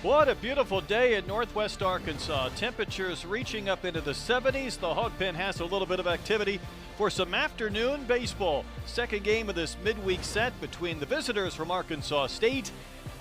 What a beautiful day in northwest Arkansas. Temperatures reaching up into the 70s. The Hog Pen has a little bit of activity for some afternoon baseball. Second game of this midweek set between the visitors from Arkansas State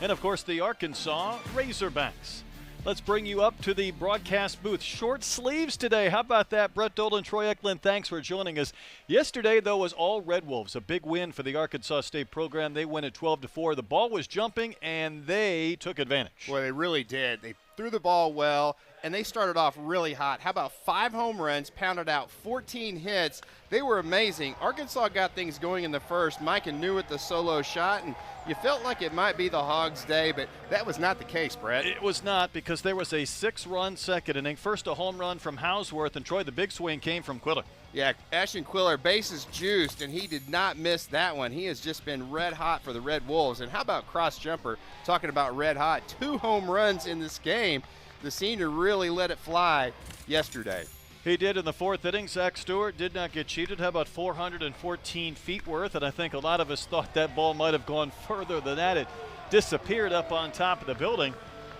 and, of course, the Arkansas Razorbacks. Let's bring you up to the broadcast booth. Short sleeves today. How about that? Brett Dolan, Troy Eklund, thanks for joining us. Yesterday, though, was all Red Wolves. A big win for the Arkansas State program. They win at 12-4. The ball was jumping, and they took advantage. Well, they really did. They threw the ball well, and they started off really hot. How about 5 home runs, pounded out 14 hits. They were amazing. Arkansas got things going in the first. Micah knew it, the solo shot, and you felt like it might be the Hogs' day, but that was not the case, Brett. It was not, because there was a 6-run second inning. First a home run from Hausworth, and Troy, the big swing came from Quiller. Yeah, Ashton Quiller, bases juiced, and he did not miss that one. He has just been red hot for the Red Wolves. And how about Cross Jumper, talking about red hot, 2 home runs in this game. The senior really let it fly yesterday. He did in the 4th inning. Zach Stewart did not get cheated. How about 414 feet worth? And I think a lot of us thought that ball might have gone further than that. It disappeared up on top of the building.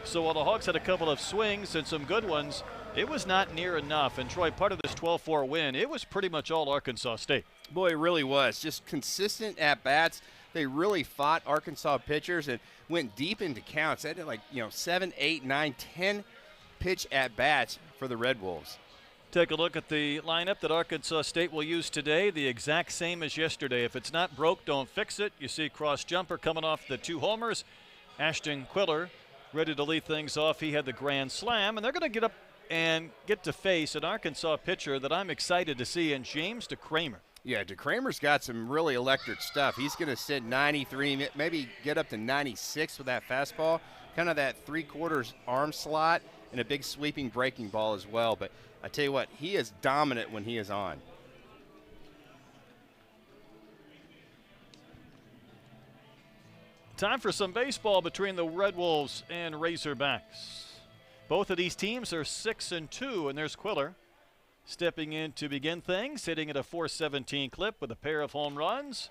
So while the Hogs had a couple of swings and some good ones, it was not near enough. And Troy, part of this 12-4 win, it was pretty much all Arkansas State. Boy, it really was. Just consistent at-bats. They really fought Arkansas pitchers and went deep into counts. They had 7, 8, 9, 10 pitch at-bats for the Red Wolves. Take a look at the lineup that Arkansas State will use today. The exact same as yesterday. If it's not broke, don't fix it. You see Cross Jumper coming off the 2 homers. Ashton Quiller ready to lead things off. He had the grand slam, and they're going to get up and get to face an Arkansas pitcher that I'm excited to see, and James DeCramer. Yeah, DeCramer's got some really electric stuff. He's going to sit 93, maybe get up to 96 with that fastball, kind of that 3/4 arm slot, and a big sweeping breaking ball as well. But I tell you what, he is dominant when he is on. Time for some baseball between the Red Wolves and Razorbacks. Both of these teams are 6-2, and there's Quiller stepping in to begin things, hitting at a .417 clip with a pair of home runs,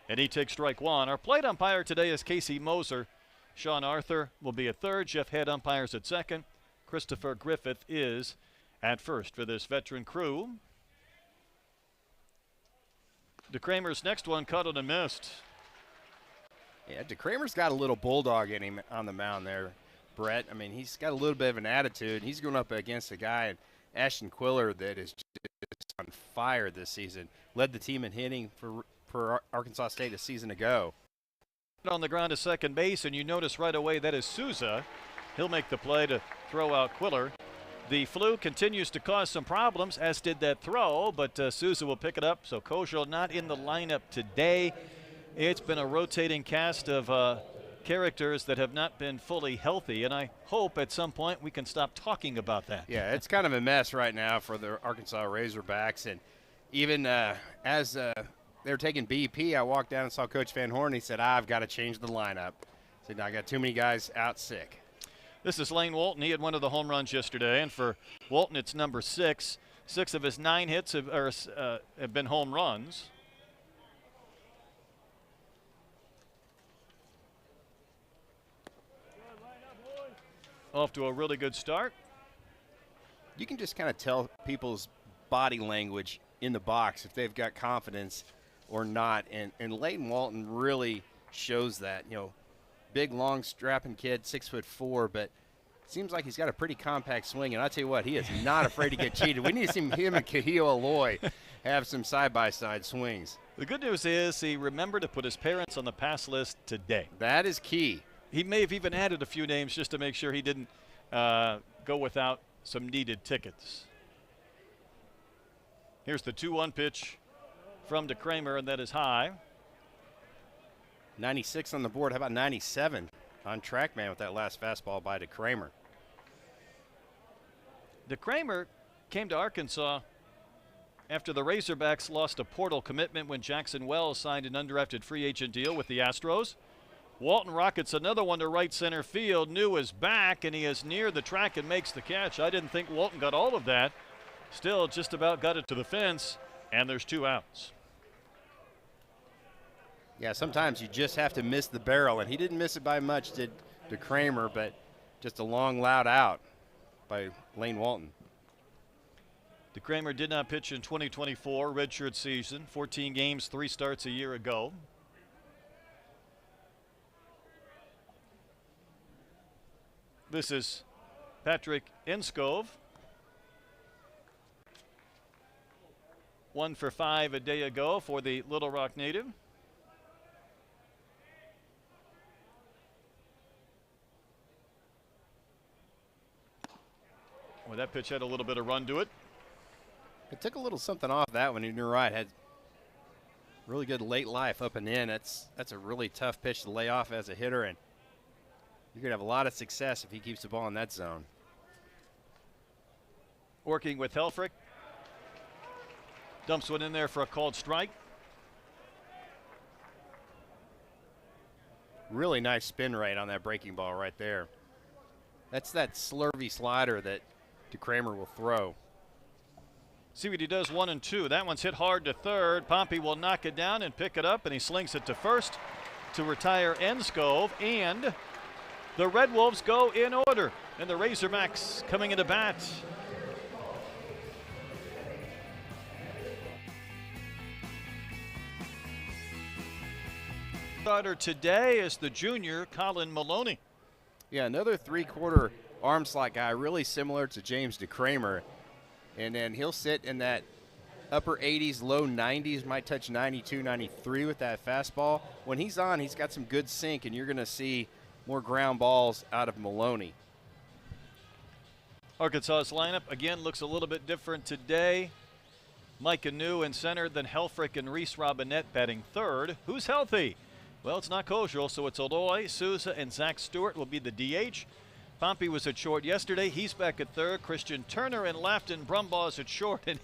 and he takes strike 1. Our plate umpire today is Casey Moser. Sean Arthur will be at third. Jeff Head umpires at second. Christopher Griffith is at first for this veteran crew. DeCramer's next one caught it and missed. Yeah, DeCramer's got a little bulldog in him on the mound there, Brett. I mean, he's got a little bit of an attitude. He's going up against a guy, Ashton Quiller, that is just on fire this season. Led the team in hitting for Arkansas State a season ago. On the ground to second base, and you notice right away that is Souza. He'll make the play to throw out Quiller. The flu continues to cause some problems, as did that throw, but Souza will pick it up. So Kojo not in the lineup today. It's been a rotating cast of characters that have not been fully healthy, and I hope at some point we can stop talking about that. Yeah, it's kind of a mess right now for the Arkansas Razorbacks, and even as they were taking BP, I walked down and saw Coach Van Horn. He said, I've got to change the lineup. He said, I got too many guys out sick. This is Lane Walton. He had one of the home runs yesterday, and for Walton it's number 6. 6 of his 9 hits have been home runs. Off to a really good start. You can just kind of tell people's body language in the box if they've got confidence or not, and Layton Walton really shows that. Big, long, strapping kid, 6'4", but seems like he's got a pretty compact swing, and I tell you what, he is not afraid to get cheated. We need to see him and Kahio Aloy have some side-by-side swings. The good news is he remembered to put his parents on the pass list today. That is key. He may have even added a few names just to make sure he didn't go without some needed tickets. Here's the 2-1 pitch from DeCramer, and that is high. 96 on the board. How about 97 on TrackMan with that last fastball by DeCramer? DeCramer came to Arkansas after the Razorbacks lost a portal commitment when Jackson Wells signed an undrafted free agent deal with the Astros. Walton rockets another one to right center field. New is back, and he is near the track and makes the catch. I didn't think Walton got all of that. Still just about got it to the fence, and there's 2 outs. Yeah, sometimes you just have to miss the barrel, and he didn't miss it by much, did DeCramer, but Just a long, loud out by Lane Walton. DeCramer did not pitch in 2024 redshirt season. 14 games, 3 starts a year ago. This is Patrick Enskov. 1 for 5 a day ago for the Little Rock native. Well, that pitch had a little bit of run to it. It took a little something off that one. And you're right, had really good late life up and in. That's a really tough pitch to lay off as a hitter, and you're going to have a lot of success if he keeps the ball in that zone. Working with Helfrich. Dumps one in there for a called strike. Really nice spin rate on that breaking ball right there. That's that slurvy slider that DeCramer will throw. See what he does, 1 and 2. That one's hit hard to third. Pompey will knock it down and pick it up, and he slings it to first to retire Enskov. And the Red Wolves go in order, and the Razorbacks coming into bat. Starter today is the junior Colin Maloney. Yeah, another 3/4 arm slot guy, really similar to James DeCramer. And then he'll sit in that upper 80s, low 90s, might touch 92, 93 with that fastball. When he's on, he's got some good sink, and you're going to see more ground balls out of Maloney. Arkansas's lineup, again, looks a little bit different today. Mike Anu in center, then Helfrich and Reese Robinette batting third. Who's healthy? Well, it's not Kozel, so it's Aloy, Souza, and Zach Stewart will be the DH. Pompey was at short yesterday. He's back at third. Christian Turner in left, and Brumbaugh's at short. And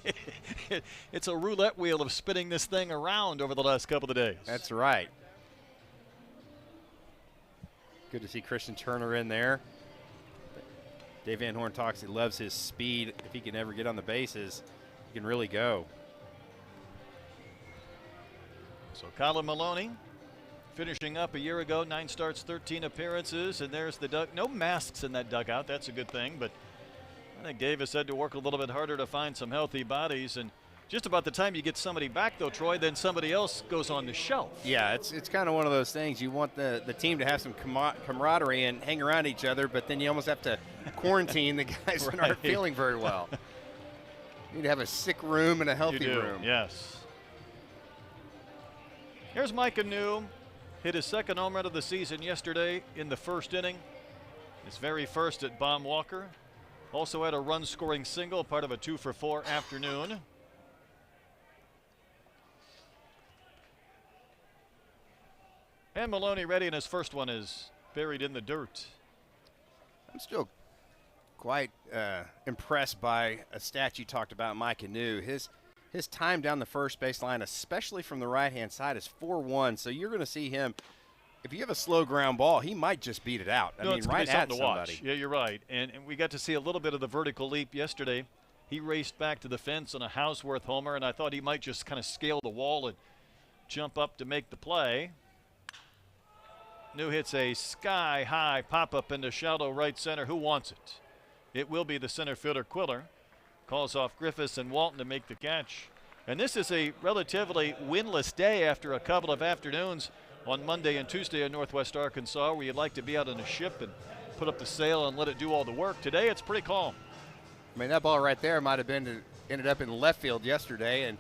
it's a roulette wheel of spinning this thing around over the last couple of days. That's right. Good to see Christian Turner in there. Dave Van Horn talks he loves his speed. If he can ever get on the bases, he can really go. So Colin Maloney finishing up a year ago, 9 starts, 13 appearances, and there's the duck. No masks in that dugout. That's a good thing, but I think Davis had to work a little bit harder to find some healthy bodies. And just about the time you get somebody back, though, Troy, then somebody else goes on the shelf. Yeah, it's kind of one of those things. You want the team to have some camaraderie and hang around each other, but then you almost have to quarantine the guys that aren't feeling very well. You need to have a sick room and a healthy room. Yes. Here's Mike Anu. Hit his second home run of the season yesterday in the first inning. His very first at Baum Walker. Also had a run-scoring single, part of a 2-for-4 afternoon. And Maloney ready, and his first one is buried in the dirt. I'm still quite impressed by a stat you talked about, Mike Anu. His time down the first baseline, especially from the right-hand side, is 4-1. So you're going to see him, if you have a slow ground ball, he might just beat it out. I mean, it's right at to somebody. Watch. Yeah, you're right. And we got to see a little bit of the vertical leap yesterday. He raced back to the fence on a Houseworth homer, and I thought he might just kind of scale the wall and jump up to make the play. New hits a sky-high pop-up into shallow right center. Who wants it? It will be the center fielder, Quiller. Calls off Griffiths and Walton to make the catch. And this is a relatively windless day after a couple of afternoons on Monday and Tuesday in Northwest Arkansas, where you'd like to be out on a ship and put up the sail and let it do all the work. Today it's pretty calm. I mean, that ball right there might have ended up in left field yesterday and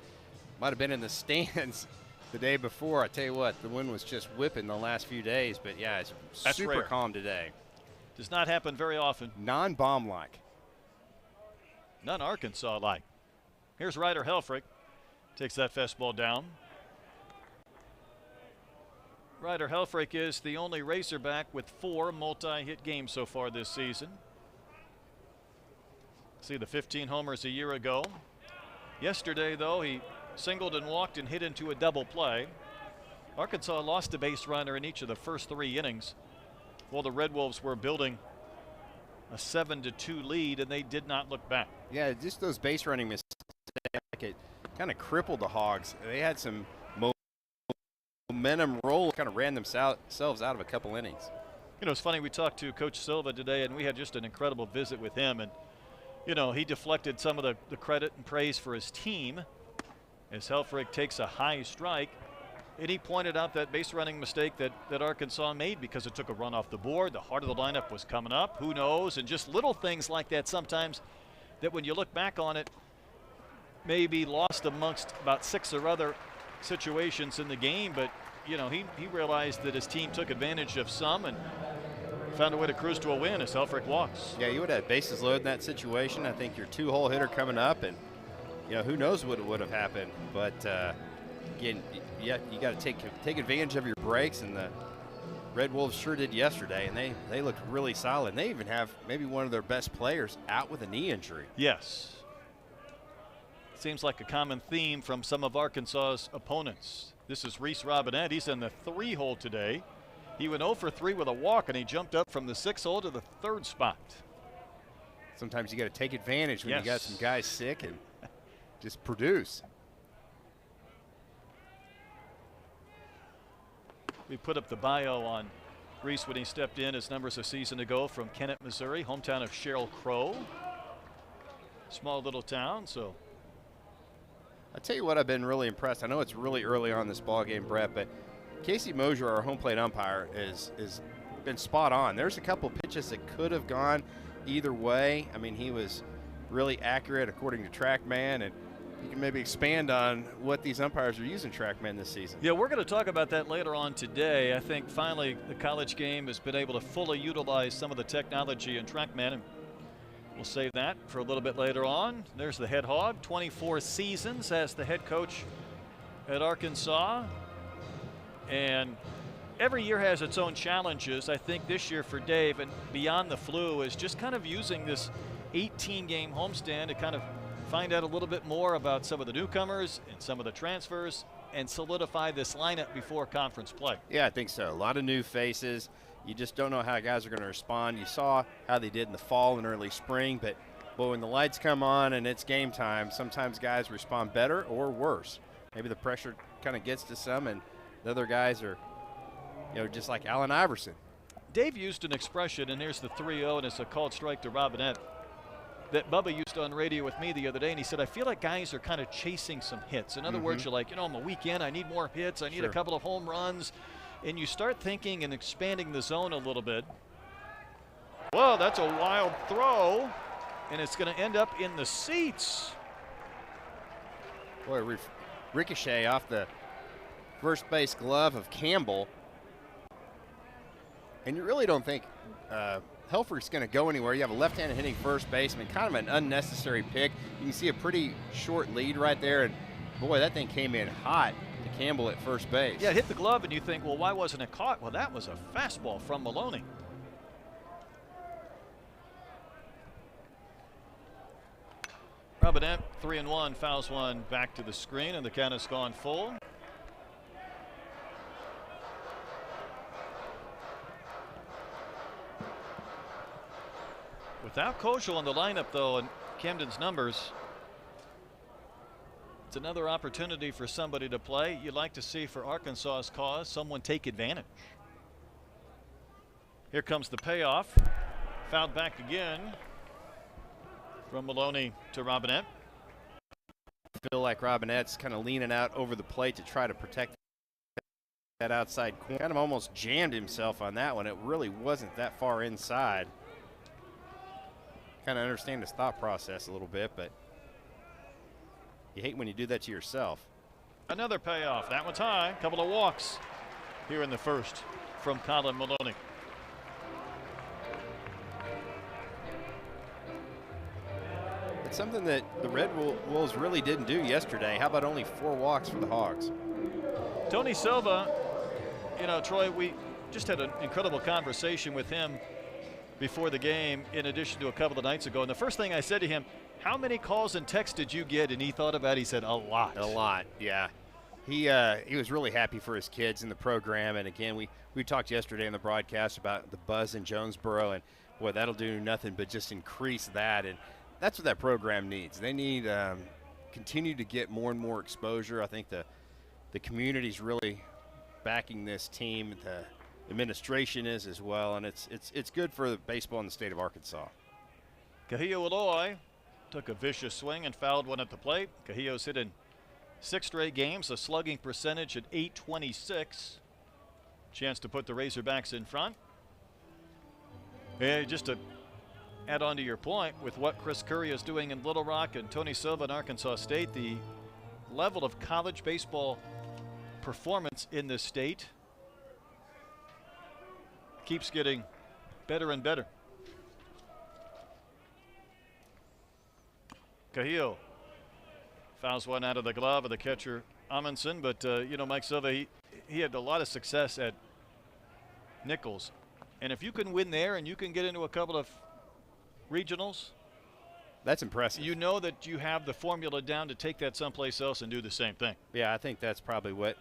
might have been in the stands the day before. I tell you what, the wind was just whipping the last few days, but yeah, it's super rare. Calm today. Does not happen very often. Non-bomb-like. None Arkansas-like. Here's Ryder Helfrich. Takes that fastball down. Ryder Helfrich is the only Razorback with 4 multi-hit games so far this season. See the 15 homers a year ago. Yesterday, though, he singled and walked and hit into a double play. Arkansas lost a base runner in each of the first 3 innings while the Red Wolves were building a 7-2 lead, and they did not look back. Yeah, just those base running mistakes, it kind of crippled the Hogs. They had some momentum roll, kind of ran themselves out of a couple innings. You know, it's funny, we talked to Coach Silva today, and we had just an incredible visit with him. And, you know, he deflected some of the credit and praise for his team as Helfrich takes a high strike. And he pointed out that base running mistake that Arkansas made because it took a run off the board. The heart of the lineup was coming up. Who knows? And just little things like that sometimes that when you look back on it, may be lost amongst about 6 or other situations in the game. But, you know, he realized that his team took advantage of some and found a way to cruise to a win as Helfrich walks. Yeah, you would have bases loaded in that situation. I think your 2-hole hitter coming up, and, you know, who knows what would have happened. But, again, yeah, you got to take advantage of your breaks, and the Red Wolves sure did yesterday, and they looked really solid. And they even have maybe one of their best players out with a knee injury. Yes. Seems like a common theme from some of Arkansas's opponents. This is Reese Robinette. He's in the 3-hole today. He went 0 for 3 with a walk, and he jumped up from the 6th hole to the 3rd spot. Sometimes you got to take advantage when Yes. you got some guys sick and just produce. We put up the bio on Reese when he stepped in. His numbers a season ago from Kennett, Missouri, hometown of Sheryl Crow. Small little town, so. I'll tell you what, I've been really impressed. I know it's really early on this ball game, Brett, but Casey Mosier, our home plate umpire, is been spot on. There's a couple pitches that could have gone either way. I mean, he was really accurate according to TrackMan, and you can maybe expand on what these umpires are using TrackMan this season. Yeah, we're going to talk about that later on today. I think finally the college game has been able to fully utilize some of the technology in TrackMan, and we'll save that for a little bit later on. There's the head hog, 24 seasons as the head coach at Arkansas. And every year has its own challenges. I think this year for Dave and beyond the flu is just kind of using this 18-game homestand to kind of find out a little bit more about some of the newcomers and some of the transfers and solidify this lineup before conference play. Yeah, I think so. A lot of new faces. You just don't know how guys are going to respond. You saw how they did in the fall and early spring, but boy, when the lights come on and it's game time, sometimes guys respond better or worse. Maybe the pressure kind of gets to some, and the other guys are, you know, just like Allen Iverson. Dave used an expression, and here's the 3-0, and it's a called strike to Robinette, that Bubba used on radio with me the other day, and he said, I feel like guys are kind of chasing some hits. In other words, you're like, you know, I'm a weekend, I need more hits, I need a couple of home runs, and you start thinking and expanding the zone a little bit. Whoa, that's a wild throw, and it's going to end up in the seats. Boy, ricochet off the first base glove of Campbell. And you really don't think Helfrich's going to go anywhere. You have a left-handed hitting first baseman, kind of an unnecessary pick. You can see a pretty short lead right there, and boy, that thing came in hot to Campbell at first base. Yeah, it hit the glove, and you think, well, why wasn't it caught? Well, that was a fastball from Maloney. Robinette, 3-1, fouls one back to the screen, and the count has gone full. Without Kojal in the lineup, though, and Camden's numbers, it's another opportunity for somebody to play. You'd like to see for Arkansas's cause someone take advantage. Here comes the payoff. Fouled back again from Maloney to Robinette. I feel like Robinette's kind of leaning out over the plate to try to protect that outside corner. Kind of almost jammed himself on that one. It really wasn't that far inside. Kind of understand his thought process a little bit, but you hate when you do that to yourself. Another payoff. That one's high. Couple of walks here in the first from Colin Maloney. It's something that the Red Wolves really didn't do yesterday. How about only 4 walks for the Hogs? Tony Silva, you know, Troy, we just had an incredible conversation with him before the game, in addition to a couple of nights ago. And the first thing I said to him, how many calls and texts did you get? And he thought about it. He said, a lot. A lot, yeah. He was really happy for his kids in the program. And again, we talked yesterday in the broadcast about the buzz in Jonesboro, and boy, that'll do nothing but just increase that. And that's what that program needs. They need continue to get more and more exposure. I think the community's really backing this team. administration is as well, and it's good for the baseball in the state of Arkansas. Kahio Eloy took a vicious swing and fouled one at the plate. Kahio's hit in 6 straight games, a slugging percentage at .826. Chance to put the Razorbacks in front. And just to add on to your point with what Chris Curry is doing in Little Rock and Tony Silva in Arkansas State, the level of college baseball performance in this state keeps getting better and better. Kahio fouls one out of the glove of the catcher Amundsen, but you know, Mike Silva, he had a lot of success at Nichols, and if you can win there and you can get into a couple of regionals, that's impressive. You know that you have the formula down to take that someplace else and do the same thing. Yeah, I think that's probably what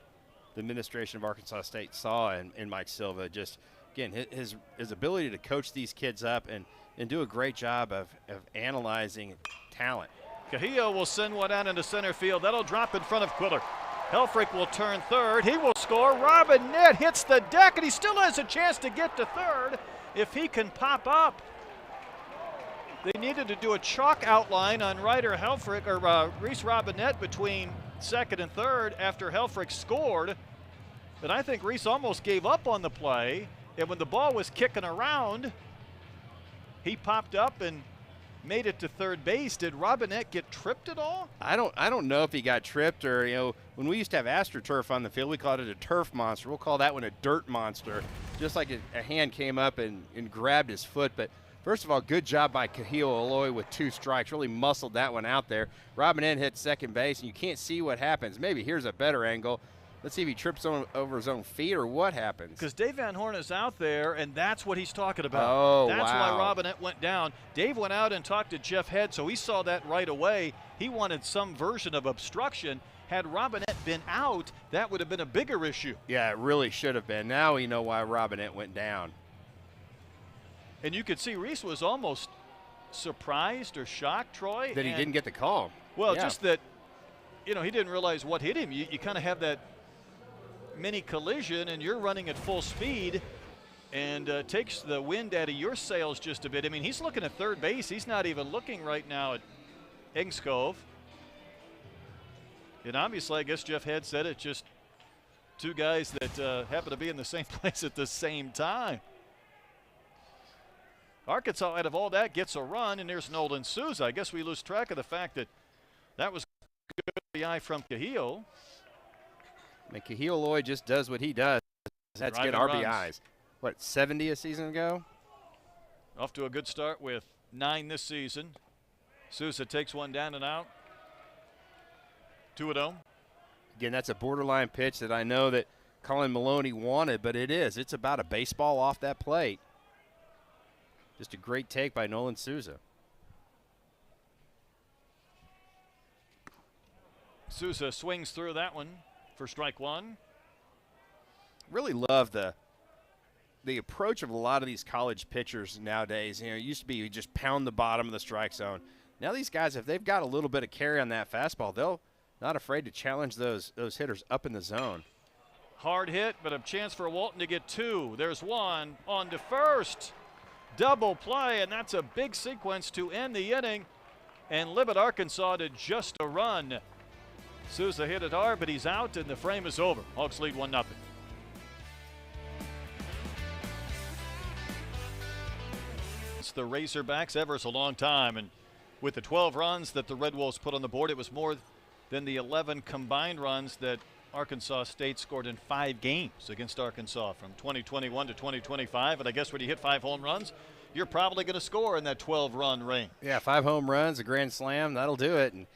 the administration of Arkansas State saw in Mike Silva. Just, again, his ability to coach these kids up and do a great job of analyzing talent. Kahio will send one out into center field. That'll drop in front of Quiller. Helfrich will turn third. He will score. Robinette hits the deck, and he still has a chance to get to third if he can pop up. They needed to do a chalk outline on Ryder Helfrich or Reese Robinette between second and third after Helfrich scored. But I think Reese almost gave up on the play, and when the ball was kicking around, he popped up and made it to third base. Did Robinette get tripped at all? I don't know if he got tripped, or, you know, when we used to have AstroTurf on the field, we called it a turf monster. We'll call that one a dirt monster, just like a hand came up and grabbed his foot. But first of all, good job by Kahio Eloy with 2 strikes. Really muscled that one out there. Robinette hit second base, and you can't see what happens. Maybe here's a better angle. Let's see if he trips over his own feet or what happens. Because Dave Van Horn is out there, and that's what he's talking about. Oh, that's wow. why Robinette went down. Dave went out and talked to Jeff Head, so he saw that right away. He wanted some version of obstruction. Had Robinette been out, that would have been a bigger issue. Yeah, it really should have been. Now we know why Robinette went down. And you could see Reese was almost surprised or shocked, Troy. That he didn't get the call. Well, yeah. Just that, you know, he didn't realize what hit him. You kind of have that mini collision, and you're running at full speed, and takes the wind out of your sails just a bit. I mean, he's looking at third base. He's not even looking right now at Engskov. And obviously, I guess Jeff Head said it, just 2 guys that happen to be in the same place at the same time. Arkansas, out of all that, gets a run, and there's Nolan Souza. I guess we lose track of the fact that was good RBI from Kahio. I mean, Kahio Eloy just does what he does. That's Driving good RBIs. runs. What, 70 a season ago? Off to a good start with 9 this season. Souza takes one down and out. 2-0. Again, that's a borderline pitch that I know that Colin Maloney wanted, but it is. It's about a baseball off that plate. Just a great take by Nolan Souza. Souza swings through that one for strike 1. Really love the approach of a lot of these college pitchers nowadays. You know, it used to be you just pound the bottom of the strike zone. Now these guys, if they've got a little bit of carry on that fastball, they'll not afraid to challenge those hitters up in the zone. Hard hit, but a chance for Walton to get 2. There's 1 on to first. Double play, and that's a big sequence to end the inning and limit Arkansas to just a run. Souza hit it hard, but he's out, and the frame is over. Hawks lead 1-0. It's the Razorbacks. Ever's a long time, and with the 12 runs that the Red Wolves put on the board, it was more than the 11 combined runs that Arkansas State scored in 5 games against Arkansas from 2021 to 2025. And I guess when you hit 5 home runs, you're probably going to score in that 12-run range. Yeah, 5 home runs, a grand slam, that'll do it. And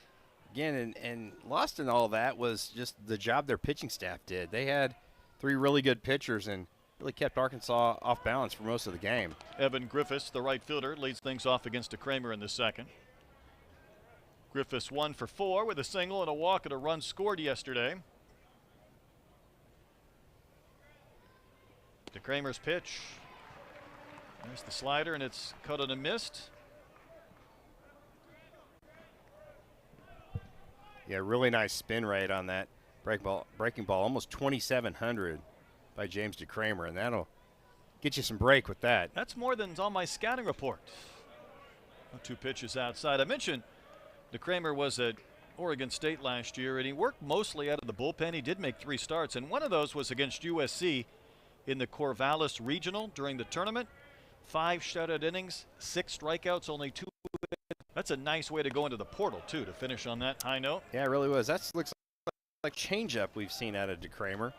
again, and lost in all that was just the job their pitching staff did. They had 3 really good pitchers and really kept Arkansas off balance for most of the game. Evan Griffiths, the right fielder, leads things off against DeCramer in the second. Griffiths 1 for 4 with a single and a walk and a run scored yesterday. DeCramer's pitch. There's the slider, and it's cut and missed. Yeah, really nice spin rate on that breaking ball, almost 2,700 by James DeCramer, and get you some break with that. That's more than's on my scouting report. 2 pitches outside. I mentioned DeCramer was at Oregon State last year, and he worked mostly out of the bullpen. He did make 3 starts, and one of those was against USC in the Corvallis Regional during the tournament. 5 shutout innings, 6 strikeouts, only 2. That's a nice way to go into the portal, too, to finish on that high note. Yeah, it really was. That looks like changeup we've seen out of DeCramer.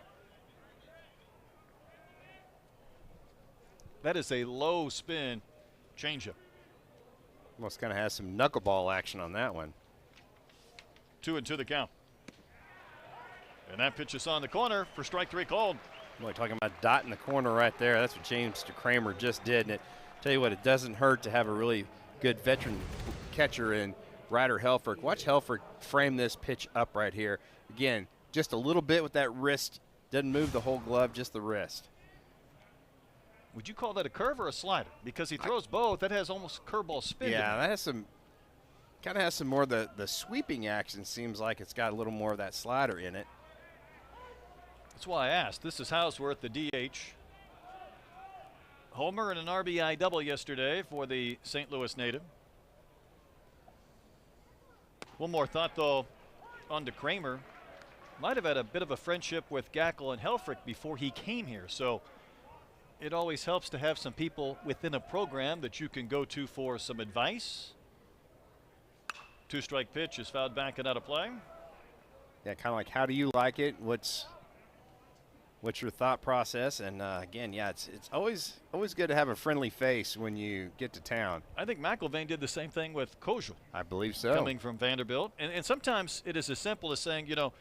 That is a low spin changeup. Almost kind of has some knuckleball action on that one. 2-2 the count. And that pitch is on the corner for strike 3 called. Boy, talking about dot in the corner right there. That's what James DeCramer just did. And tell you what, it doesn't hurt to have a really good veteran catcher in Ryder Helfrich. Watch Helfrich frame this pitch up right here. Again, just a little bit with that wrist. Doesn't move the whole glove, just the wrist. Would you call that a curve or a slider? Because he throws both. That has almost curveball spin. Yeah, that has some, kind of has some more of the sweeping action. Seems like it's got a little more of that slider in it. That's why I asked. This is Hausworth, the DH. Homer and an RBI double yesterday for the St. Louis native. One more thought, though, on DeCramer. Might have had a bit of a friendship with Gackle and Helfrich before he came here. So it always helps to have some people within a program that you can go to for some advice. 2-strike pitch is fouled back and out of play. Yeah, kind of like, how do you like it? What's your thought process? And again, yeah, it's always good to have a friendly face when you get to town. I think McIlvain did the same thing with Kojul. I believe so. Coming from Vanderbilt. And sometimes it is as simple as saying, you know,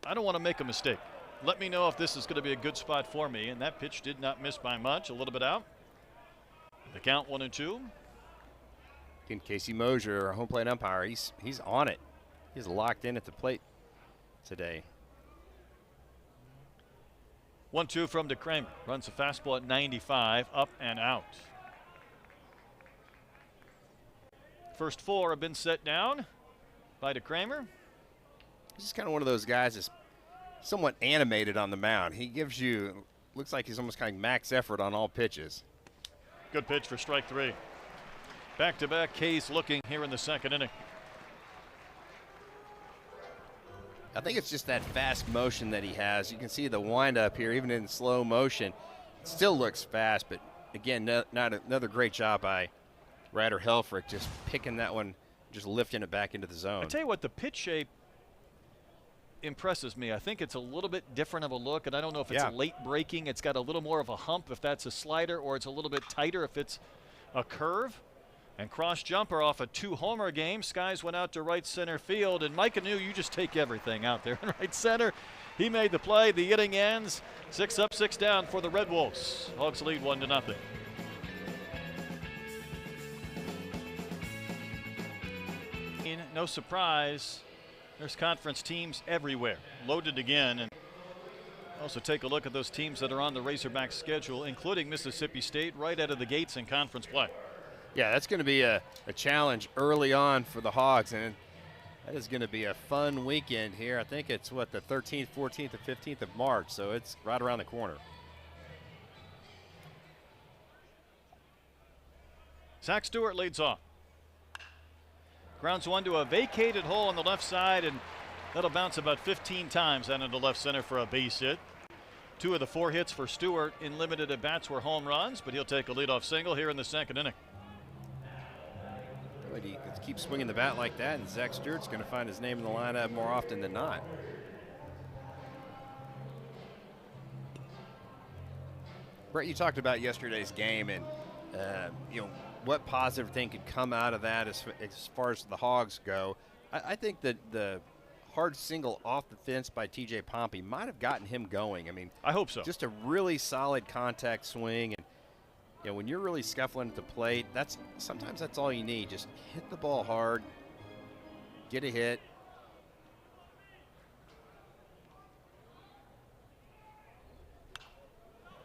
I don't want to make a mistake. Let me know if this is going to be a good spot for me. And that pitch did not miss by much. A little bit out. The count 1-2. Again, Casey Mosier, our home plate umpire, he's on it. He's locked in at the plate today. 1-2 from DeCramer. Runs a fastball at 95, up and out. First 4 have been set down by DeCramer. He's just kind of one of those guys that's somewhat animated on the mound. He gives you, looks like he's almost kind of max effort on all pitches. Good pitch for strike 3. Back-to-back K's looking here in the second inning. I think it's just that fast motion that he has. You can see the windup here, even in slow motion. It still looks fast, but again, not another great job by Ryder Helfrich, just picking that one, just lifting it back into the zone. I tell you what, the pitch shape impresses me. I think it's a little bit different of a look, and I don't know if it's late breaking. It's got a little more of a hump if that's a slider, or it's a little bit tighter if it's a curve. And cross jumper off a 2-homer game. Skies went out to right center field, and Mike Anu, you just take everything out there in right center. He made the play. The inning ends 6 up, 6 down for the Red Wolves. Hogs lead 1-0. No surprise, there's conference teams everywhere, loaded again. And also take a look at those teams that are on the Razorback schedule, including Mississippi State, right out of the gates in conference play. Yeah, that's going to be a challenge early on for the Hogs, and that is going to be a fun weekend here. I think it's, what, the 13th, 14th, and 15th of March, so it's right around the corner. Zach Stewart leads off. Grounds one to a vacated hole on the left side, and that'll bounce about 15 times out into left center for a base hit. 2 of the 4 hits for Stewart in limited at-bats were home runs, but he'll take a leadoff single here in the second inning. He could keep swinging the bat like that, and Zach Stewart's going to find his name in the lineup more often than not. Brett, you talked about yesterday's game, and you know, what positive thing could come out of that as far as the Hogs go. I think that the hard single off the fence by TJ Pompey might have gotten him going. I mean, I hope so. Just a really solid contact swing, and you know, when you're really scuffling at the plate, sometimes that's all you need. Just hit the ball hard, get a hit.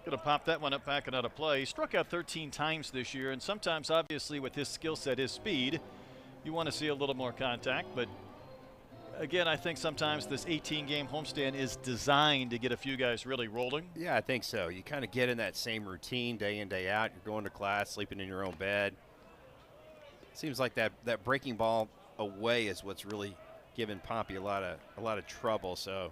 Going to pop that one up back and out of play. He struck out 13 times this year, and sometimes, obviously, with his skill set, his speed, you want to see a little more contact. But Again, I think sometimes this 18-game homestand is designed to get a few guys really rolling. Yeah, I think so. You kind of get in that same routine day in, day out. You're going to class, sleeping in your own bed. Seems like that breaking ball away is what's really giving Pompey a lot of trouble. So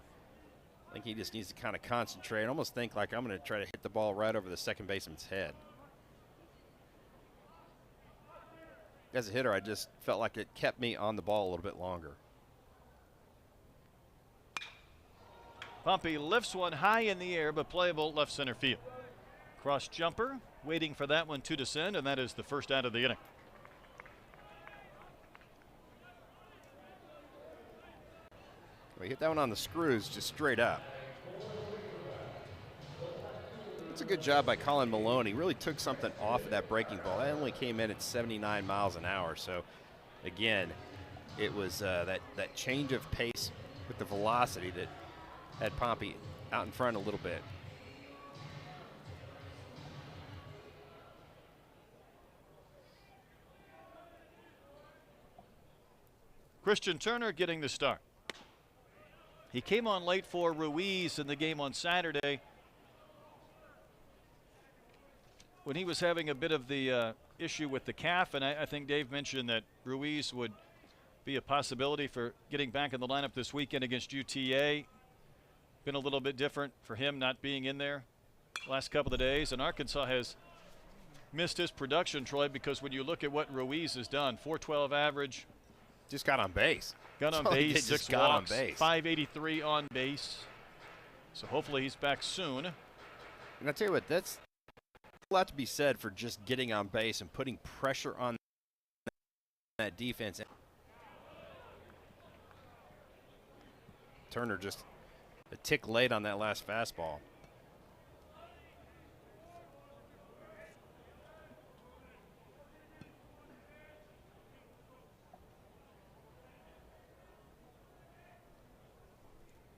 I think he just needs to kind of concentrate and almost think like, I'm going to try to hit the ball right over the second baseman's head. As a hitter, I just felt like it kept me on the ball a little bit longer. Pompey lifts one high in the air, but playable left center field. Cross jumper, waiting for that one to descend, and that is the first out of the inning. We hit that one on the screws, just straight up. It's a good job by Colin Maloney. Really took something off of that breaking ball. That only came in at 79 miles an hour. So, again, it was that change of pace with the velocity that had Pompey out in front a little bit. Christian Turner getting the start. He came on late for Ruiz in the game on Saturday when he was having a bit of the issue with the calf, and I think Dave mentioned that Ruiz would be a possibility for getting back in the lineup this weekend against UTA. Been a little bit different for him not being in there last couple of days, and Arkansas has missed his production, Troy, because when you look at what Ruiz has done, .412 average. Just got on base. Got on base, 6 walks, 583 on base. So hopefully he's back soon. And I tell you what, that's a lot to be said for just getting on base and putting pressure on that defense. Turner just a tick late on that last fastball.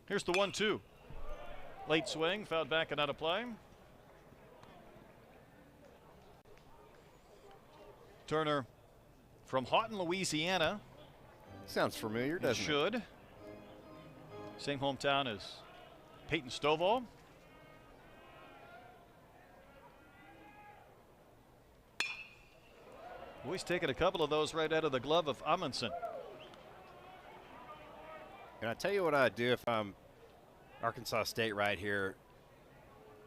Here's the 1-2. Late swing, fouled back and out of play. Turner from Houghton, Louisiana. Sounds familiar, doesn't it? Should. Same hometown as Peyton Stovall. Well, he's taken a couple of those right out of the glove of Amundsen. And I tell you what I'd do if I'm Arkansas State right here.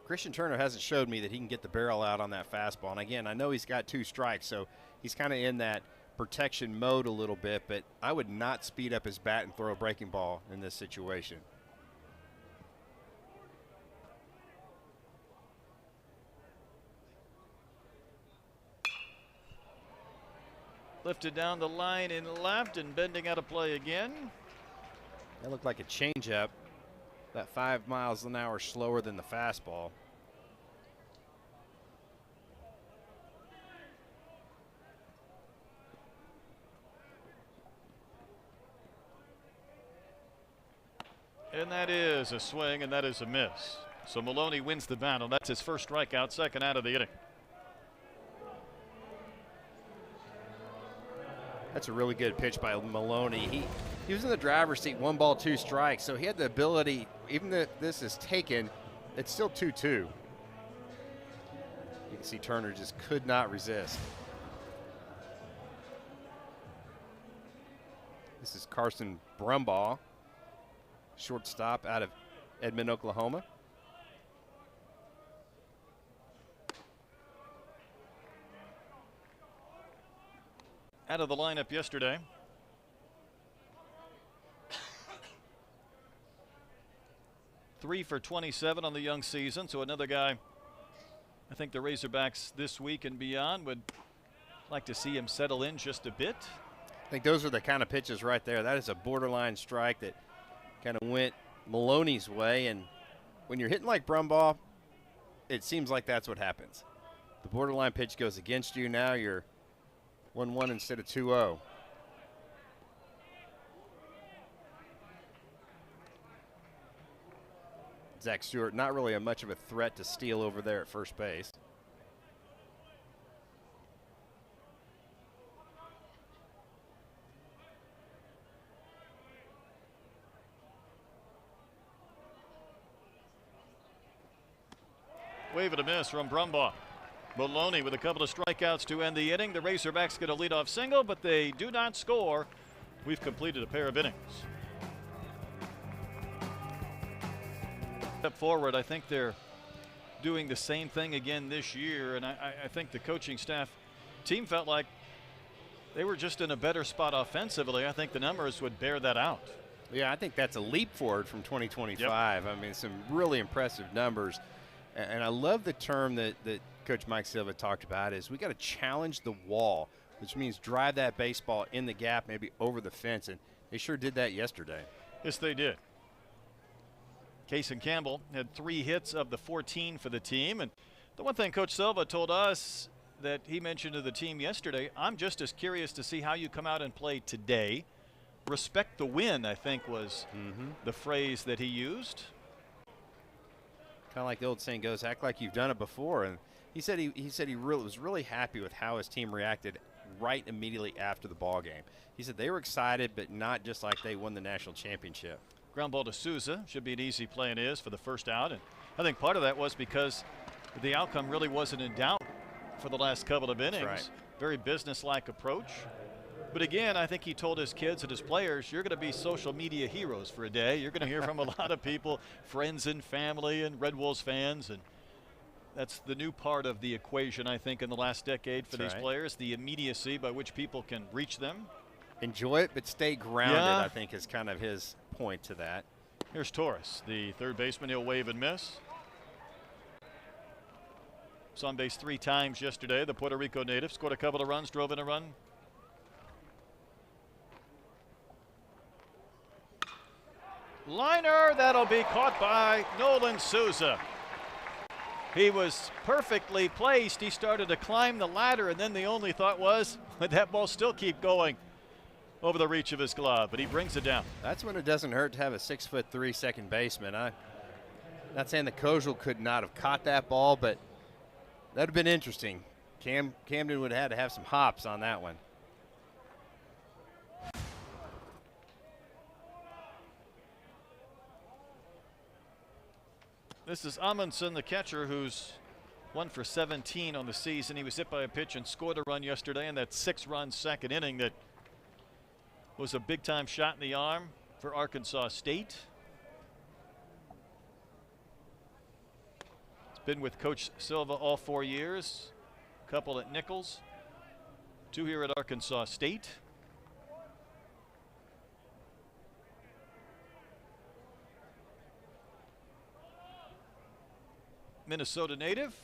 Christian Turner hasn't showed me that he can get the barrel out on that fastball. And again, I know he's got 2 strikes, so he's kind of in that protection mode a little bit, but I would not speed up his bat and throw a breaking ball in this situation. Lifted down the line in left and bending out of play again. That looked like a changeup. That 5 miles an hour slower than the fastball. And that is a swing, and that is a miss. So Maloney wins the battle. That's his first strikeout, second out of the inning. That's a really good pitch by Maloney. He was in the driver's seat, 1 ball, 2 strikes, so he had the ability, even though this is taken, it's still 2-2. You can see Turner just could not resist. This is Carson Brumbaugh, shortstop out of Edmond, Oklahoma. Out of the lineup yesterday. Three for 27 on the young season, so another guy I think the Razorbacks this week and beyond would like to see him settle in just a bit. I think those are the kind of pitches right there. That is a borderline strike that kind of went Maloney's way, and when you're hitting like Brumbaugh, it seems like that's what happens. The borderline pitch goes against you. Now you're 1-1 instead of 2-0. Zach Stewart, not really much of a threat to steal over there at first base. Wave and a miss from Brumbaugh. Maloney with a couple of strikeouts to end the inning. The Razorbacks get a leadoff single, but they do not score. We've completed a pair of innings. Step forward, I think they're doing the same thing again this year, and I think the coaching staff team felt like they were just in a better spot offensively. I think the numbers would bear that out. Yeah, I think that's a leap forward from 2025. Yep. I mean, some really impressive numbers. And I love the term that Coach Mike Silva talked about is we got to challenge the wall, which means drive that baseball in the gap, maybe over the fence. And they sure did that yesterday. Yes, they did. Kason Campbell had 3 hits of the 14 for the team. And the one thing Coach Silva told us that he mentioned to the team yesterday, I'm just as curious to see how you come out and play today. Respect the win, I think, was the phrase that he used. Kind of like the old saying goes, act like you've done it before. And he said he was really happy with how his team reacted right immediately after the ball game. He said they were excited, but not just like they won the national championship. Ground ball to Souza. Should be an easy play and is for the first out. And I think part of that was because the outcome really wasn't in doubt for the last couple of innings. Right. Very business-like approach. But again, I think he told his kids and his players, you're going to be social media heroes for a day. You're going to hear from a lot of people, friends and family and Red Wolves fans. And that's the new part of the equation, I think, in the last decade for these players, the immediacy by which people can reach them. Enjoy it, but stay grounded, I think, is kind of his point to that. Here's Torres, the third baseman. He'll wave and miss. Was on base 3 times yesterday. The Puerto Rico native scored a couple of runs, drove in a run. Liner, that'll be caught by Nolan Souza. He was perfectly placed. He started to climb the ladder, and then the only thought was, would that ball still keep going over the reach of his glove? But he brings it down. That's when it doesn't hurt to have a 6'3" second baseman. I'm not saying the Kojal could not have caught that ball, but that would have been interesting. Camden would have had to have some hops on that one. This is Amundsen, the catcher, who's 1 for 17 on the season. He was hit by a pitch and scored a run yesterday in that 6-run second inning that was a big-time shot in the arm for Arkansas State. It's been with Coach Silva all 4 years. A couple at Nichols, 2 here at Arkansas State. Minnesota native.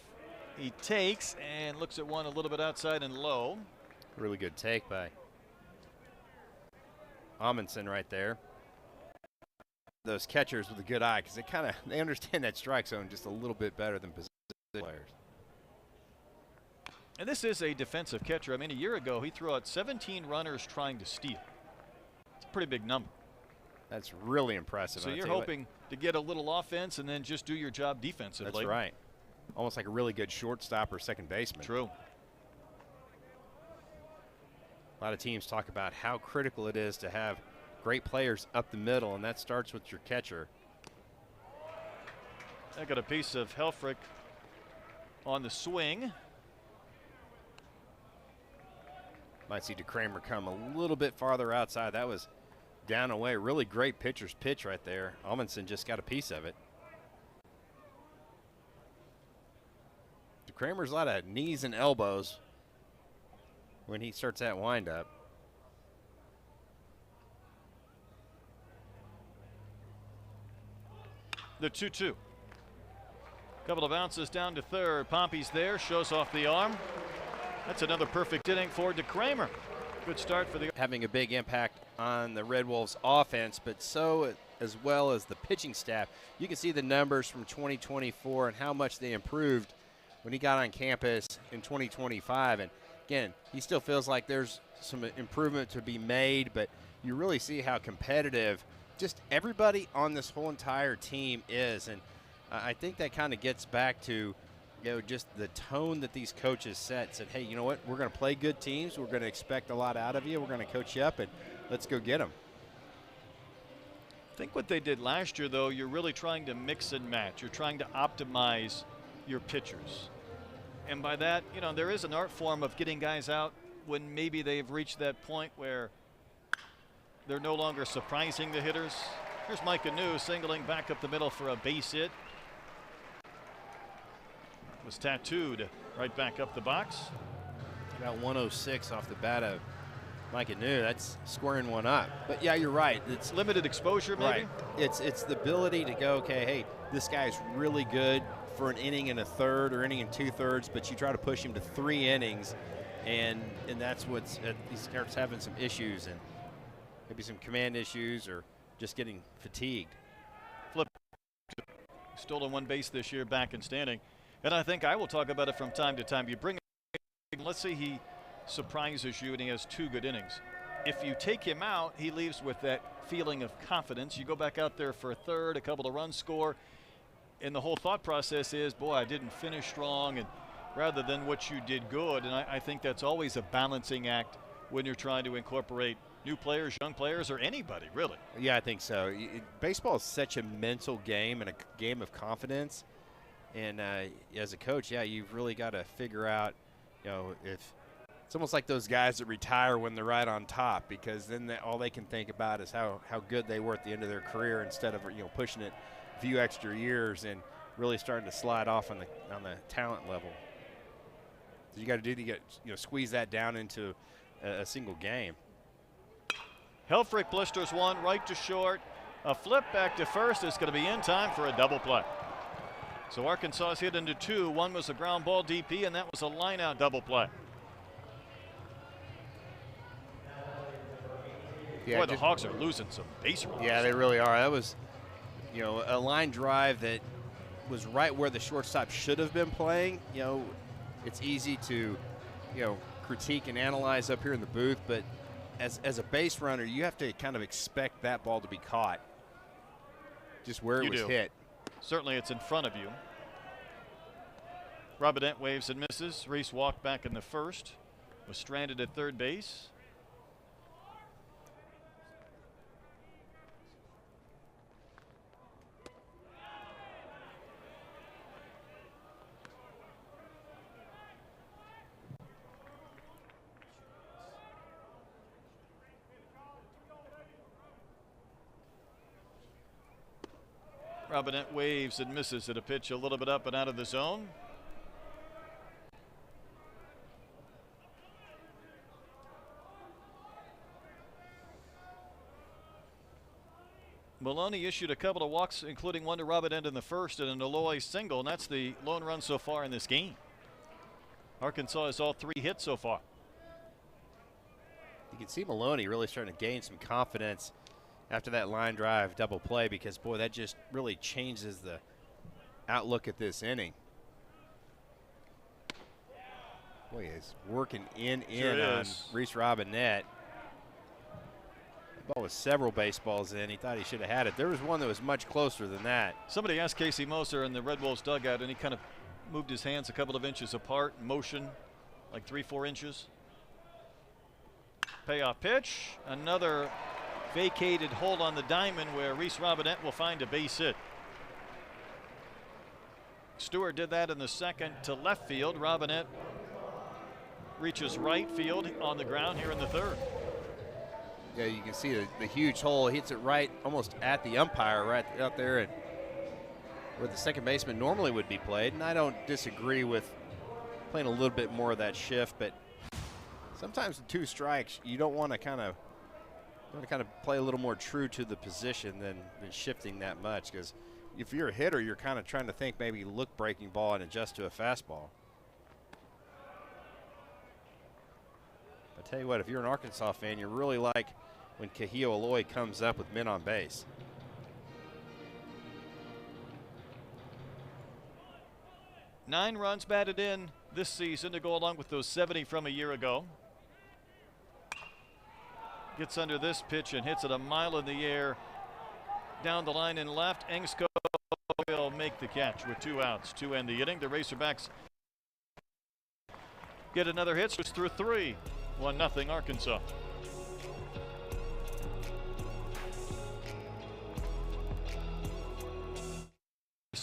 He takes and looks at one a little bit outside and low. Really good take by Amundsen right there. Those catchers with a good eye, because they understand that strike zone just a little bit better than position players. And this is a defensive catcher. I mean, a year ago he threw out 17 runners trying to steal. It's a pretty big number. That's really impressive. So you're hoping to get a little offense and then just do your job defensively. That's right. Almost like a really good shortstop or second baseman. True. A lot of teams talk about how critical it is to have great players up the middle, and that starts with your catcher. I got a piece of Helfrich on the swing. Might see DeCramer come a little bit farther outside. That was down away. Really great pitcher's pitch right there. Amundsen just got a piece of it. DeCramer's a lot of knees and elbows when he starts that windup. The 2-2. Couple of bounces down to third. Pompey's there, shows off the arm. That's another perfect inning for DeCramer. Good start for the. Having a big impact on the Red Wolves offense, but so as well as the pitching staff. You can see the numbers from 2024 and how much they improved when he got on campus in 2025. And again, he still feels like there's some improvement to be made, but you really see how competitive just everybody on this whole entire team is. And I think that kind of gets back to, just the tone that these coaches set. Said, hey, you know what? We're going to play good teams. We're going to expect a lot out of you. We're going to coach you up, and let's go get them. I think what they did last year, though, you're really trying to mix and match. You're trying to optimize your pitchers. And by that, you know, there is an art form of getting guys out when maybe they've reached that point where they're no longer surprising the hitters. Here's Mike Anu singling back up the middle for a base hit. Was tattooed right back up the box. About 106 off the bat of Mike Anu. That's squaring one up. But yeah, you're right. It's limited exposure, maybe. Right. It's the ability to go, okay, hey, this guy's really good for an inning and a third or inning and 2/3, but you try to push him to 3 innings, and that's what's he starts having some issues, and maybe some command issues or just getting fatigued. Flip. Stolen 1 base this year, back and standing. And I think I will talk about it from time to time. You bring him, let's say he surprises you and he has 2 good innings. If you take him out, he leaves with that feeling of confidence. You go back out there for a third, a couple of runs score, and the whole thought process is, boy, I didn't finish strong, and rather than what you did good. And I think that's always a balancing act when you're trying to incorporate new players, young players, or anybody, really. Yeah, I think so. Baseball is such a mental game and a game of confidence. And as a coach, yeah, you've really got to figure out, you know, if it's almost like those guys that retire when they're right on top, because then all they can think about is how good they were at the end of their career instead of, you know, pushing it a few extra years and really starting to slide off on the talent level. So you got to do to get, you know, squeeze that down into a single game. Helfrich blisters 1 right to short. A flip back to first is going to be in time for a double play. So Arkansas is hit into 2. 1 was a ground ball DP, and that was a line out double play. Yeah, boy, the Hawks are losing some base runners. Yeah, they really are. That was, you know, a line drive that was right where the shortstop should have been playing. You know, it's easy to, you know, critique and analyze up here in the booth, but as a base runner, you have to kind of expect that ball to be caught just where it was hit. Certainly it's in front of you. Robinette waves and misses. Reese walked back in the first. Was stranded at third base. Robinette waves and misses at a pitch a little bit up and out of the zone. Maloney issued a couple of walks, including 1 to Robinette in the first and an Eloy single, and that's the lone run so far in this game. Arkansas has all 3 hits so far. You can see Maloney really starting to gain some confidence after that line drive double play, because, boy, that just really changes the outlook at this inning. Boy, he's working in on Reese Robinette. The ball was several baseballs in. He thought he should have had it. There was one that was much closer than that. Somebody asked Casey Moser in the Red Wolves dugout, and he kind of moved his hands a couple of inches apart, motion like 3-4 inches. Payoff pitch. Another vacated hold on the diamond where Reese Robinette will find a base hit. Stewart did that in the second to left field. Robinette reaches right field on the ground here in the third. Yeah, you can see the huge hole. Hits it right almost at the umpire, right out there, and where the second baseman normally would be played. And I don't disagree with playing a little bit more of that shift, but sometimes with 2 strikes, you don't want to kind of play a little more true to the position than shifting that much, because if you're a hitter, you're kind of trying to think maybe look breaking ball and adjust to a fastball. I tell you what, if you're an Arkansas fan, you really like when Kahio Eloy comes up with men on base. Nine runs batted in this season to go along with those 70 from a year ago. Gets under this pitch and hits it a mile in the air down the line and left. Engskov will make the catch with 2 outs to end the inning. The Razorbacks get another hit, so it's through 3. 1-0 Arkansas.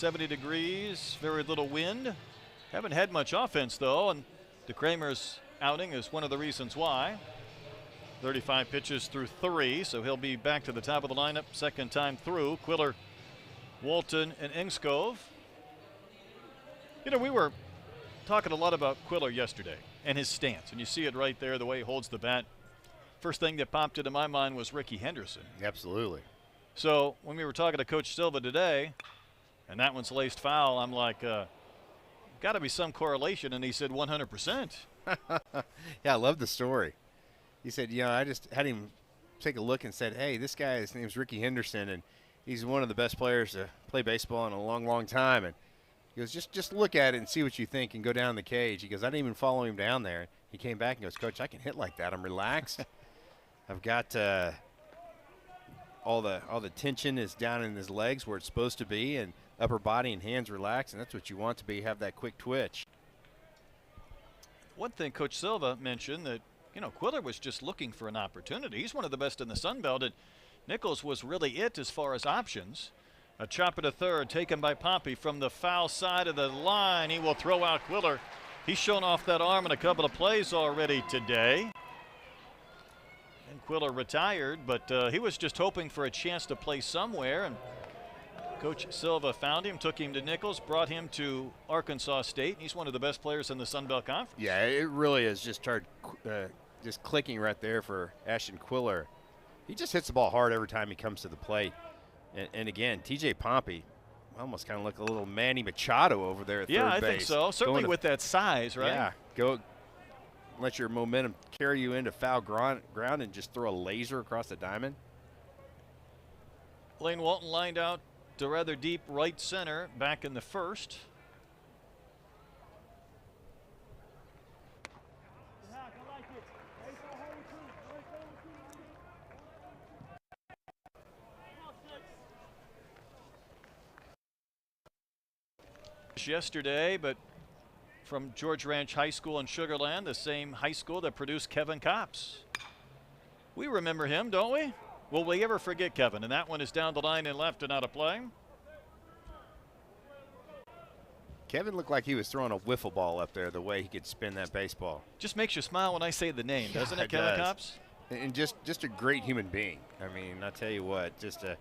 70 degrees, very little wind. Haven't had much offense, though, and DeCramer's outing is one of the reasons why. 35 pitches through 3, so he'll be back to the top of the lineup second time through. Quiller, Walton, and Engskov. You know, we were talking a lot about Quiller yesterday and his stance, and you see it right there, the way he holds the bat. First thing that popped into my mind was Ricky Henderson. Absolutely. So when we were talking to Coach Silva today, and that one's laced foul, I'm like, got to be some correlation, and he said 100%. Yeah, I love the story. He said, you know, I just had him take a look and said, hey, this guy, his name's Ricky Henderson, and he's one of the best players to play baseball in a long, long time. And he goes, just look at it and see what you think and go down the cage. He goes, I didn't even follow him down there. He came back and goes, Coach, I can hit like that. I'm relaxed. I've got all the tension is down in his legs where it's supposed to be, and upper body and hands relaxed, and that's what you want to be, have that quick twitch. One thing Coach Silva mentioned that, you know, Quiller was just looking for an opportunity. He's one of the best in the Sun Belt, and Nichols was really it as far as options. A chopper to third, taken by Poppy from the foul side of the line. He will throw out Quiller. He's shown off that arm in a couple of plays already today. And Quiller retired, but he was just hoping for a chance to play somewhere, and Coach Silva found him, took him to Nichols, brought him to Arkansas State. He's one of the best players in the Sun Belt Conference. Yeah, it really is just started just clicking right there for Ashton Quiller. He just hits the ball hard every time he comes to the plate. And again, TJ Pompey almost kind of look a little Manny Machado over there at third base. Yeah, I think so. Certainly with that size, right? Yeah, go let your momentum carry you into foul ground and just throw a laser across the diamond. Lane Walton lined out to rather deep right center back in the first. Yesterday, but from George Ranch High School in Sugar Land, the same high school that produced Kevin Kopps. We remember him, don't we? Will we ever forget Kevin? And that one is down the line and left and out of play. Kevin looked like he was throwing a wiffle ball up there, the way he could spin that baseball. Just makes you smile when I say the name, doesn't it, Kevin Kopps? And just a great human being. I mean, I tell you what, just a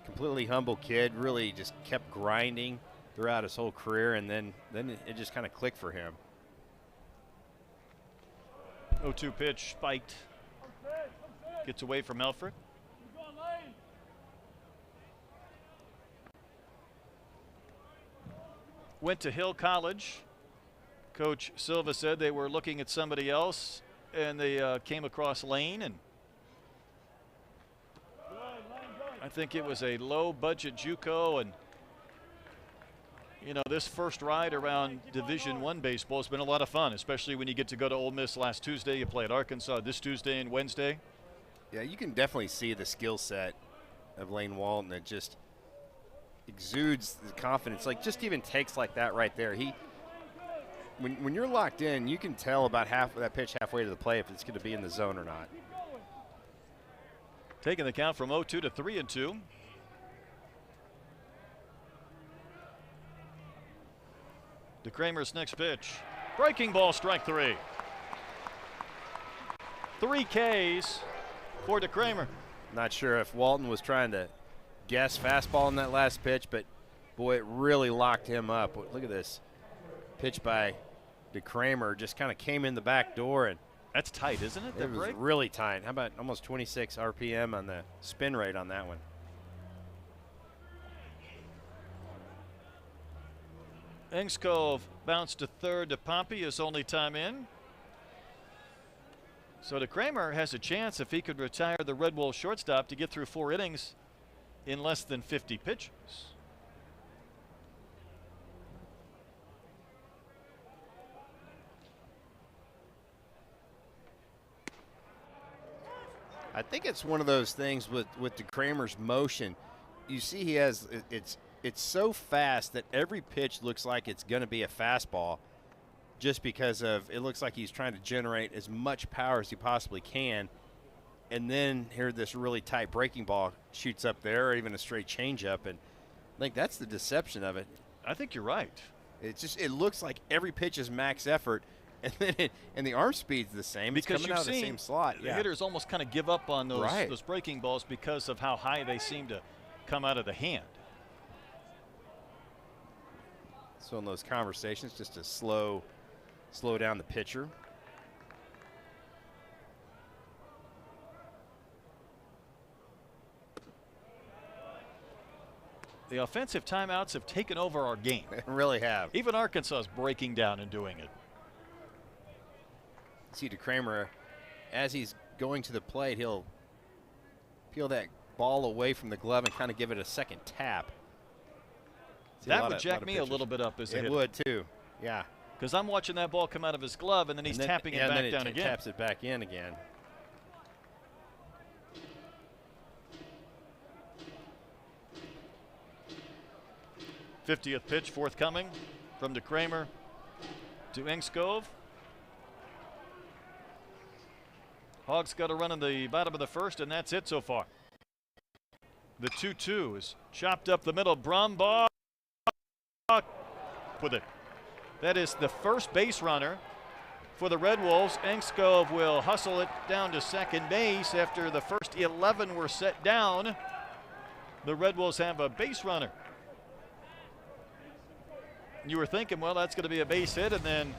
completely humble kid, really just kept grinding throughout his whole career, and then it just kind of clicked for him. 0-2 pitch spiked. Gets away from Elford. Went to Hill College. Coach Silva said they were looking at somebody else, and they came across Lane, and I think it was a low-budget JUCO, and you know, this first ride around Division I baseball has been a lot of fun, especially when you get to go to Ole Miss last Tuesday. You play at Arkansas this Tuesday and Wednesday. Yeah, you can definitely see the skill set of Lane Walton that just exudes the confidence. Like, just even takes like that right there. When you're locked in, you can tell about half of that pitch halfway to the plate if it's going to be in the zone or not. Taking the count from 0-2 to 3-2. DeCramer's next pitch. Breaking ball, strike 3. 3 Ks for DeCramer. Not sure if Walton was trying to guess fastball in that last pitch, but boy, it really locked him up. Look at this pitch by DeCramer, just kind of came in the back door, and that's tight, isn't it? It was really tight. How about almost 26 RPM on the spin rate on that one? Engskov bounced to third to Pompey, his only time in. So DeCramer has a chance, if he could retire the Red Wolves shortstop, to get through 4 innings in less than 50 pitches. I think it's one of those things with DeCramer's motion. You see he has it's so fast that every pitch looks like it's going to be a fastball, just because of it looks like he's trying to generate as much power as he possibly can. And then here this really tight breaking ball shoots up there, or even a straight changeup, and I think that's the deception of it. I think you're right. It looks like every pitch is max effort, and then and the arm speed's the same. Because it's coming out of the same slot. The hitters almost kind of give up on those breaking balls because of how high they seem to come out of the hand. So in those conversations, just to slow down the pitcher. The offensive timeouts have taken over our game. They really have. Even Arkansas is breaking down and doing it. See DeCramer, as he's going to the plate, he'll peel that ball away from the glove and kind of give it a second tap. That would jack me a little bit up as a hitter. It would too, yeah. Because I'm watching that ball come out of his glove, and then he's tapping it back down again. Taps it back in again. '50th pitch forthcoming from DeCramer to Engskov. Hogs got a run in the bottom of the first, and that's it so far. The 2-2 is chopped up the middle. Brumbaugh with it. That is the first base runner for the Red Wolves. Engskov will hustle it down to second base after the first 11 were set down. The Red Wolves have a base runner. You were thinking, well, that's going to be a base hit, and then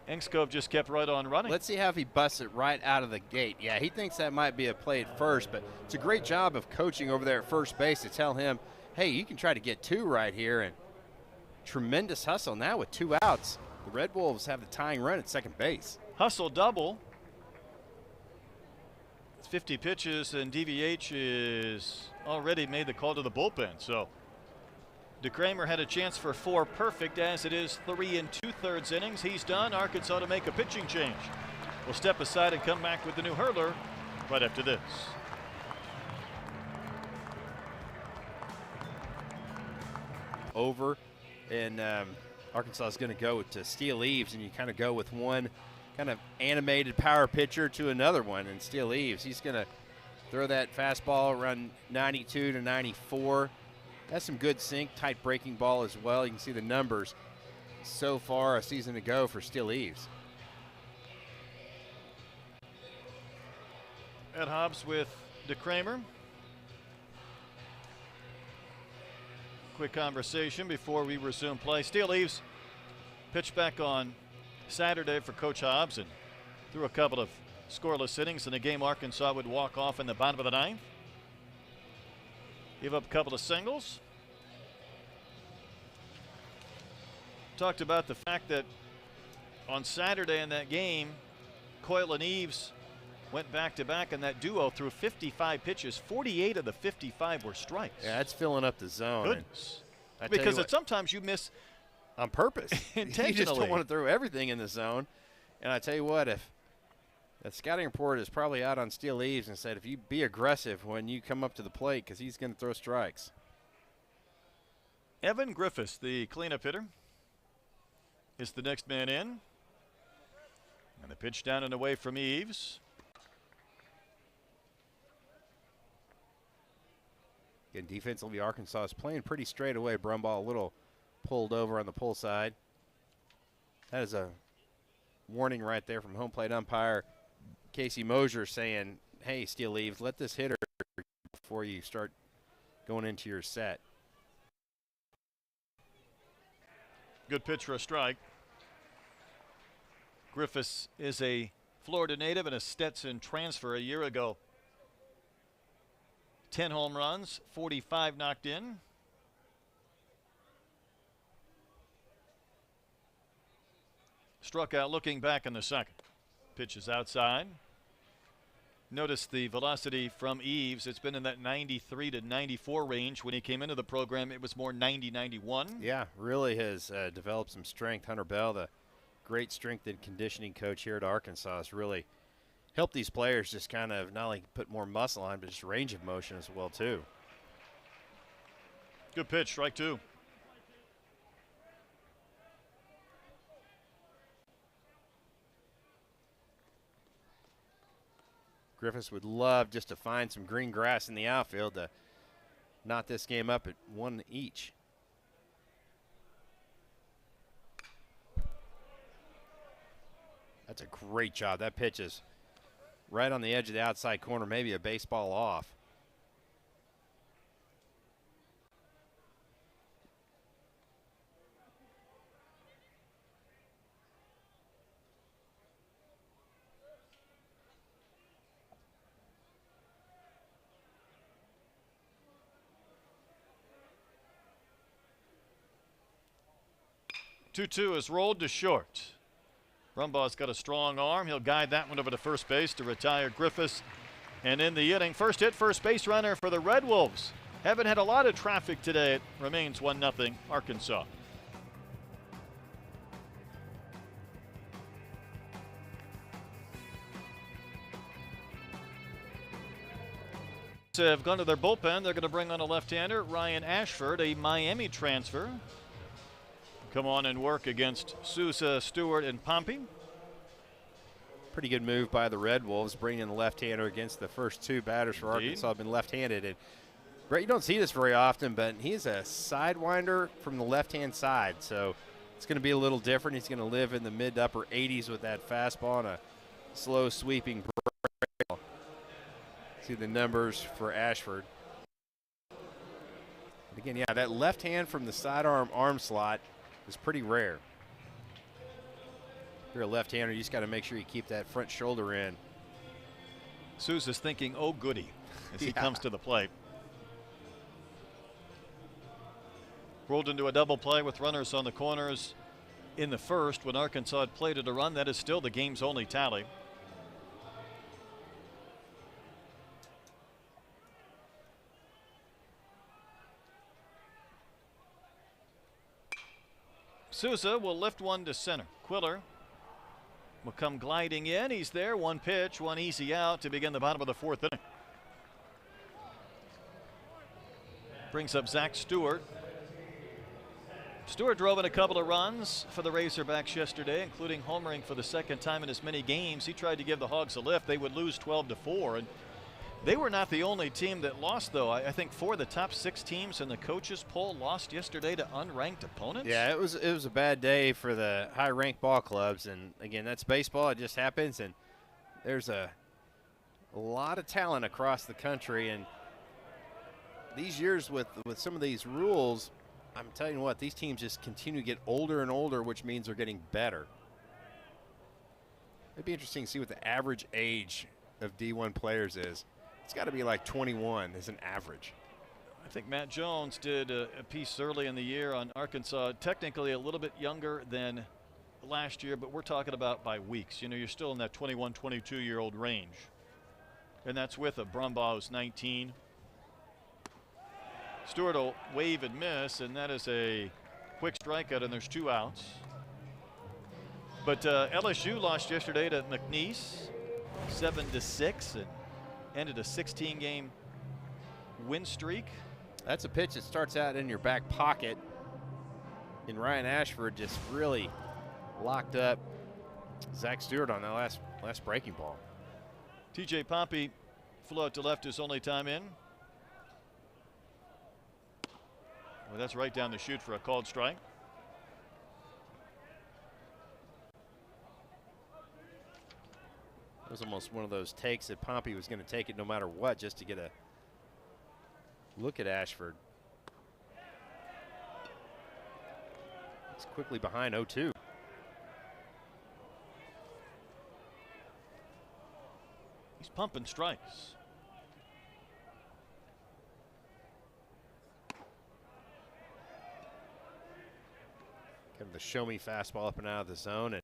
Engskov just kept right on running. Let's see how if he busts it right out of the gate. Yeah, he thinks that might be a play at first, but it's a great job of coaching over there at first base to tell him, hey, you can try to get two right here, and tremendous hustle now with 2 outs. The Red Wolves have the tying run at second base. Hustle double. It's 50 pitches, and DVH is already made the call to the bullpen, so DeCramer had a chance for 4 perfect, as it is 3 2/3 innings. He's done. Arkansas to make a pitching change. We'll step aside and come back with the new hurler right after this. Over, and Arkansas is going to go to Steele Eaves, and you kind of go with one kind of animated power pitcher to another one. And Steele Eaves, he's going to throw that fastball around 92 to 94. That's some good sink, tight breaking ball as well. You can see the numbers so far a season to go for Steele Eaves. Ed Hobbs with DeCramer. Quick conversation before we resume play. Steele Eaves pitched back on Saturday for Coach Hobbs and threw a couple of scoreless innings in a game Arkansas would walk off in the bottom of the 9th. Gave up a couple of singles. Talked about the fact that on Saturday in that game, Coyle and Eaves went back-to-back, and that duo threw 55 pitches. 48 of the 55 were strikes. Yeah, that's filling up the zone. Goodness. Because sometimes you miss on purpose. Intentionally. You just don't want to throw everything in the zone. And I tell you what, if the scouting report is probably out on Steele Eaves and said, if you be aggressive when you come up to the plate, because he's going to throw strikes. Evan Griffiths, the cleanup hitter, is the next man in. And the pitch down and away from Eaves. Again, defensively, Arkansas is playing pretty straight away. Brumbaugh a little pulled over on the pull side. That is a warning right there from home plate umpire Casey Mosier saying, hey, Steele Eaves, let this hitter before you start going into your set. Good pitch for a strike. Griffiths is a Florida native and a Stetson transfer a year ago. 10 home runs, 45 knocked in. Struck out looking back in the second. Pitch is outside. Notice the velocity from Eaves. It's been in that 93 to 94 range. When he came into the program, it was more 90, 91. Yeah, really has developed some strength. Hunter Bell, the great strength and conditioning coach here at Arkansas, has really helped these players just kind of not only put more muscle on, but just range of motion as well, too. Good pitch, strike 2. Griffiths would love just to find some green grass in the outfield to knot this game up at 1 each. That's a great job. That pitch is right on the edge of the outside corner, maybe a baseball off. Two is rolled to short. Brumbaugh's got a strong arm. He'll guide that one over to first base to retire Griffiths. And in the inning, first hit, first base runner for the Red Wolves. Haven't had a lot of traffic today. It remains 1-0 Arkansas. Have gone to their bullpen. They're going to bring on a left-hander, Ryan Ashford, a Miami transfer. Come on and work against Sousa, Stewart, and Pompey. Pretty good move by the Red Wolves, bringing the left-hander against the first two batters for Arkansas have been left-handed. And Brett, you don't see this very often, but he's a sidewinder from the left-hand side, so it's going to be a little different. He's going to live in the mid to upper 80s with that fastball and a slow sweeping break. See the numbers for Ashford. And again, yeah, that left hand from the sidearm arm slot is pretty rare. If you're a left-hander, you just got to make sure you keep that front shoulder in. Sousa's thinking, oh goody, as he comes to the plate. Rolled into a double play with runners on the corners in the first when Arkansas had plated a run. That is still the game's only tally. Sousa will lift one to center. Quiller will come gliding in. He's there. One pitch, one easy out to begin the bottom of the fourth inning. Brings up Zach Stewart. Stewart drove in a couple of runs for the Razorbacks yesterday, including homering for the second time in as many games. He tried to give the Hogs a lift. They would lose 12-4. And they were not the only team that lost, though. I think 4 of the top 6 teams in the coaches poll lost yesterday to unranked opponents. Yeah, it was a bad day for the high-ranked ball clubs, and again, that's baseball. It just happens, and there's a lot of talent across the country, and these years with some of these rules, I'm telling you what, these teams just continue to get older and older, which means they're getting better. It'd be interesting to see what the average age of D1 players is. It's got to be like 21 as an average. I think Matt Jones did a piece early in the year on Arkansas, technically a little bit younger than last year, but we're talking about by weeks. You know, you're still in that 21, 22-year-old range. And that's with a Brumbaugh who's 19. Stewart will wave and miss, and that is a quick strikeout, and there's 2 outs. But LSU lost yesterday to McNeese, 7-6, and ended a 16-game win streak. That's a pitch that starts out in your back pocket. And Ryan Ashford just really locked up Zach Stewart on that last breaking ball. TJ Pompey flew out to left his only time in. Well, that's right down the chute for a called strike. It was almost one of those takes that Pompey was going to take it no matter what, just to get a look at Ashford. He's quickly behind 0-2. He's pumping strikes. Kind of the show-me fastball up and out of the zone, and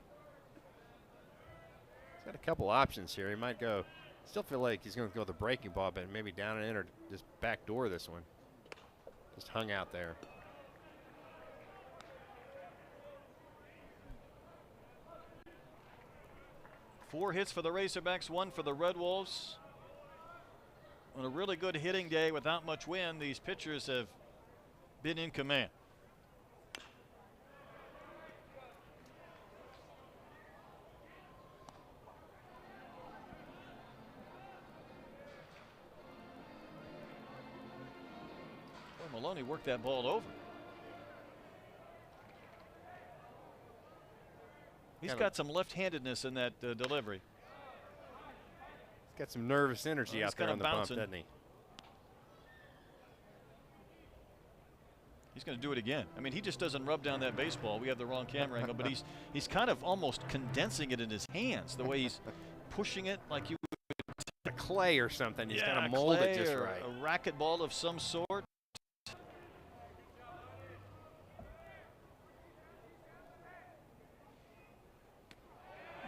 he's got a couple options here. He might go, still feel like he's going to go the breaking ball, but maybe down and in or just backdoor this one. Just hung out there. Four hits for the Razorbacks, 1 for the Red Wolves. On a really good hitting day without much wind, these pitchers have been in command. Maloney worked that ball over. He's got some left-handedness in that delivery. He's got some nervous energy out there on the bump, doesn't he? He's going to do it again. I mean, he just doesn't rub down that baseball. We have the wrong camera angle, but he's kind of almost condensing it in his hands, the way he's pushing it like you would. The clay or something. He's got to mold it just right. A racquetball of some sort.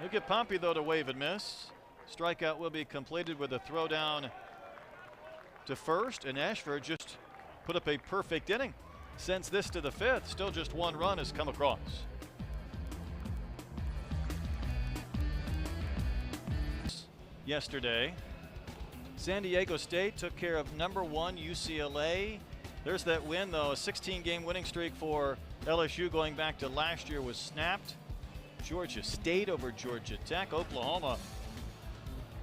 He'll get Pompey, though, to wave and miss. Strikeout will be completed with a throw down to first, and Ashford just put up a perfect inning. Sends this to the fifth. Still just one run has come across. Yesterday, San Diego State took care of #1 UCLA. There's that win, though. A 16-game winning streak for LSU going back to last year was snapped. Georgia State over Georgia Tech. Oklahoma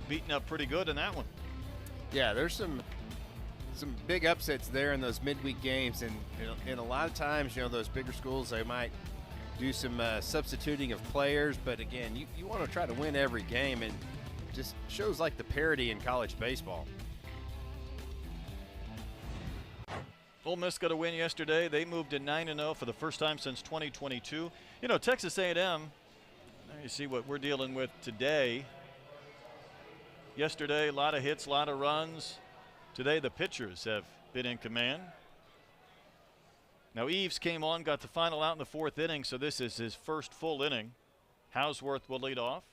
beaten up pretty good in that one. Yeah, there's some big upsets there in those midweek games, and a lot of times, those bigger schools, they might do some substituting of players, but again, you want to try to win every game, and just shows like the parity in college baseball. Ole Miss got a win yesterday. They moved to 9-0 for the first time since 2022. Texas A&M, you see what we're dealing with today. Yesterday, a lot of hits, a lot of runs. Today, the pitchers have been in command. Now, Eves came on, got the final out in the 4th inning, so this is his first full inning. Hausworth will lead off.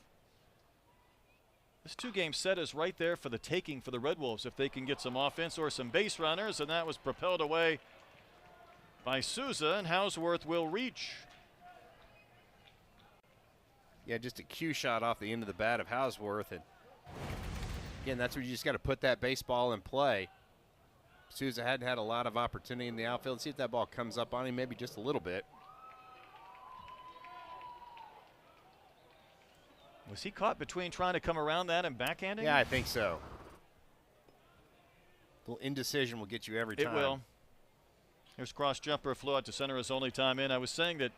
This 2-game set is right there for the taking for the Red Wolves if they can get some offense or some base runners, and that was propelled away by Souza, and Hausworth will reach. Yeah, just a cue shot off the end of the bat of Hausworth, and again, that's where you just got to put that baseball in play. Souza hadn't had a lot of opportunity in the outfield. See if that ball comes up on him, maybe just a little bit. Was he caught between trying to come around that and backhanding? Yeah, I think so. A little indecision will get you every time. It will. Here's cross jumper, flew out to center his only time in. I was saying that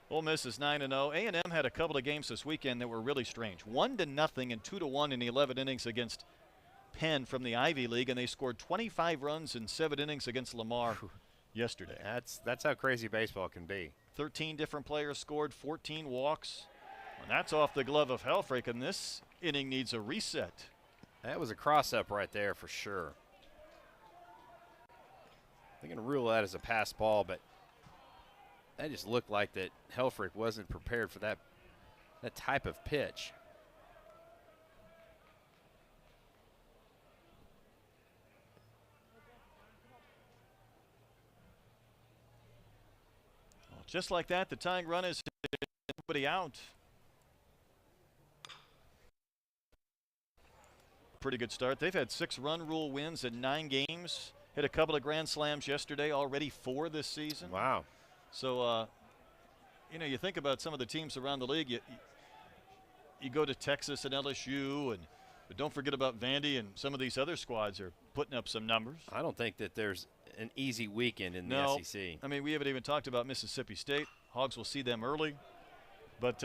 Ole Miss is 9-0. A&M had a couple of games this weekend that were really strange. 1-0 and 2-1 in the 11 innings against Penn from the Ivy League, and they scored 25 runs in 7 innings against Lamar yesterday. That's how crazy baseball can be. 13 different players scored, 14 walks. And that's off the glove of Helfrich, and this inning needs a reset. That was a cross-up right there for sure. They're going to rule that as a pass ball, but that just looked like that Helfrich wasn't prepared for that type of pitch. Well, just like that, the tying run is nobody out. Pretty good start. They've had 6 run rule wins in 9 games. Hit a couple of grand slams yesterday, already 4 this season. Wow. So, you think about some of the teams around the league. You go to Texas and LSU, but don't forget about Vandy, and some of these other squads are putting up some numbers. I don't think that there's an easy weekend in the SEC. I mean, we haven't even talked about Mississippi State. Hogs will see them early. But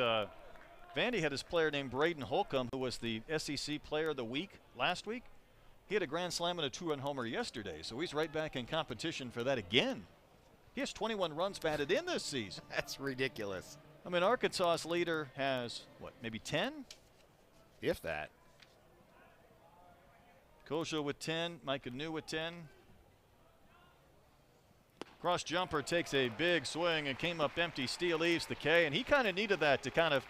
Vandy had his player named Braden Holcomb, who was the SEC Player of the Week last week. He had a grand slam and a 2-run homer yesterday, so he's right back in competition for that again. He has 21 runs batted in this season. That's ridiculous. I mean, Arkansas's leader has, maybe 10? If that. Kojo with 10, Micah New with 10. Cross jumper takes a big swing and came up empty. Steele leaves the K, and he kind of needed that to kind of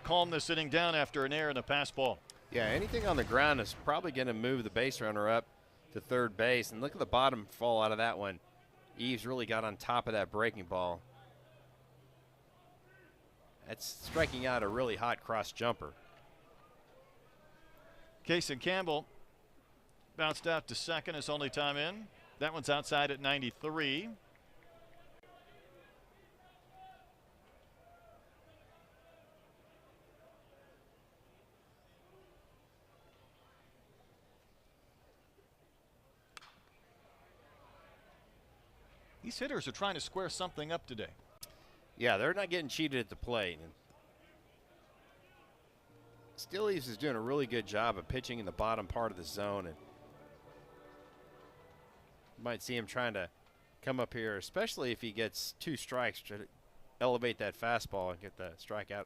calm this inning down after an error and a pass ball. Yeah, anything on the ground is probably going to move the base runner up to third base. And look at the bottom fall out of that one. Eves really got on top of that breaking ball. That's striking out a really hot cross jumper. Kason Campbell bounced out to second, his only time in. That one's outside at 93. These hitters are trying to square something up today. Yeah, they're not getting cheated at the plate. And Steele Eaves is doing a really good job of pitching in the bottom part of the zone, and you might see him trying to come up here, especially if he gets 2 strikes, to elevate that fastball and get the strikeout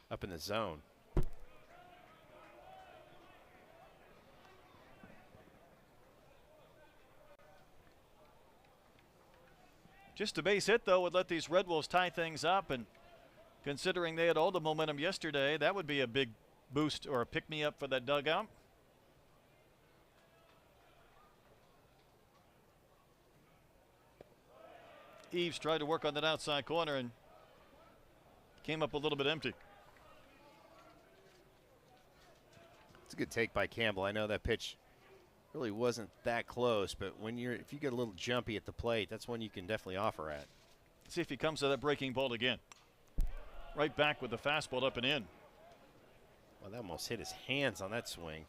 up in the zone. Just a base hit, though, would let these Red Wolves tie things up, and considering they had all the momentum yesterday, that would be a big boost or a pick-me-up for that dugout. Eaves tried to work on that outside corner and came up a little bit empty. It's a good take by Campbell. I know that pitch really wasn't that close, but if you get a little jumpy at the plate, that's one you can definitely offer at. See if he comes to that breaking ball again. Right back with the fastball up and in. Well, that almost hit his hands on that swing.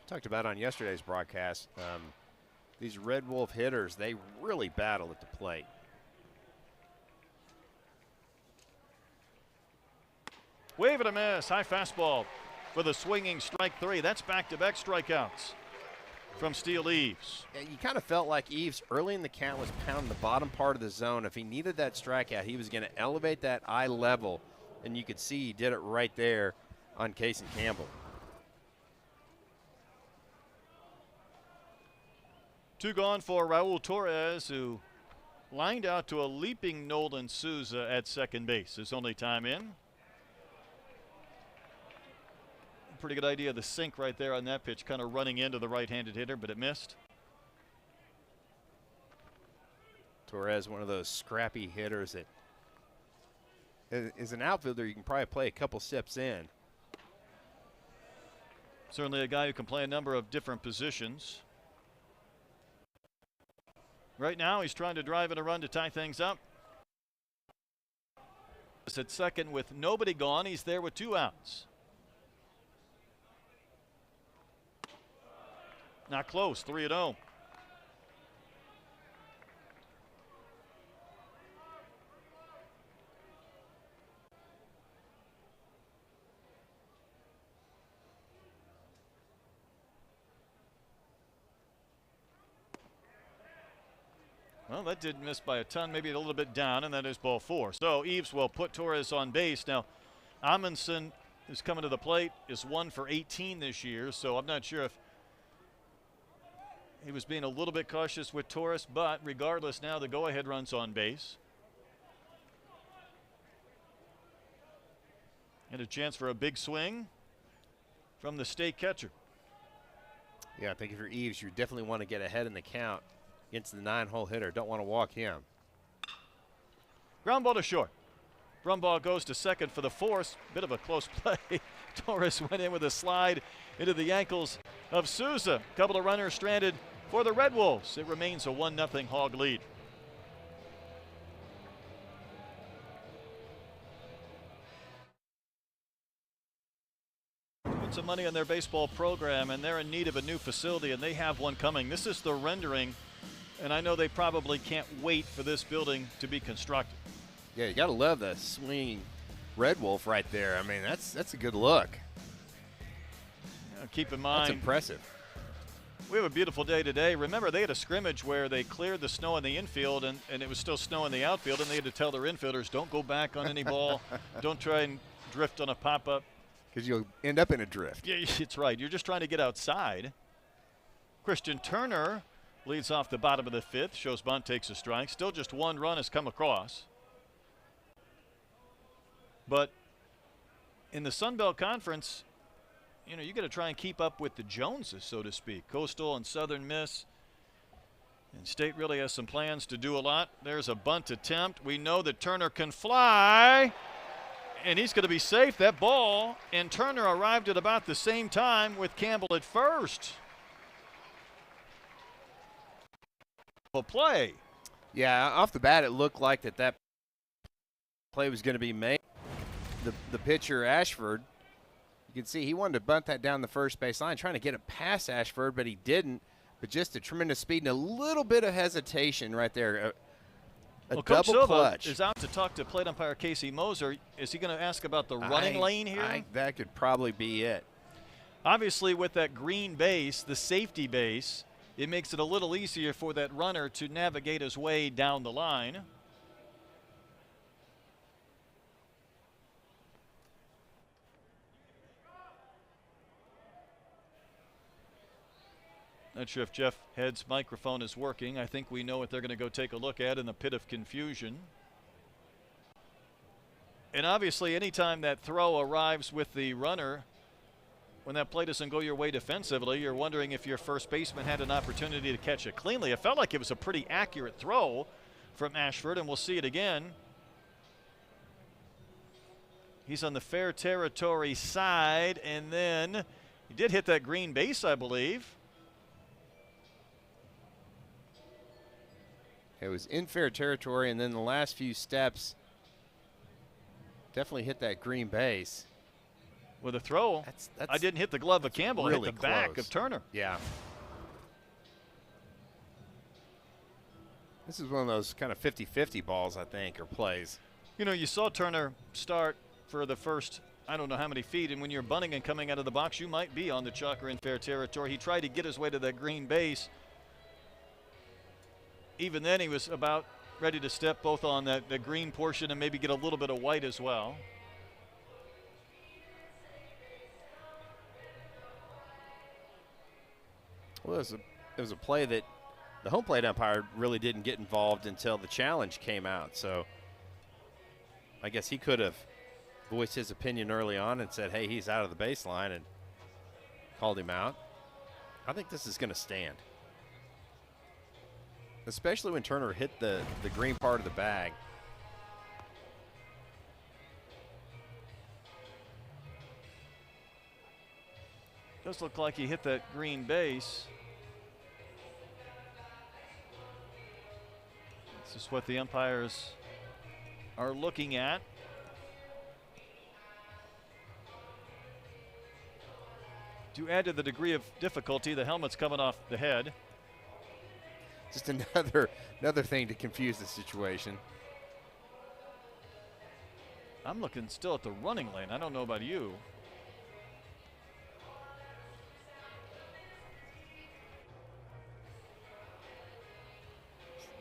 Talked about on yesterday's broadcast, these Red Wolf hitters, they really battle at the plate. Wave and a miss. High fastball for the swinging strike 3. That's back-to-back strikeouts from Steele Eaves. And you kind of felt like Eaves early in the count was pounding the bottom part of the zone. If he needed that strikeout, he was going to elevate that eye level, and you could see he did it right there on Case and Campbell. 2 gone for Raul Torres, who lined out to a leaping Nolan Souza at second base. His only time in. Pretty good idea of the sink right there on that pitch, kind of running into the right-handed hitter, but it missed. Torres, one of those scrappy hitters that is an outfielder you can probably play a couple steps in. Certainly a guy who can play a number of different positions. Right now he's trying to drive in a run to tie things up. At second with nobody gone, he's there with 2 outs. Not close, 3-0. Well, that did miss by a ton, maybe a little bit down, and that is ball 4. So Eaves will put Torres on base. Now, Amundsen, who's coming to the plate, is 1 for 18 this year, so I'm not sure if he was being a little bit cautious with Torres, but regardless, now the go-ahead run's on base. And a chance for a big swing from the state catcher. Yeah, I think if you're Eaves, you definitely want to get ahead in the count against the 9-hole hitter. Don't want to walk him. Ground ball to short. Run ball goes to second for the force. Bit of a close play. Torres went in with a slide into the ankles of Souza. Couple of runners stranded for the Red Wolves. It remains a 1-0 Hog lead. Put some money on their baseball program, and they're in need of a new facility, and they have one coming. This is the rendering, and I know they probably can't wait for this building to be constructed. Yeah, you got to love the swinging Red Wolf right there. I mean, that's a good look. Keep in mind, that's impressive. We have a beautiful day today. Remember, they had a scrimmage where they cleared the snow in the infield, and it was still snow in the outfield, and they had to tell their infielders, don't go back on any ball. Don't try and drift on a pop-up. Because you'll end up in a drift. Yeah, it's right. You're just trying to get outside. Christian Turner leads off the bottom of the 5th. Shows bunt, takes a strike. Still just 1 run has come across. But in the Sun Belt Conference, you know, you got to try and keep up with the Joneses, so to speak. Coastal and Southern Miss. And State really has some plans to do a lot. There's a bunt attempt. We know that Turner can fly, and he's going to be safe. That ball, and Turner arrived at about the same time with Campbell at first. Well, play. Yeah, off the bat, it looked like that play was going to be made. The pitcher, Ashford, You can see he wanted to bunt that down the first base line, trying to get it past Ashford, but he didn't. But just a tremendous speed and a little bit of hesitation right there. A Coach double Silva clutch. is out to talk to plate umpire Casey Moser. Is he going to ask about the running lane here? That could probably be it. Obviously, with that green base, the safety base, it makes it a little easier for that runner to navigate his way down the line. Not sure if Jeff Head's microphone is working. I think we know what they're going to go take a look at in the pit of confusion. And obviously, anytime that throw arrives with the runner, when that play doesn't go your way defensively, you're wondering if your first baseman had an opportunity to catch it cleanly. It felt like it was a pretty accurate throw from Ashford, and we'll see it again. He's on the fair territory side, and then he did hit that green base, I believe. It was in fair territory, and then the last few steps definitely hit that green base. With a throw, I didn't hit the glove of Campbell, really hit the back of Turner. Yeah. This is one of those kind of 50-50 balls, I think, or plays. You know, you saw Turner start for the first, I don't know how many feet, and when you're bunting and coming out of the box, you might be on the chalk or in fair territory. He tried to get his way to that green base. Even then, he was about ready to step both on the green portion and maybe get a little bit of white as well. Well, it was a play that the home plate umpire really didn't get involved until the challenge came out. So I guess he could have voiced his opinion early on and said, hey, he's out of the baseline, and called him out. I think this is going to stand, especially when Turner hit the green part of the bag. Does look like he hit that green base. This is what the umpires are looking at. To add to the degree of difficulty, the helmet's coming off the head. Just another thing to confuse the situation. I'm looking still at the running lane. I don't know about you.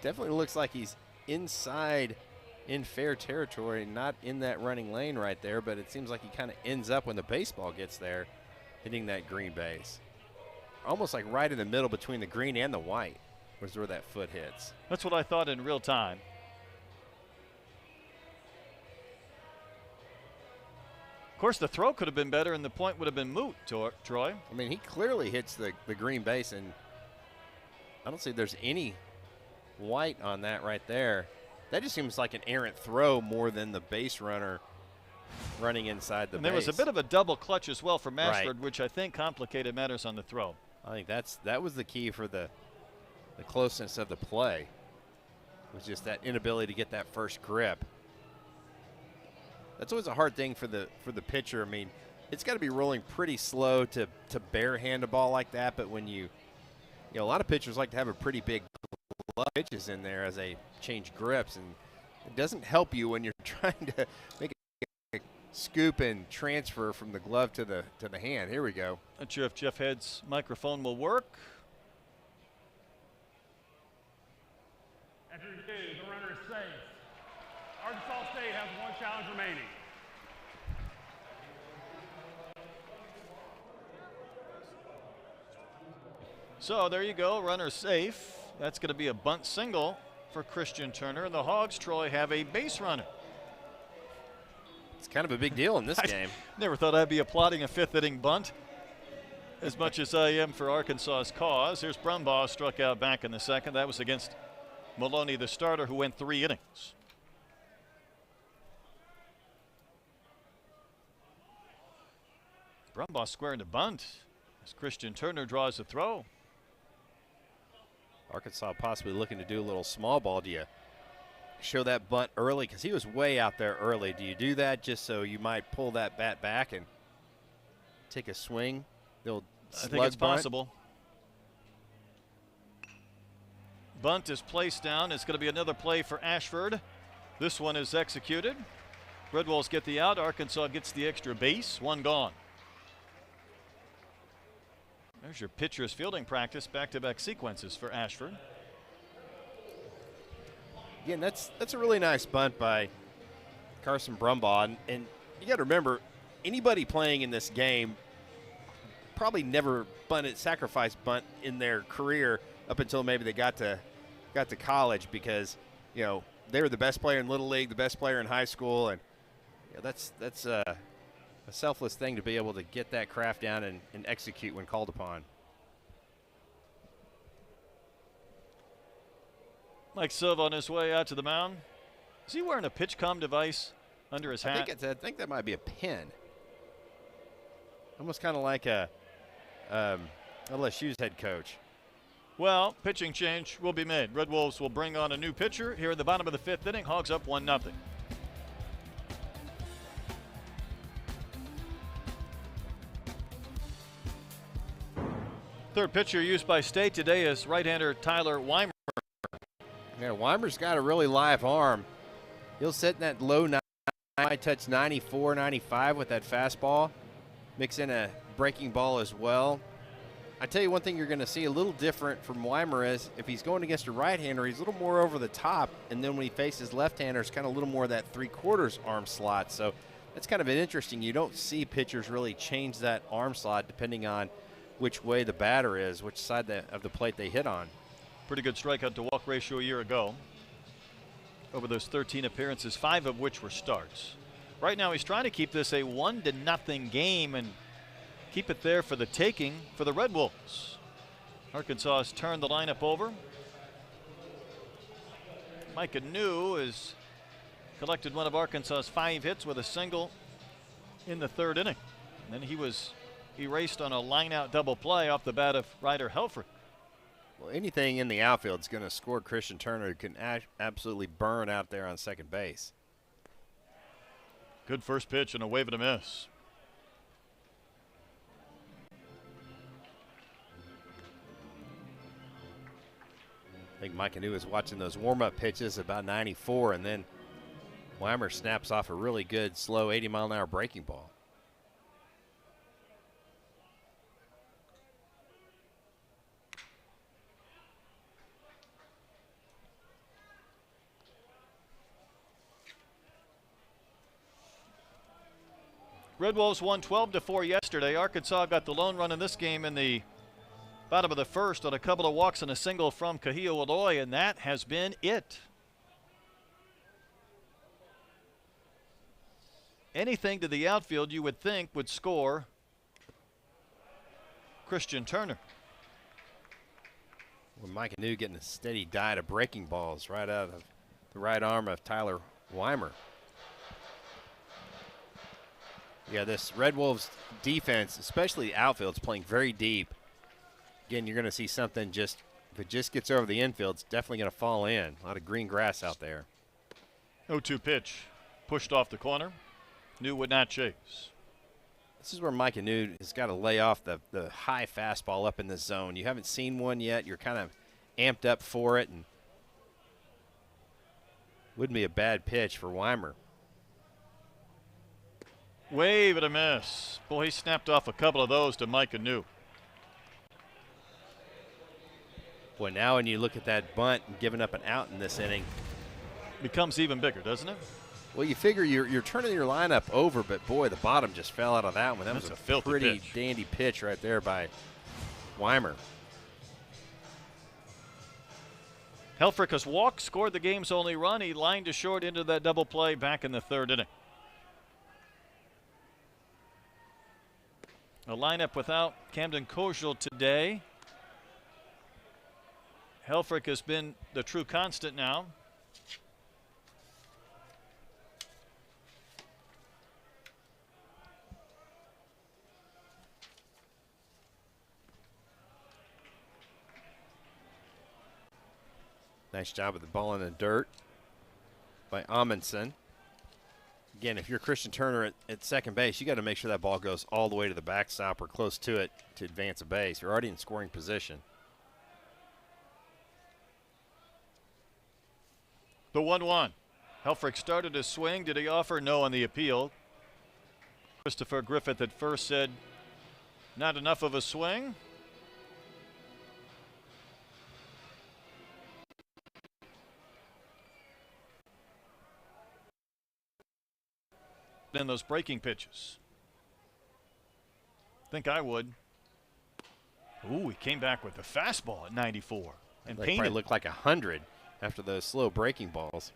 Definitely looks like he's inside in fair territory, not in that running lane right there, but it seems like he kind of ends up when the baseball gets there, hitting that green base. Almost like right in the middle between the green and the white was where that foot hits. That's what I thought in real time. Of course, the throw could have been better and the point would have been moot, Troy. I mean, he clearly hits the green base, and I don't see there's any white on that right there. That just seems like an errant throw more than the base runner running inside the base. There was a bit of a double clutch as well from Ashford, which I think complicated matters on the throw. I think that was the key for the closeness of the play, was just that inability to get that first grip. That's always a hard thing for the pitcher. I mean, it's got to be rolling pretty slow to barehand a ball like that, but when you know, a lot of pitchers like to have a pretty big glove pitches in there as they change grips, and it doesn't help you when you're trying to make a scoop and transfer from the glove to the hand. Here we go. Not sure if Jeff Head's microphone will work. After the runner is safe. Arkansas State has one challenge remaining. So there you go, runner safe. That's going to be a bunt single for Christian Turner. The Hogs, Troy, have a base runner. It's kind of a big deal in this game. Never thought I'd be applauding a fifth inning bunt as much as I am for Arkansas's cause. Here's Brumbaugh, struck out back in the second. That was against Maloney, the starter, who went 3 innings. Brumbaugh squaring to bunt as Christian Turner draws the throw. Arkansas possibly looking to do a little small ball. Do you show that bunt early? Because he was way out there early. Do you do that just so you might pull that bat back? And take a swing. They'll I think it's possible. Bunt is placed down. It's going to be another play for Ashford. This one is executed. Red Wolves get the out. Arkansas gets the extra base. One gone. There's your pitcher's fielding practice. Back-to-back sequences for Ashford. Again, that's a really nice bunt by Carson Brumbaugh. And you got to remember, anybody playing in this game probably never bunted, sacrifice bunt in their career up until maybe they got to college, because they were the best player in Little League, the best player in high school, and that's a selfless thing to be able to get that craft down and execute when called upon. Mike Silva on his way out to the mound. Is he wearing a pitch comm device under his hat? I think that might be a pin. Almost kind of like a LSU's head coach. Well, pitching change will be made. Red Wolves will bring on a new pitcher here in the bottom of the fifth inning. Hogs up 1-0. Third pitcher used by State today is right-hander Tyler Weimer. Yeah, Weimer's got a really live arm. He'll sit in that low 90, might touch 94, 95 with that fastball. Mix in a breaking ball as well. I tell you one thing you're going to see a little different from Weimer is if he's going against a right-hander, he's a little more over the top, and then when he faces left-hander, it's kind of a little more of that three-quarters arm slot. So that's kind of an interesting. You don't see pitchers really change that arm slot depending on which way the batter is, which side of the plate they hit on. Pretty good strikeout to walk ratio a year ago. Over those 13 appearances, 5 of which were starts. Right now he's trying to keep this a 1-0 game and keep it there for the taking for the Red Wolves. Arkansas has turned the lineup over. Micah New has collected one of Arkansas's 5 hits with a single in the third inning. And then he was erased on a line-out double play off the bat of Ryder Helfrich. Well, anything in the outfield is going to score Christian Turner, who can absolutely burn out there on second base. Good first pitch and a wave and a miss. I think Mike Anu is watching those warm-up pitches about 94, and then Weimer snaps off a really good, slow 80-mile-an-hour breaking ball. Red Wolves won 12-4 yesterday. Arkansas got the lone run in this game in the bottom of the first on a couple of walks and a single from Kahio Aloy, and that has been it. Anything to the outfield you would think would score Christian Turner. Well, Mike Anu getting a steady diet of breaking balls right out of the right arm of Tyler Weimer. Yeah, this Red Wolves defense, especially the outfield, is playing very deep. Again, you're going to see something just, if it just gets over the infield, it's definitely going to fall in. A lot of green grass out there. 0-2 pitch pushed off the corner. New would not chase. This is where Mike Anu has got to lay off the high fastball up in the zone. You haven't seen one yet. You're kind of amped up for it, and wouldn't be a bad pitch for Weimer. Wave and a miss. Boy, he snapped off a couple of those to Mike Anu. Boy, now when you look at that bunt and giving up an out in this inning, becomes even bigger, doesn't it? Well, you figure you're turning your lineup over, but boy, the bottom just fell out of that one. That was a pretty dandy pitch right there by Weimer. Helfrich has walked, scored the game's only run. He lined to short into that double play back in the third inning. A lineup without Camden Kojal today. Helfrich has been the true constant now. Nice job with the ball in the dirt by Amundsen. Again, if you're Christian Turner at second base, you got to make sure that ball goes all the way to the backstop or close to it to advance a base. You're already in scoring position. The 1-1. Helfrich started his swing. Did he offer? No on the appeal. Christopher Griffith at first said not enough of a swing. Then those breaking pitches. Think I would. Ooh, he came back with the fastball at 94 and That painted. probably looked like 100 after those slow breaking balls.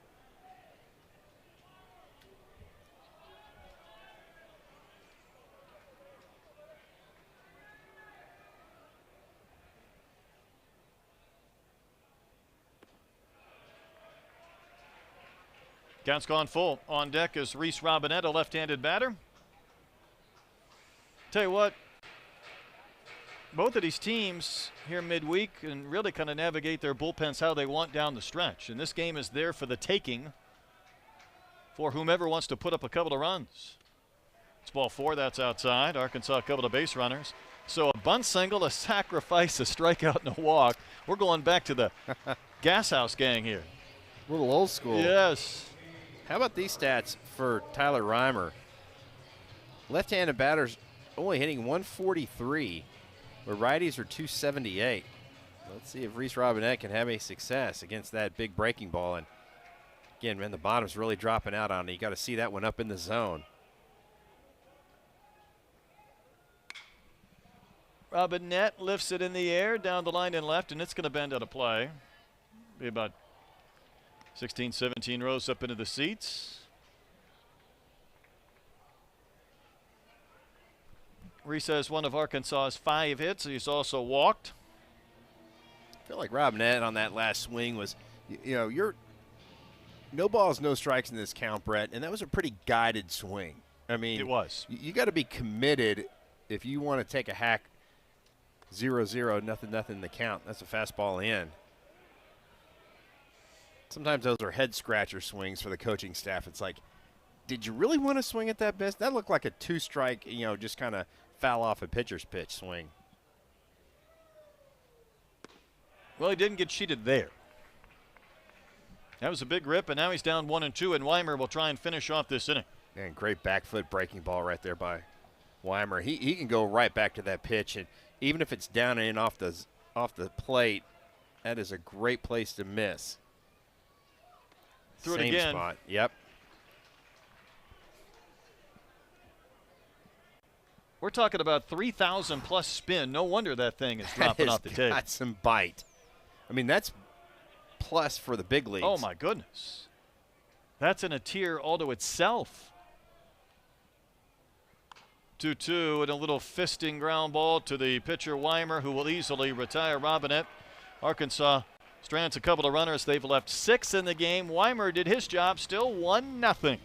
Count's gone full. On deck is Reese Robinette, a left-handed batter. Tell you what, both of these teams here midweek can really kind of navigate their bullpens how they want down the stretch. And this game is there for the taking for whomever wants to put up a couple of runs. It's ball 4, that's outside. Arkansas a couple of base runners. So a bunt single, a sacrifice, a strikeout, and a walk. We're going back to the Gas House gang here. A little old school. Yes. How about these stats for Tyler Reimer? Left-handed batters only hitting 143, where righties are 278. Let's see if Reese Robinette can have any success against that big breaking ball. And again, man, the bottom's really dropping out on it. You got to see that one up in the zone. Robinette lifts it in the air down the line and left, and it's going to bend out of play. Be about 16, 17 rows up into the seats. Reese has one of Arkansas's 5 hits. He's also walked. I feel like Robinette on that last swing was, you're no balls, no strikes in this count, Brett, and that was a pretty guided swing. I mean, It was. You got to be committed if you want to take a hack 0-0, nothing in the count. That's a fastball in. Sometimes those are head scratcher swings for the coaching staff. It's like, did you really want to swing at that best? That looked like a 2-strike, just kind of foul off a pitcher's pitch swing. Well, he didn't get cheated there. That was a big rip, and now he's down 1-2, and Weimer will try and finish off this inning. And great back foot breaking ball right there by Weimer. He can go right back to that pitch, and even if it's down and in off the plate, that is a great place to miss. Threw it Same again. spot. Yep. We're talking about 3,000 plus spin. No wonder that thing is dropping That off the has tape. got some bite. I mean, that's plus for the big leagues. Oh, my goodness. That's in a tier all to itself. 2-2 and a little fisting ground ball to the pitcher Weimer, who will easily retire Robinette. Arkansas strands a couple of runners. They've left 6 in the game. Weimer did his job, still 1-0.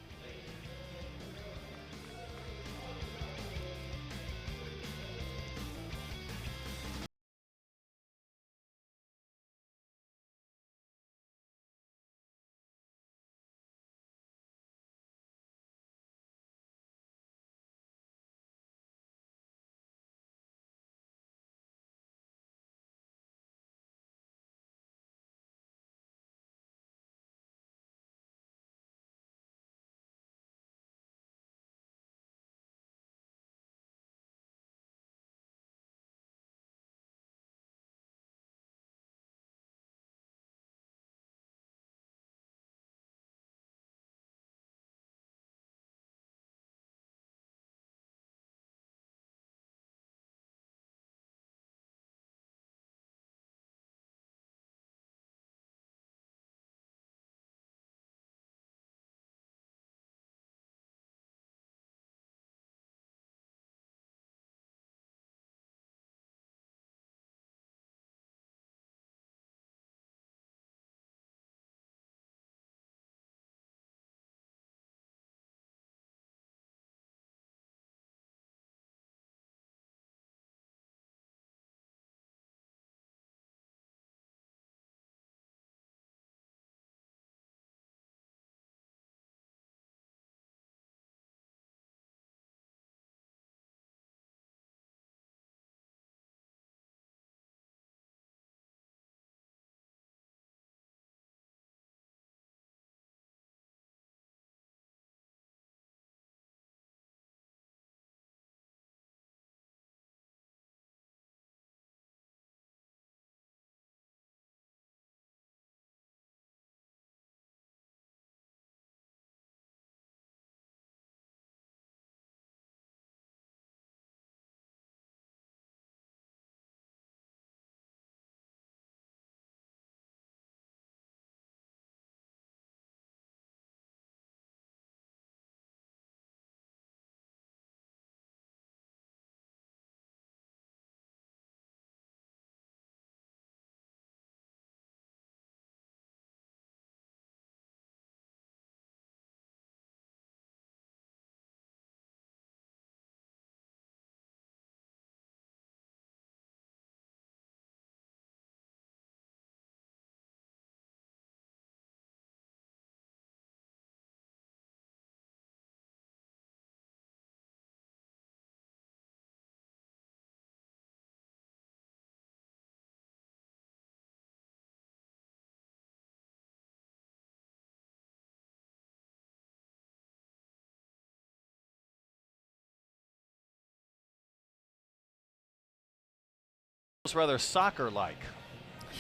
rather soccer-like.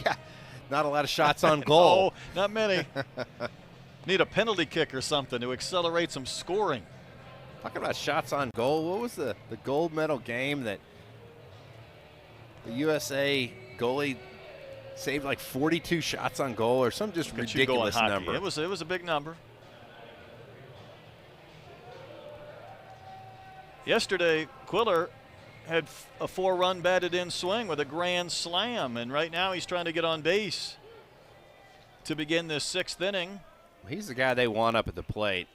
Yeah, not a lot of shots on goal. No, not many. Need a penalty kick or something to accelerate some scoring. Talking about shots on goal, what was the gold medal game that the USA goalie saved like 42 shots on goal or some just ridiculous number? It was a big number. Yesterday, Quiller had a 4-run batted in swing with a grand slam, and right now he's trying to get on base to begin this 6th inning. He's the guy they want up at the plate.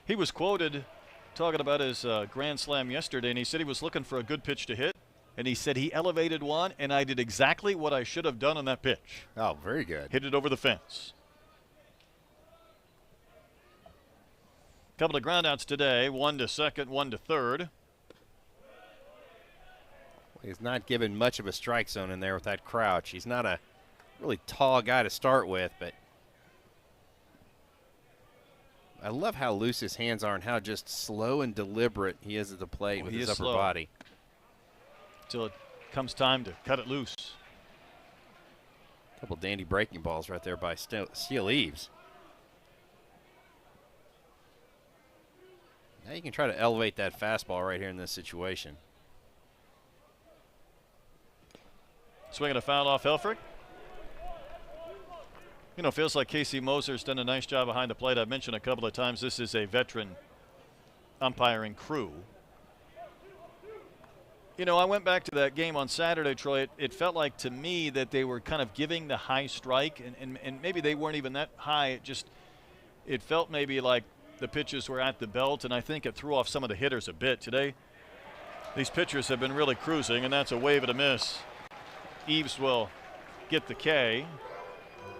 He was quoted talking about his grand slam yesterday, and he said he was looking for a good pitch to hit, and he said he elevated one, and I did exactly what I should have done on that pitch. Oh, very good. Hit it over the fence. Couple of groundouts today, 1 to second, 1 to third. He's not given much of a strike zone in there with that crouch. He's not a really tall guy to start with, but I love how loose his hands are and how just slow and deliberate he is at the plate with his upper body. Until it comes time to cut it loose. A couple dandy breaking balls right there by Steele Eaves. Now you can try to elevate that fastball right here in this situation. Swinging a foul off Helfrich. You know, feels like Casey Moser's done a nice job behind the plate. I've mentioned a couple of times this is a veteran umpiring crew. You know, I went back to that game on Saturday, Troy. It felt like to me that they were kind of giving the high strike, and maybe they weren't even that high. It felt maybe like the pitches were at the belt, and I think it threw off some of the hitters a bit. Today, these pitchers have been really cruising, and that's a wave and a miss. Eaves will get the K.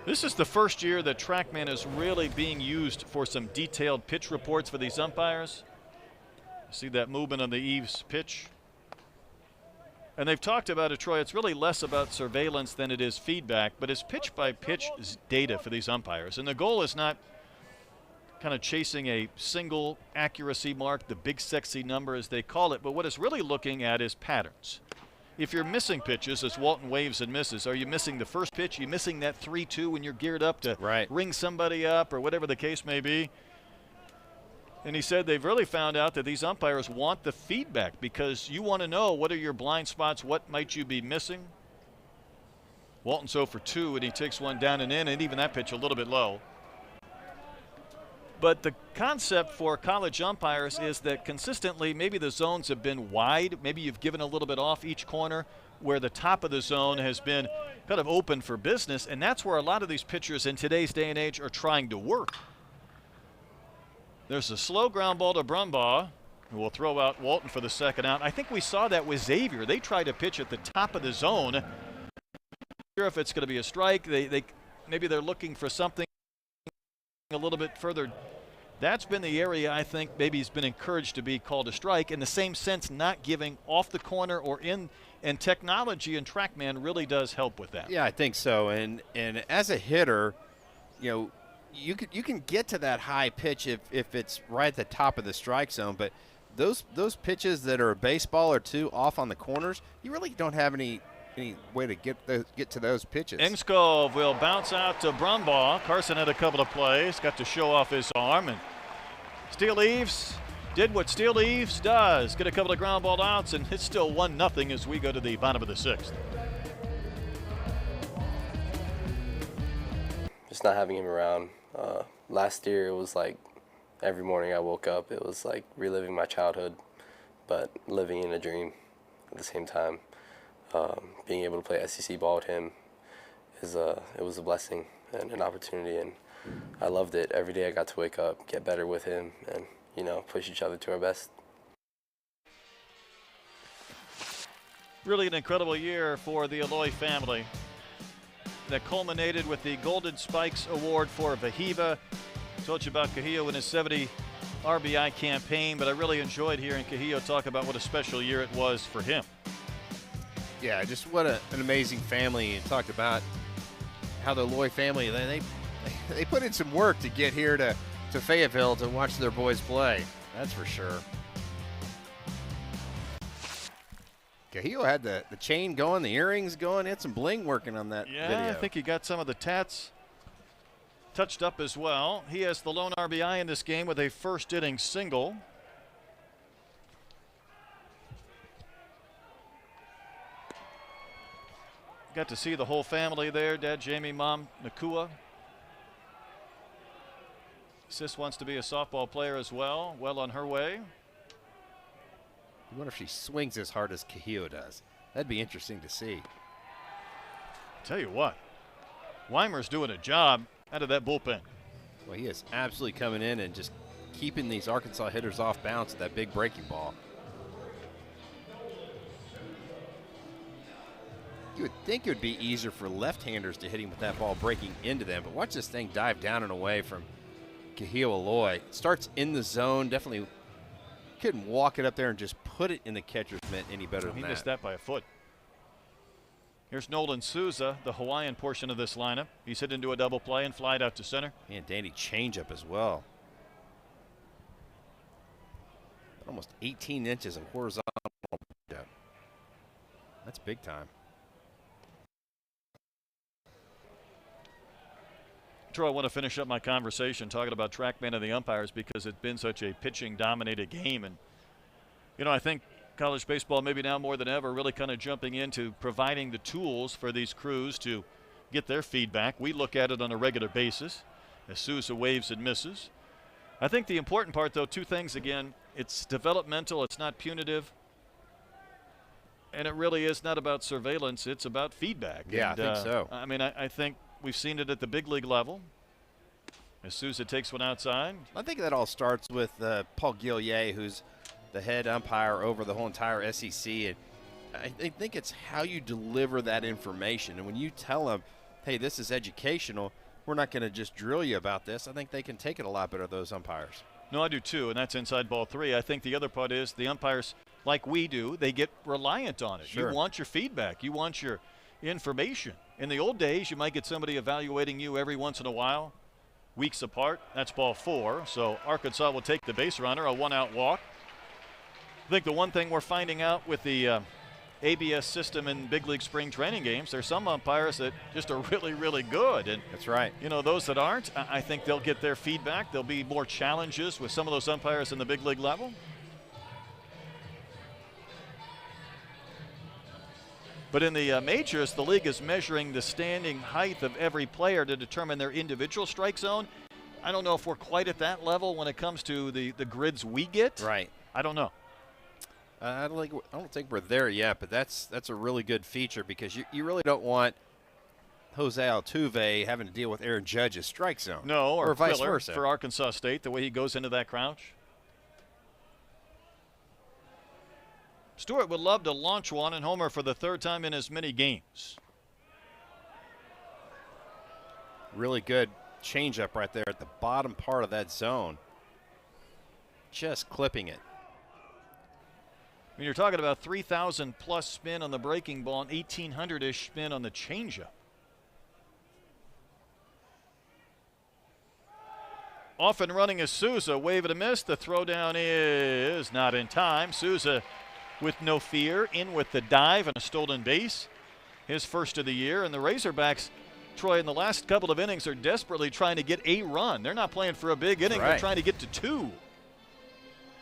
This is the first year that TrackMan is really being used for some detailed pitch reports for these umpires. See that movement on the Eaves pitch? And they've talked about it, Troy. It's really less about surveillance than it is feedback, but it's pitch-by-pitch data for these umpires. And the goal is not kind of chasing a single accuracy mark, the big sexy number as they call it, but what it's really looking at is patterns. If you're missing pitches, as Walton waves and misses, are you missing the first pitch? Are you missing that 3-2 when you're geared up to ring somebody up or whatever the case may be? And he said they've really found out that these umpires want the feedback because you want to know what are your blind spots, what might you be missing. Walton's 0 for 2, and he takes one down and in, and even that pitch a little bit low. But the concept for college umpires is that consistently maybe the zones have been wide. Maybe you've given a little bit off each corner where the top of the zone has been kind of open for business, and that's where a lot of these pitchers in today's day and age are trying to work. There's a slow ground ball to Brumbaugh, who will throw out Walton for the second out. I think we saw that with Xavier. They tried to pitch at the top of the zone. Not sure if it's going to be a strike. Maybe they're looking for something a little bit further. That's been the area I think maybe he's been encouraged to be called a strike. In the same sense, not giving off the corner or in, and technology and TrackMan really does help with that. Yeah, I think so. And as a hitter, you know, you can get to that high pitch if it's right at the top of the strike zone, but those pitches that are a baseball or two off on the corners, you really don't have any way to get to those pitches. Engskov will bounce out to Brumbaugh. Carson had a couple of plays, got to show off his arm, and Steele Eaves did what Steele Eaves does, get a couple of ground ball outs, and it's still 1-0 as we go to the bottom of the 6th. Just not having him around. Last year it was like every morning I woke up, it was like reliving my childhood, but living in a dream at the same time. Being able to play SEC ball with him it was a blessing and an opportunity, and I loved it. Every day I got to wake up, get better with him, and push each other to our best. Really an incredible year for the Eloy family that culminated with the Golden Spikes Award for Vahiva. Told you about Cahillo and his 70 RBI campaign, but I really enjoyed hearing Cahillo talk about what a special year it was for him. Yeah, just what an amazing family. And talked about how the Loy family, they put in some work to get here to Fayetteville to watch their boys play. That's for sure. Cahillo had the chain going, the earrings going. He had some bling working on that Yeah, video. I think he got some of the tats touched up as well. He has the lone RBI in this game with a first inning single. Got to see the whole family there. Dad, Jamie, Mom, Nakua. Sis wants to be a softball player as well. Well on her way. I wonder if she swings as hard as Cahillo does. That'd be interesting to see. Tell you what, Weimer's doing a job out of that bullpen. Well, he is absolutely coming in and just keeping these Arkansas hitters off balance with that big breaking ball. You would think it would be easier for left-handers to hit him with that ball breaking into them, but watch this thing dive down and away from Cahillo Aloy. It starts in the zone, definitely couldn't walk it up there and just put it in the catcher's mitt any better than He that. missed that by a foot. Here's Nolan Souza, the Hawaiian portion of this lineup. He's hit into a double play and flied out to center. And dandy changeup as well. Almost 18 inches of horizontal. That's big time. Troy, I want to finish up my conversation talking about TrackMan and the umpires because it's been such a pitching-dominated game. And, you know, I think college baseball maybe now more than ever really kind of jumping into providing the tools for these crews to get their feedback. We look at it on a regular basis as Souza waves and misses. I think the important part, though, two things again. It's developmental. It's not punitive. And it really is not about surveillance. It's about feedback. Yeah, and, I think so. I mean, I think we've seen it at the big league level. As Souza takes one outside. I think that all starts with Paul Gillier, who's the head umpire over the whole entire SEC. And I think it's how you deliver that information. And when you tell them, hey, this is educational, we're not going to just drill you about this, I think they can take it a lot better, those umpires. No, I do too, and that's inside ball three. I think the other part is the umpires, like we do, they get reliant on it. Sure. You want your feedback. You want your information. In the old days, you might get somebody evaluating you every once in a while, weeks apart. That's ball four. So Arkansas will take the base runner, a one-out walk. I think the one thing we're finding out with the ABS system in big league spring training games, there's some umpires that just are really, really good. And that's right. You know, those that aren't, I think they'll get their feedback. There'll be more challenges with some of those umpires in the big league level. But in the majors, the league is measuring the standing height of every player to determine their individual strike zone. I don't know if we're quite at that level when it comes to the grids we get. Right. I don't know. I don't think we're there yet, but that's a really good feature because you really don't want Jose Altuve having to deal with Aaron Judge's strike zone. No, or vice Quiller versa for Arkansas State, the way he goes into that crouch. Stewart would love to launch one and homer for the third time in as many games. Really good changeup right there at the bottom part of that zone. Just clipping it. I mean, you're talking about 3,000 plus spin on the breaking ball and 1,800-ish spin on the changeup. Off and running is Souza. Wave and a miss. The throwdown is not in time. Souza with no fear, in with the dive and a stolen base. His first of the year. And the Razorbacks, Troy, in the last couple of innings are desperately trying to get a run. They're not playing for a big inning. Right. They're trying to get to two.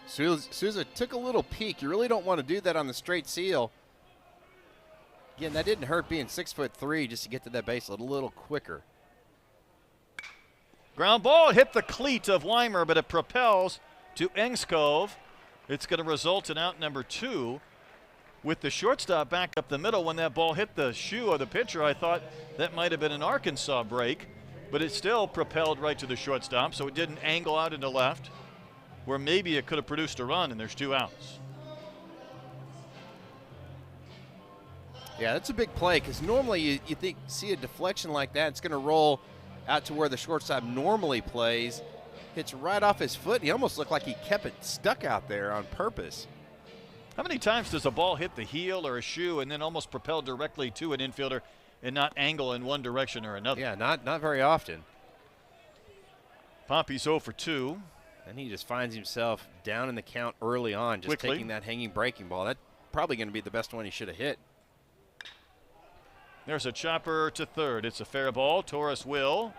Souza took a little peek. You really don't want to do that on the straight seal. Again, that didn't hurt being 6'3" just to get to that base a little quicker. Ground ball hit the cleat of Weimer, but it propels to Engskov. It's going to result in out number two. With the shortstop back up the middle, when that ball hit the shoe of the pitcher, I thought that might have been an Arkansas break, but it still propelled right to the shortstop, so it didn't angle out into left, where maybe it could have produced a run, and there's two outs. Yeah, that's a big play because normally you see a deflection like that, it's going to roll out to where the shortstop normally plays. Hits right off his foot. He almost looked like he kept it stuck out there on purpose. How many times does a ball hit the heel or a shoe and then almost propel directly to an infielder and not angle in one direction or another? Yeah, not very often. Poppy's 0 for 2. And he just finds himself down in the count early on, just Quickly. taking that hanging breaking ball. probably going to be the best one he should have hit. There's a chopper to third. It's a fair ball. Torres will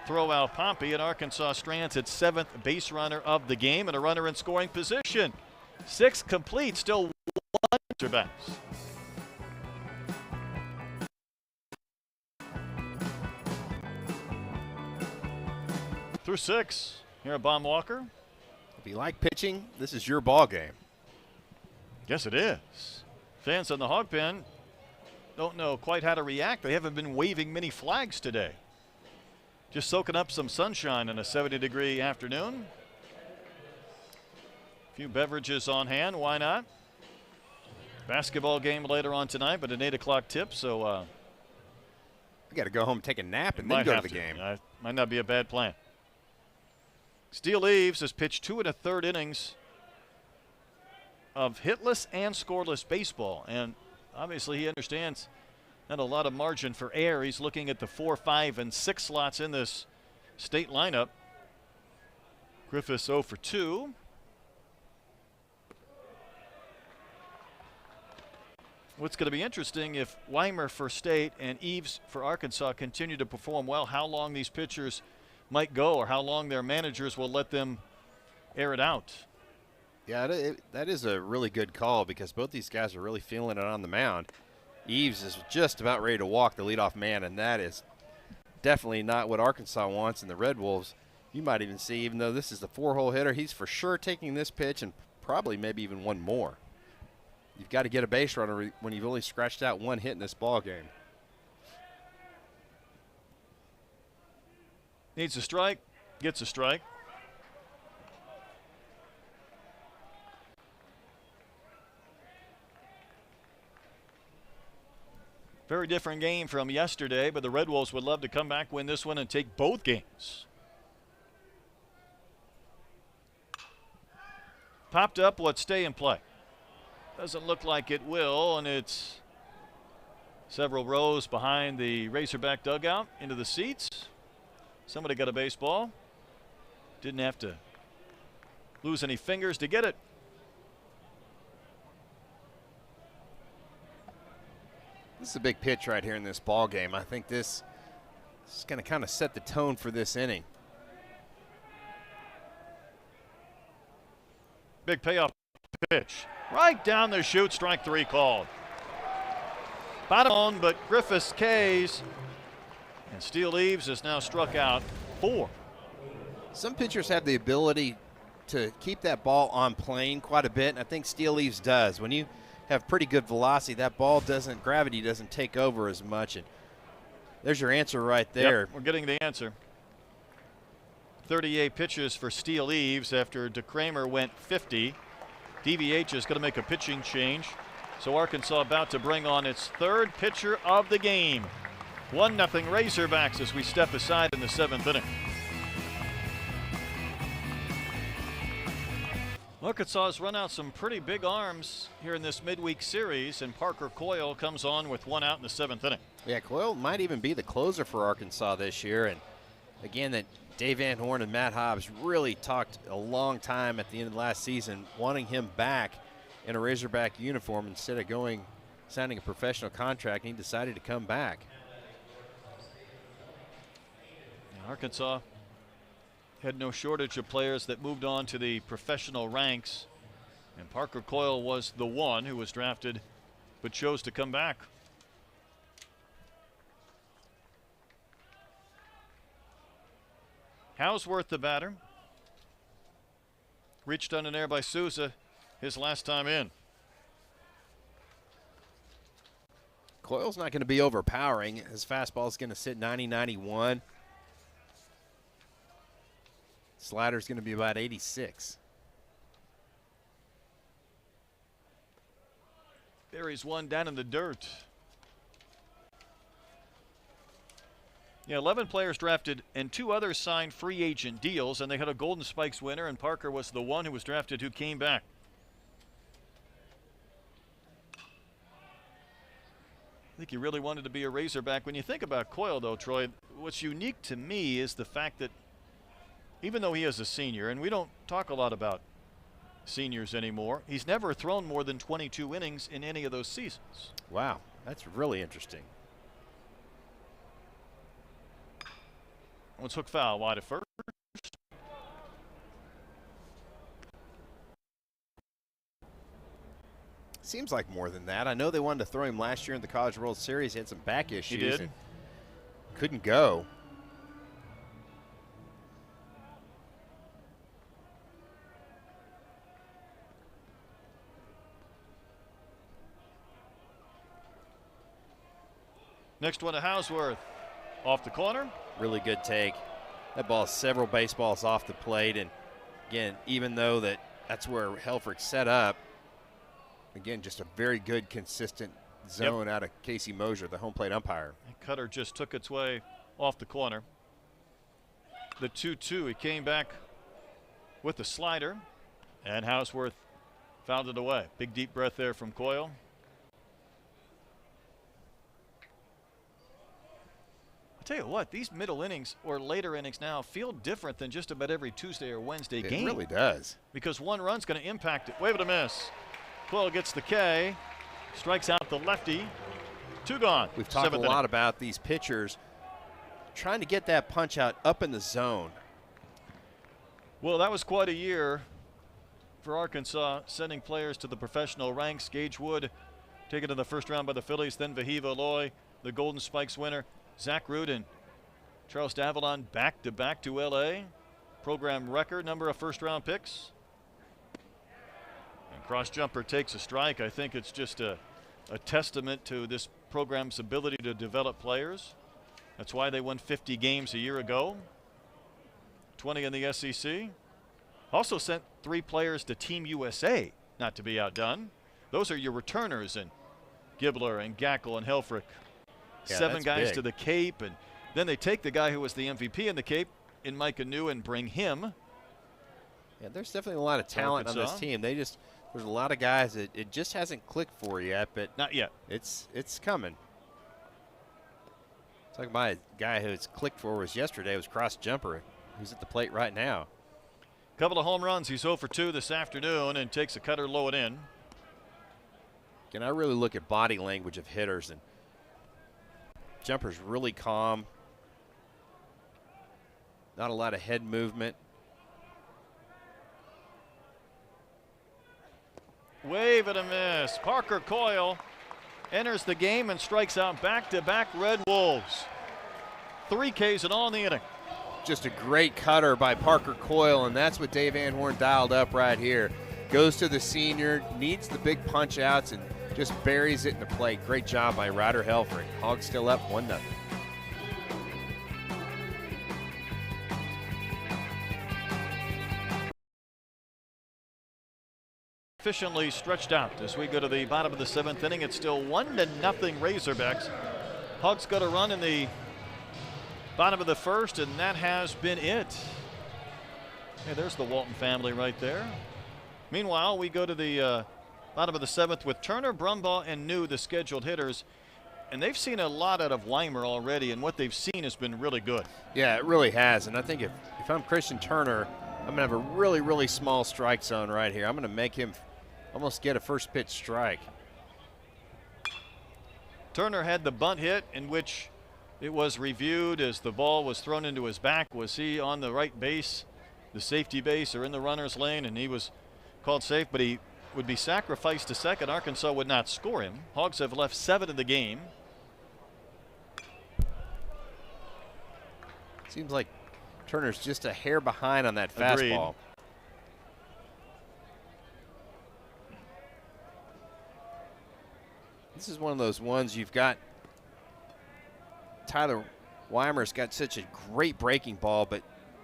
throw out Pompey, and Arkansas strands its 7th base runner of the game and a runner in scoring position. 6 complete, still 1 Razorbacks. Through 6. Here at Baum Walker. If you like pitching, this is your ball game. Yes, it is. Fans on the hog pen don't know quite how to react. They haven't been waving many flags today. Just soaking up some sunshine in a 70-degree afternoon. A few beverages on hand, why not? Basketball game later on tonight, but an 8 o'clock tip, so I got to go home and take a nap and then go to the game. Might not be a bad plan. Steele Eaves has pitched 2 1/3 innings of hitless and scoreless baseball, and obviously he understands not a lot of margin for error. He's looking at the 4, 5, and 6 slots in this state lineup. Griffiths 0 for 2. What's going to be interesting if Weimer for State and Eaves for Arkansas continue to perform well, how long these pitchers might go or how long their managers will let them air it out. Yeah, that is a really good call because both these guys are really feeling it on the mound. Eaves is just about ready to walk the leadoff man, and that is definitely not what Arkansas wants. And the Red Wolves, you might even see, even though this is the 4-hole hitter, he's for sure taking this pitch and probably maybe even one more. You've got to get a base runner when you've only scratched out 1 hit in this ball game. Needs a strike, gets a strike. Very different game from yesterday, but the Red Wolves would love to come back, win this one, and take both games. Popped up, let's stay in play. Doesn't look like it will, and it's several rows behind the Razorback dugout into the seats. Somebody got a baseball. Didn't have to lose any fingers to get it. This is a big pitch right here in this ball game. I think this is going to kind of set the tone for this inning. Big payoff pitch. Right down the chute, strike 3 called. Bottom on, but Griffiths K's. And Steele Eaves is now struck out 4. Some pitchers have the ability to keep that ball on plane quite a bit, and I think Steele Eaves does. When you have pretty good velocity, that ball gravity doesn't take over as much. And there's your answer right there. Yep, we're getting the answer. 38 pitches for Steele Eaves after DeCramer went 50. DVH is going to make a pitching change. So Arkansas about to bring on its 3rd pitcher of the game. 1-0 Razorbacks as we step aside in the 7th inning. Arkansas has run out some pretty big arms here in this midweek series, and Parker Coyle comes on with 1 out in the 7th inning. Yeah, Coyle might even be the closer for Arkansas this year. And again, that Dave Van Horn and Matt Hobbs really talked a long time at the end of last season, wanting him back in a Razorback uniform instead of signing a professional contract, and he decided to come back. Arkansas had no shortage of players that moved on to the professional ranks, and Parker Coyle was the one who was drafted but chose to come back. Hausworth, the batter, reached on an air by Souza his last time in. Coyle's not going to be overpowering. His fastball is going to sit 90-91. Slider's going to be about 86. Buries one down in the dirt. Yeah, 11 players drafted and 2 others signed free agent deals, and they had a Golden Spikes winner, and Parker was the one who was drafted who came back. I think he really wanted to be a Razorback. When you think about Coyle, though, Troy, what's unique to me is the fact that even though he is a senior, and we don't talk a lot about seniors anymore. He's never thrown more than 22 innings in any of those seasons. Wow, that's really interesting. Let's hook foul wide at first. Seems like more than that. I know they wanted to throw him last year in the College World Series. He had some back issues. He did. And couldn't go. Next one to Houseworth. Off the corner. Really good take. That ball is several baseballs off the plate. And again, even though that's where Helfrich set up, again, just a very good, consistent zone out of Casey Mosier, the home plate umpire. Cutter just took its way off the corner. The 2-2, he came back with the slider, and Houseworth fouled it away. Big deep breath there from Coyle. I'll tell you what, these middle innings or later innings now feel different than just about every Tuesday or Wednesday game. It really does. Because one run's going to impact it. Wave it a miss. Coyle gets the K, strikes out the lefty. 2 gone. We've talked a lot about these pitchers trying to get that punch out up in the zone. Well, that was quite a year for Arkansas, sending players to the professional ranks. Gage Wood taken in the first round by the Phillies, then Vahiva Loy, the Golden Spikes winner. Zach Rudin, Charles Davalon back-to-back to L.A. Program record number of first-round picks. And Cross Jumper takes a strike. I think it's just a testament to this program's ability to develop players. That's why they won 50 games a year ago, 20 in the SEC. Also sent 3 players to Team USA, not to be outdone. Those are your returners, and Gibler and Gackel and Helfrich. Yeah, 7 guys big. to the Cape, and then they take the guy who was the MVP in the Cape in Micah New and bring him. Yeah, there's definitely a lot of talent on this team. There's a lot of guys that it just hasn't clicked for yet, but not yet. It's coming. Talking about a guy who's clicked for was yesterday was Cross Jumper, who's at the plate right now. Couple of home runs. He's 0 for 2 this afternoon and takes a cutter low and in. Can I really look at body language of hitters, and Jumper's really calm. Not a lot of head movement. Wave and a miss. Parker Coyle enters the game and strikes out back-to-back Red Wolves. 3 Ks and all in the inning. Just a great cutter by Parker Coyle, and that's what Dave Van Horn dialed up right here. Goes to the senior, needs the big punch outs, and just buries it in the plate. Great job by Ryder Helfrich. Hogs still up 1-0. Efficiently stretched out as we go to the bottom of the 7th inning. It's still 1-0 Razorbacks. Hogs got a run in the bottom of the 1st, and that has been it. Hey, there's the Walton family right there. Meanwhile, we go to the bottom of the 7th with Turner, Brumbaugh, and New, the scheduled hitters. And they've seen a lot out of Weimer already, and what they've seen has been really good. Yeah, it really has. And I think if I'm Christian Turner, I'm going to have a really, really small strike zone right here. I'm going to make him almost get a first pitch strike. Turner had the bunt hit in which it was reviewed as the ball was thrown into his back. Was he on the right base, the safety base, or in the runner's lane? And he was called safe, but he would be sacrificed to second. Arkansas would not score him. Hogs have left 7 in the game. Seems like Turner's just a hair behind on that Agreed. fastball. This is one of those ones you've got. Tyler Weimer's got such a great breaking ball, but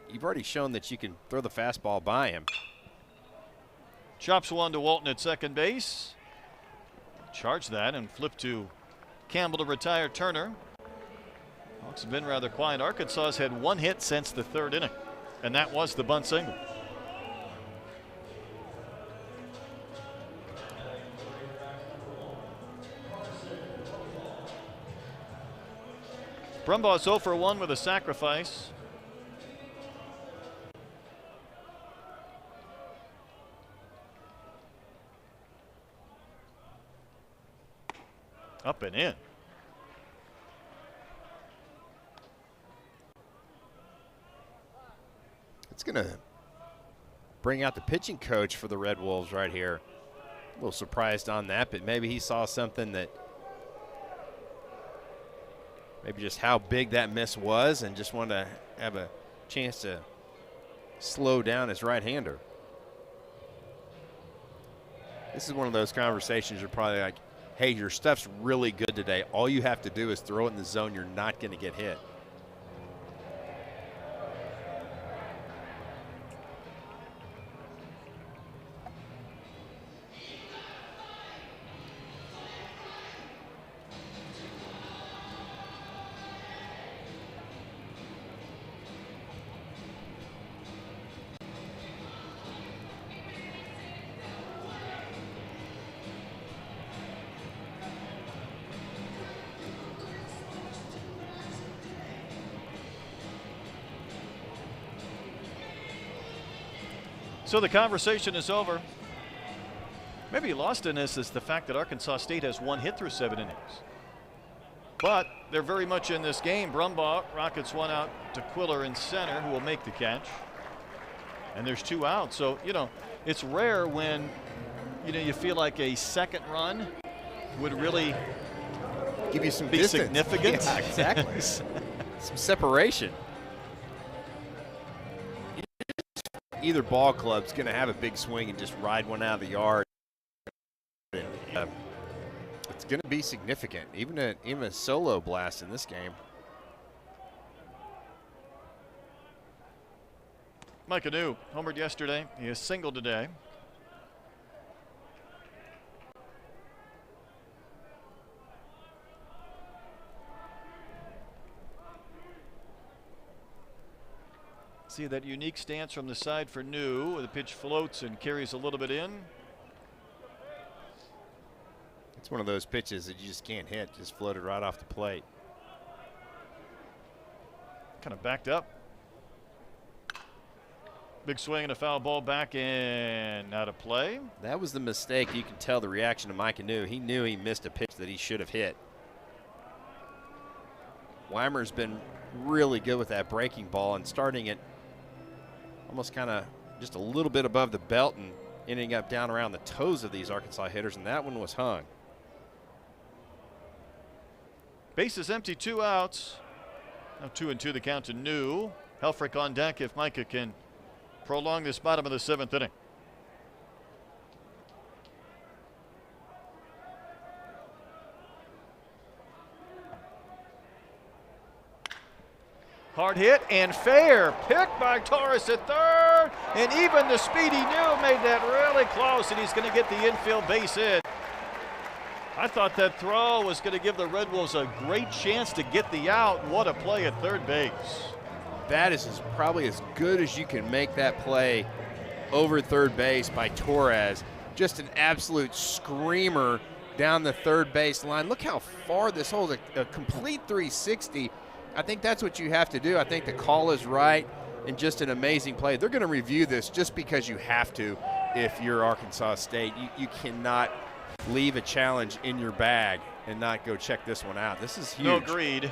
you've already shown that you can throw the fastball by him. Chops one to Walton at second base. Charge that and flip to Campbell to retire Turner. Hawks have been rather quiet. Arkansas has had 1 hit since the 3rd inning, and that was the bunt single. Brumbaugh's 0 for 1 with a sacrifice. Up and in. It's going to bring out the pitching coach for the Red Wolves right here. A little surprised on that, but maybe he saw something that maybe just how big that miss was and just wanted to have a chance to slow down his right-hander. This is one of those conversations you're probably like, hey, your stuff's really good today. All you have to do is throw it in the zone. You're not going to get hit. So the conversation is over. Maybe lost in this is the fact that Arkansas State has 1 hit through 7 innings. But they're very much in this game. Brumbaugh rockets one out to Quiller in center, who will make the catch. And there's 2 outs. So, you know, it's rare when, you know, you feel like a second run would really give you some be distance. Significant. Yeah, exactly. Some separation. Either ball club's going to have a big swing and just ride one out of the yard. It's going to be significant, even a solo blast in this game. Mike Anu homered yesterday. He is single today. See that unique stance from the side for New. The pitch floats and carries a little bit in. It's one of those pitches that you just can't hit. Just floated right off the plate. Kind of backed up. Big swing and a foul ball back and out of play. That was the mistake. You can tell the reaction of Mike Anu. He knew he missed a pitch that he should have hit. Weimer's been really good with that breaking ball and starting it almost kind of just a little bit above the belt and ending up down around the toes of these Arkansas hitters, and that one was hung. Base is empty, 2 outs. Now 2-2 the count to New. Helfrich on deck if Micah can prolong this bottom of the 7th inning. Hard hit and fair. Picked by Torres at third. And even the speedy New made that really close, and he's going to get the infield base hit. I thought that throw was going to give the Red Wolves a great chance to get the out. What a play at third base. That is probably as good as you can make that play over third base by Torres. Just an absolute screamer down the third base line. Look how far this holds, a complete 360. I think that's what you have to do. I think the call is right and just an amazing play. They're going to review this just because you have to if you're Arkansas State. You cannot leave a challenge in your bag and not go check this one out. This is huge. No, agreed.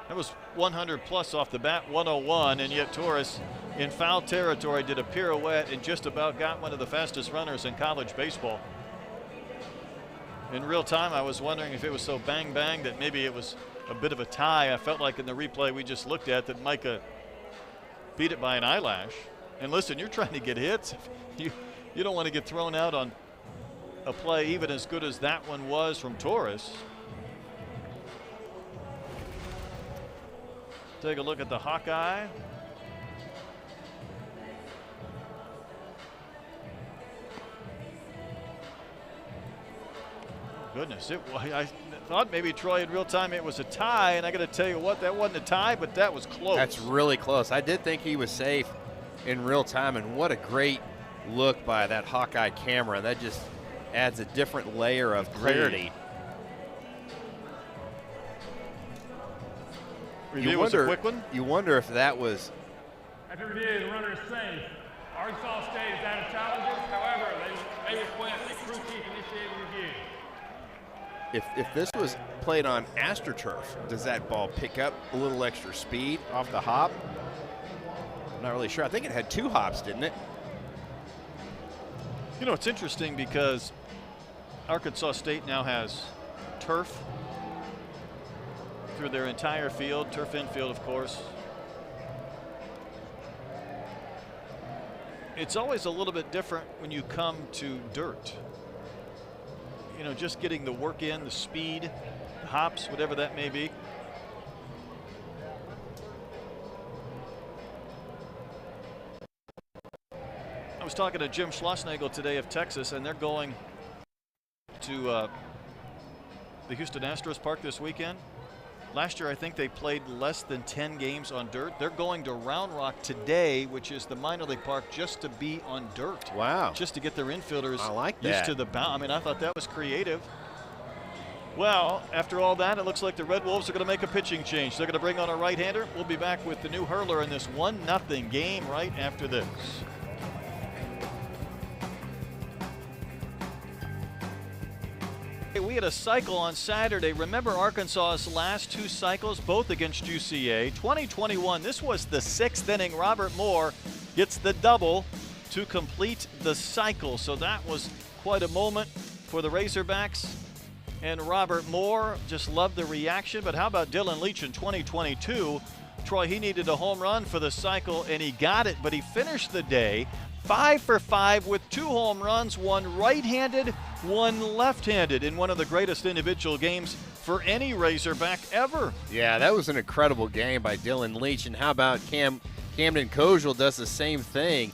That was 100 plus off the bat, 101, and yet Torres in foul territory did a pirouette and just about got one of the fastest runners in college baseball. In real time, I was wondering if it was so bang-bang that maybe it was a bit of a tie. I felt like in the replay we just looked at that Micah beat it by an eyelash. And listen, you're trying to get hits. You don't want to get thrown out on a play even as good as that one was from Torres. Take a look at the Hawkeye. Goodness, I thought maybe Troy in real time it was a tie, and I got to tell you what, that wasn't a tie, but that was close. That's really close. I did think he was safe in real time, and what a great look by that Hawkeye camera. That just adds a different layer of clarity. Review was a quick one. You wonder if that was. After review, the runner is safe. Arkansas State is out of challenges. However, they may request a crew chief initiated review. if this was played on AstroTurf, does that ball pick up a little extra speed off the hop? I'm not really sure. I think it had 2 hops, didn't it? You know, it's interesting because Arkansas State now has turf through their entire field, turf infield, of course. It's always a little bit different when you come to dirt. You know, just getting the work in, the speed, the hops, whatever that may be. I was talking to Jim Schlossnagel today of Texas, and they're going to the Houston Astros Park this weekend. Last year, I think they played less than 10 games on dirt. They're going to Round Rock today, which is the minor league park, just to be on dirt. Wow. Just to get their infielders used used to the bound. I mean, I thought that was creative. Well, after all that, it looks like the Red Wolves are going to make a pitching change. They're going to bring on a right-hander. We'll be back with the new hurler in this 1-0 game right after this. We had a cycle on Saturday. Remember Arkansas's last 2 cycles, both against UCA. 2021, this was the 6th inning. Robert Moore gets the double to complete the cycle. So that was quite a moment for the Razorbacks. And Robert Moore, just loved the reaction. But how about Dylan Leach in 2022? Troy, he needed a home run for the cycle, and he got it. But he finished the day 5 for 5 with 2 home runs, 1 right-handed, 1 left-handed in one of the greatest individual games for any Razorback ever. Yeah, that was an incredible game by Dylan Leach. And how about Camden Koziel does the same thing.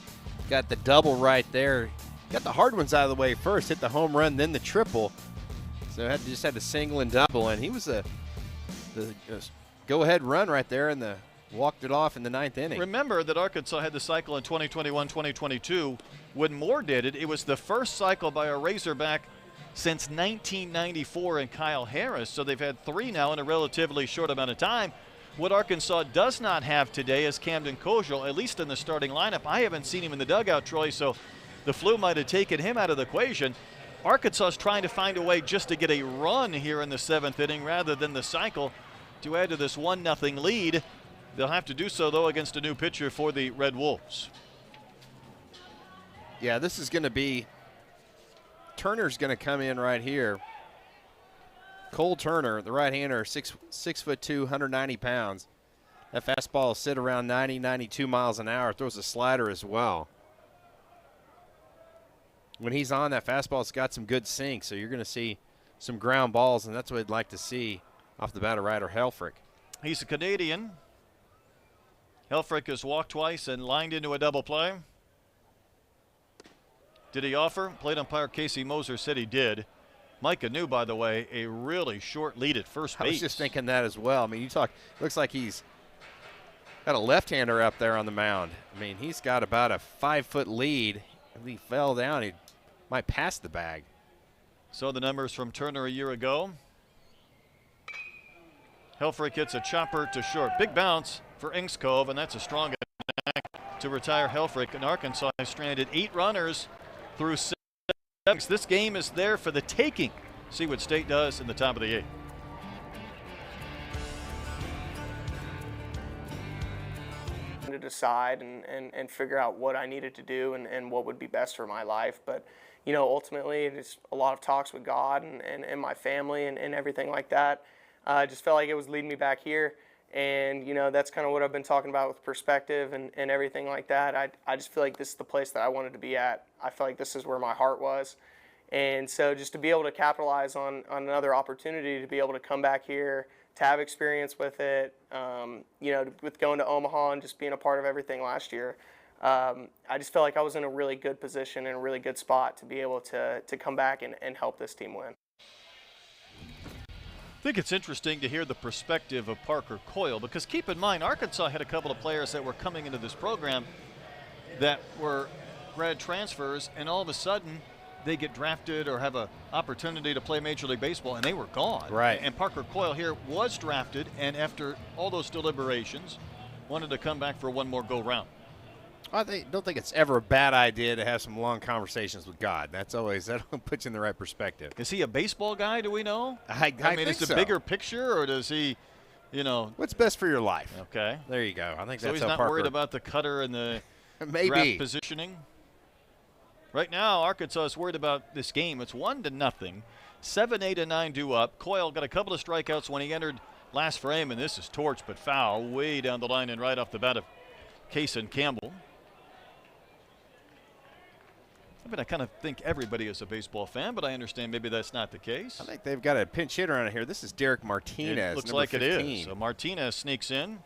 Got the double right there. Got the hard ones out of the way first, hit the home run, then the triple. So just had the single and double, and he was the go-ahead run right there, and walked it off in the 9th inning. Remember that Arkansas had the cycle in 2021-2022. When Moore did it, it was the first cycle by a Razorback since 1994 and Kyle Harris. So they've had 3 now in a relatively short amount of time. What Arkansas does not have today is Camden Koziel, at least in the starting lineup. I haven't seen him in the dugout, Troy, so the flu might have taken him out of the equation. Arkansas is trying to find a way just to get a run here in the 7th inning rather than the cycle to add to this 1-0 lead. They'll have to do so, though, against a new pitcher for the Red Wolves. Yeah, this is going to be – Turner's going to come in right here. Cole Turner, the right-hander, 6'2", 190 pounds. That fastball will sit around 90, 92 miles an hour. Throws a slider as well. When he's on, that fastball's got some good sink, so you're going to see some ground balls, and that's what I'd like to see off the bat of Ryder Helfrich. He's a Canadian. Helfrich has walked twice and lined into a double play. Did he offer? Plate umpire Casey Moser said he did. Micah New, by the way, a really short lead at first base. I was just thinking that as well. I mean, looks like he's got a left-hander up there on the mound. I mean, he's got about a 5-foot lead. If he fell down, he might pass the bag. So the numbers from Turner a year ago. Helfrich hits a chopper to short. Big bounce for Engskov, and that's a strong attack to retire Helfrich. And Arkansas has stranded 8 runners through 6. This game is there for the taking. See what State does in the top of the 8th. To decide and figure out what I needed to do and what would be best for my life. But, you know, ultimately it's a lot of talks with God and my family and everything like that. I just felt like it was leading me back here. And, you know, that's kind of what I've been talking about with perspective and everything like that. I just feel like this is the place that I wanted to be at. I feel like this is where my heart was. And so just to be able to capitalize on another opportunity to be able to come back here, to have experience with it, you know, with going to Omaha and just being a part of everything last year, I just felt like I was in a really good position and a really good spot to be able to come back and help this team win. I think it's interesting to hear the perspective of Parker Coyle, because keep in mind, Arkansas had a couple of players that were coming into this program that were grad transfers, and all of a sudden they get drafted or have an opportunity to play Major League Baseball, and they were gone. Right. And Parker Coyle here was drafted, and after all those deliberations, wanted to come back for one more go-round. don't think it's ever a bad idea to have some long conversations with God. That puts you in the right perspective. Is he a baseball guy? Do we know? I mean, think is it so. bigger picture, or does he, What's best for your life? Okay. There you go. I think So that's he's how not Parker. worried about the cutter and the Maybe. draft positioning. Right now, Arkansas is worried about this game. It's 1-0. 7, 8, and 9 due up. Coyle got a couple of strikeouts when he entered last frame, and this is torch but foul way down the line and right off the bat of Kason Campbell. I mean, I kind of think everybody is a baseball fan, but I understand maybe that's not the case. I think they've got a pinch hitter on here. This is Derek Martinez. It looks number like 15. it is. So Martinez sneaks in.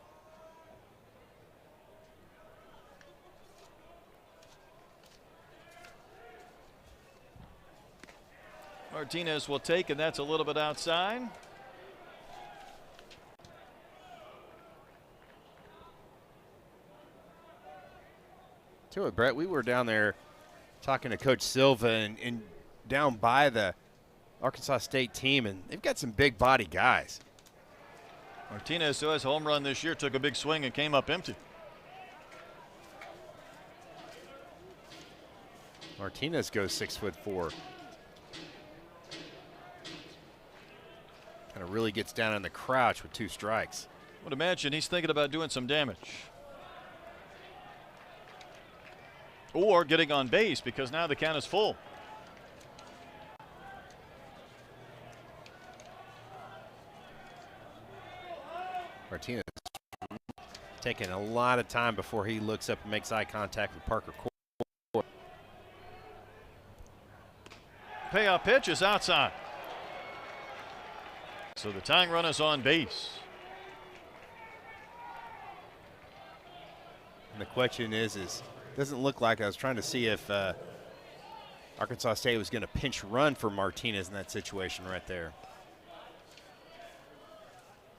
Martinez will take, and that's a little bit outside. Tell you, Brett, we were down there talking to Coach Silva and down by the Arkansas State team, and they've got some big body guys. Martinez, who has a home run this year, took a big swing and came up empty. Martinez goes 6'4". Kind of really gets down in the crouch with 2 strikes. I would imagine he's thinking about doing some damage. Or getting on base, because now the count is full. Martinez taking a lot of time before he looks up and makes eye contact with Parker Coyle. Payoff pitch is outside. So the tying run is on base. And the question is doesn't look like, I was trying to see if Arkansas State was going to pinch run for Martinez in that situation right there.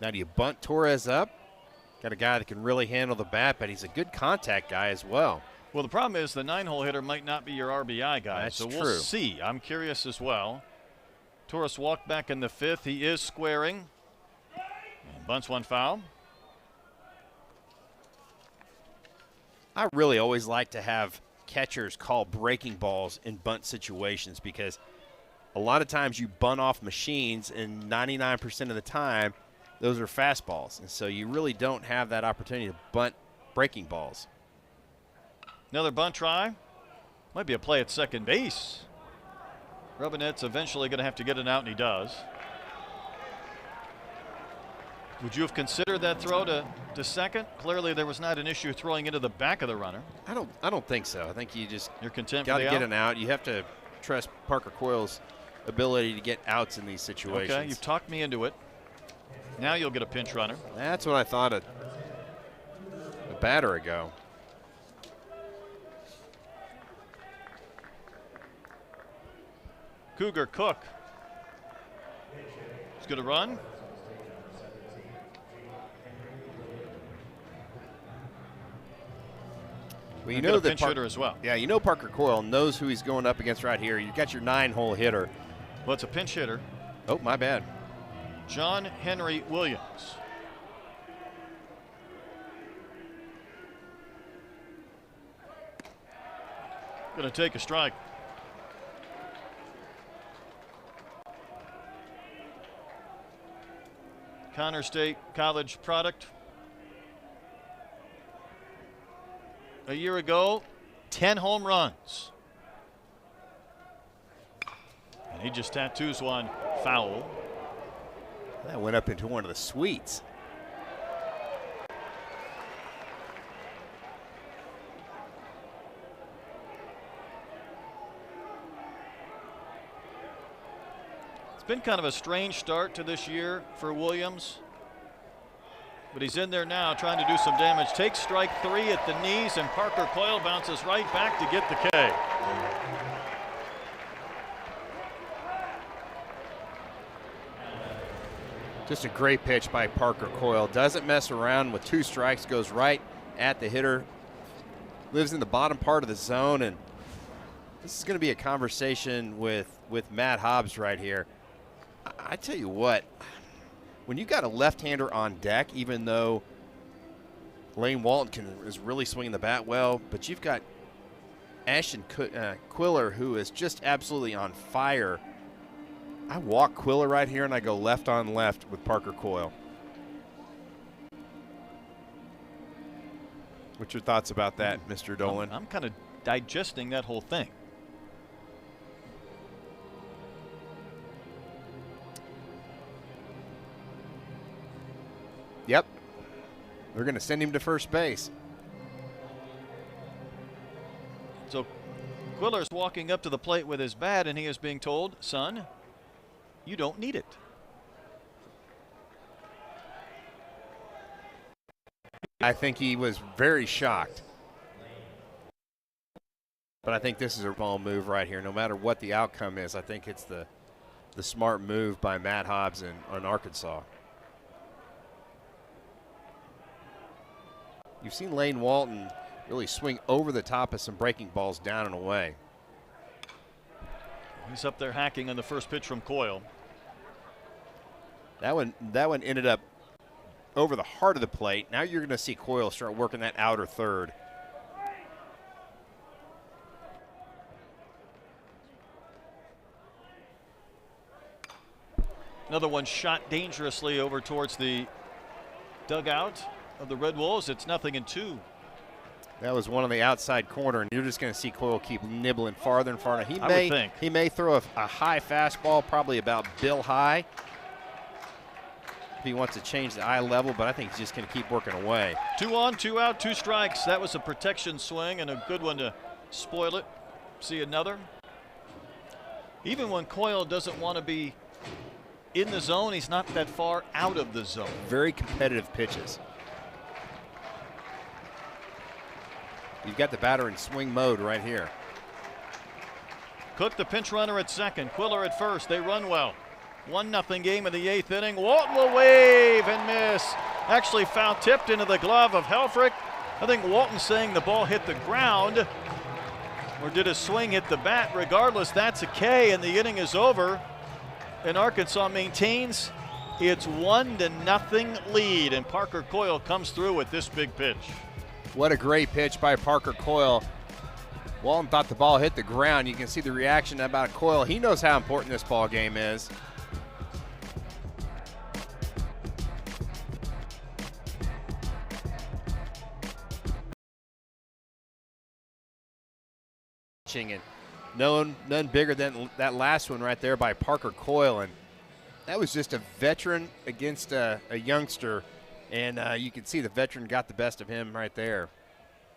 Now do you bunt Torres up? Got a guy that can really handle the bat, but he's a good contact guy as well. Well, the problem is the 9-hole hitter might not be your RBI guy. That's so true. We'll see. I'm curious as well. Torres walked back in the 5th. He is squaring. And bunts one foul. I really always like to have catchers call breaking balls in bunt situations, because a lot of times you bunt off machines, and 99% of the time those are fastballs. And so you really don't have that opportunity to bunt breaking balls. Another bunt try. Might be a play at second base. Robinette's eventually going to have to get it out, and he does. Would you have considered that throw to second? Clearly there was not an issue throwing into the back of the runner. I don't think so. I think you just You're content got for to the get out? an out. You have to trust Parker Coyle's ability to get outs in these situations. Okay, you've talked me into it. Now you'll get a pinch runner. That's what I thought a batter ago. Cougar Cook is going to run. Well, And get a pinch hitter as well. Yeah, you know Parker Coyle knows who he's going up against right here. You've got your 9-hole hitter. Well, it's a pinch hitter. Oh, my bad. John Henry Williams. Going to take a strike. Connor State College product. A year ago, 10 home runs. And he just tattoos one foul. That went up into one of the suites. It's been kind of a strange start to this year for Williams. But he's in there now trying to do some damage. Takes strike 3 at the knees, and Parker Coyle bounces right back to get the K. Just a great pitch by Parker Coyle. Doesn't mess around with 2 strikes, goes right at the hitter. Lives in the bottom part of the zone, and this is going to be a conversation with Matt Hobbs right here. I tell you what, when you got a left-hander on deck, even though Lane Walton is really swinging the bat well, but you've got Ashton Quiller, who is just absolutely on fire. I walk Quiller right here, and I go left on left with Parker Coyle. What's your thoughts about that, Mr. Dolan? I'm kind of digesting that whole thing. Yep. They're going to send him to first base. So Quiller's walking up to the plate with his bat, and he is being told, son, you don't need it. I think he was very shocked. But I think this is a ball move right here. No matter what the outcome is, I think it's the smart move by Matt Hobbs on Arkansas. You've seen Lane Walton really swing over the top of some breaking balls down and away. He's up there hacking on the first pitch from Coyle. That one ended up over the heart of the plate. Now you're going to see Coyle start working that outer third. Another one shot dangerously over towards the dugout of the Red Wolves. It's 0-2. That was one on the outside corner, and you're just going to see Coyle keep nibbling farther and farther. He may throw a high fastball, probably about bill high, if he wants to change the eye level, but I think he's just going to keep working away. 2 on, 2 out, 2 strikes. That was a protection swing and a good one to spoil it. See another. Even when Coyle doesn't want to be in the zone, he's not that far out of the zone. Very competitive pitches. You've got the batter in swing mode right here. Cook, the pinch runner at second. Quiller at first. They run well. 1-0 game in the 8th inning. Walton will wave and miss. Actually foul tipped into the glove of Helfrich. I think Walton's saying the ball hit the ground. Or did a swing hit the bat? Regardless, that's a K, and the inning is over. And Arkansas maintains its 1-0 lead. And Parker Coyle comes through with this big pitch. What a great pitch by Parker Coyle. Walton thought the ball hit the ground. You can see the reaction about Coyle. He knows how important this ball game is. And none bigger than that last one right there by Parker Coyle. And that was just a veteran against a youngster. And you can see the veteran got the best of him right there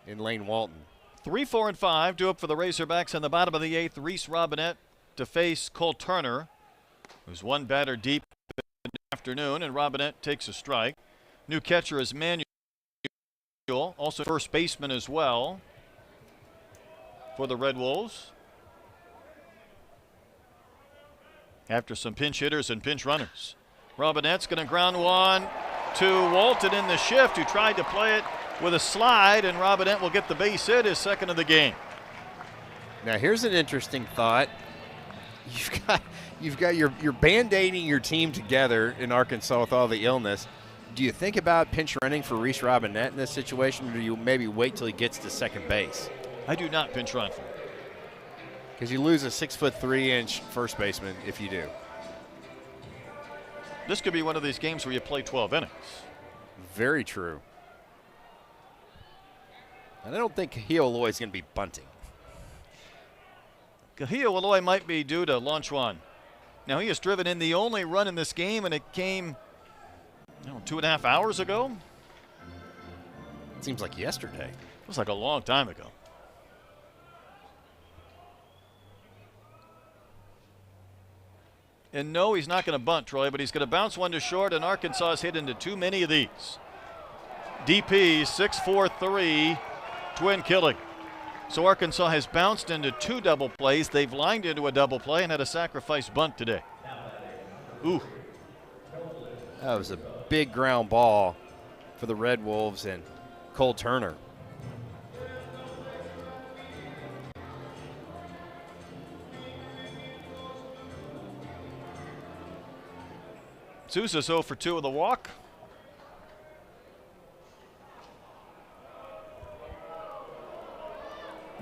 in Lane Walton. 3, 4, and 5 do up for the Razorbacks in the bottom of the 8th. Reese Robinette to face Cole Turner, who's one batter deep in the afternoon, and Robinette takes a strike. New catcher is Manuel, also first baseman as well for the Red Wolves. After some pinch hitters and pinch runners. Robinette's going to ground one to Walton in the shift, who tried to play it with a slide, and Robinette will get the base hit, his second of the game. Now here's an interesting thought. You're band-aiding your team together in Arkansas with all the illness. Do you think about pinch running for Reese Robinette in this situation, or do you maybe wait till he gets to second base? I do not pinch run for him. Because you lose a 6'3" first baseman if you do. This could be one of these games where you play 12 innings. Very true. And I don't think Kahio Aloy is going to be bunting. Kahio Aloy might be due to launch one. Now, he has driven in the only run in this game, and it came 2.5 hours ago. It seems like yesterday. It was like a long time ago. And no, he's not going to bunt, Troy, but he's going to bounce one to short, and Arkansas has hit into too many of these. DP 6-4-3, twin killing. So Arkansas has bounced into 2 double plays. They've lined into a double play and had a sacrifice bunt today. Ooh. That was a big ground ball for the Red Wolves and Cole Turner. Sousa's 0 for 2 with a walk.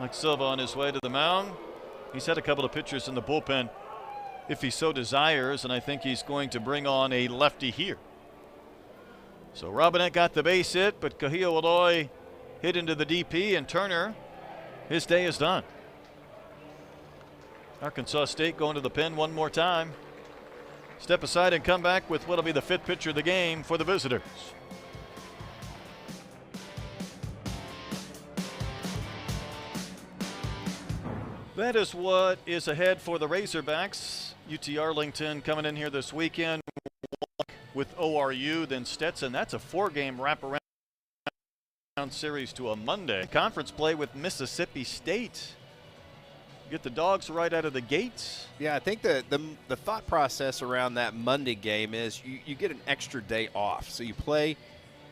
Mike Silva on his way to the mound. He's had a couple of pitchers in the bullpen if he so desires, and I think he's going to bring on a lefty here. So Robinette got the base hit, but Kahio Eloy hit into the DP, and Turner, his day is done. Arkansas State going to the pen one more time. Step aside and come back with what will be the fifth pitcher of the game for the visitors. That is what is ahead for the Razorbacks. UT Arlington coming in here this weekend with ORU, then Stetson. That's a 4-game wraparound series to a Monday. Conference play with Mississippi State. Get the Dogs right out of the gates. Yeah, I think the thought process around that Monday game is you get an extra day off. So you play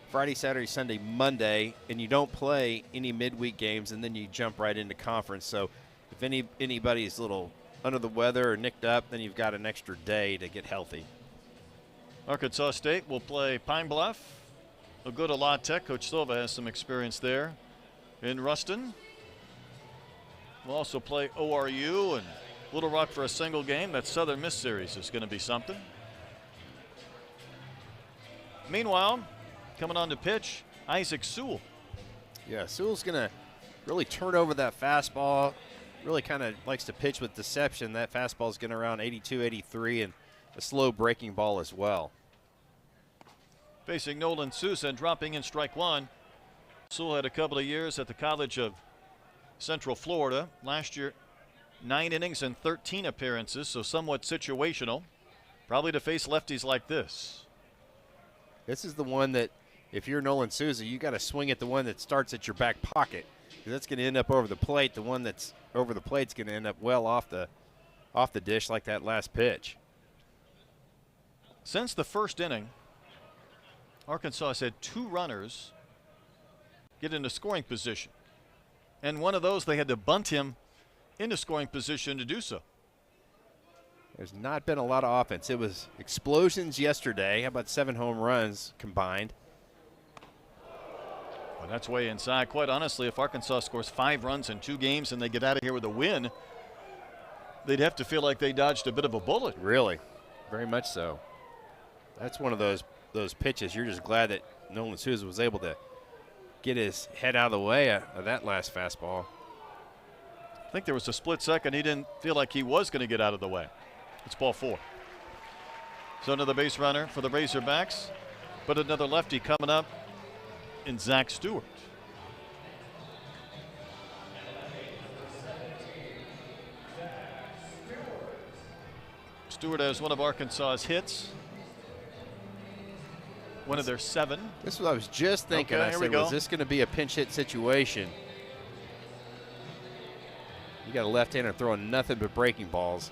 Friday, Saturday, Sunday, Monday, and you don't play any midweek games, and then you jump right into conference. So if anybody's a little under the weather or nicked up, then you've got an extra day to get healthy. Arkansas State will play Pine Bluff. They'll go to La Tech. Coach Silva has some experience there in Ruston. We'll also play ORU and Little Rock for a single game. That Southern Miss series is going to be something. Meanwhile, coming on to pitch, Isaac Sewell. Yeah, Sewell's going to really turn over that fastball. Really kind of likes to pitch with deception. That fastball is getting around 82, 83, and a slow breaking ball as well. Facing Nolan Sousa, dropping in strike one. Sewell had a couple of years at the College of Central Florida. Last year, 9 innings and 13 appearances, so somewhat situational. Probably to face lefties like this. This is the one that, if you're Nolan Sousa, you got to swing at the one that starts at your back pocket, because that's going to end up over the plate. The one that's over the plate is going to end up well off the dish, like that last pitch. Since the first inning, Arkansas has had 2 runners get into scoring position. And one of those, they had to bunt him into scoring position to do so. There's not been a lot of offense. It was explosions yesterday. How about 7 home runs combined? Well, that's way inside. Quite honestly, if Arkansas scores 5 runs in 2 games and they get out of here with a win, they'd have to feel like they dodged a bit of a bullet. Really, very much so. That's one of those pitches. You're just glad that Nolan Sousa was able to get his head out of the way of that last fastball. I think there was a split second he didn't feel like he was going to get out of the way. It's ball 4. So another base runner for the Razorbacks, but another lefty coming up in Zach Stewart. Stewart has one of Arkansas's hits. One of their 7. This is what I was just thinking. Okay, I said, was this going to be a pinch hit situation? You got a left-hander throwing nothing but breaking balls.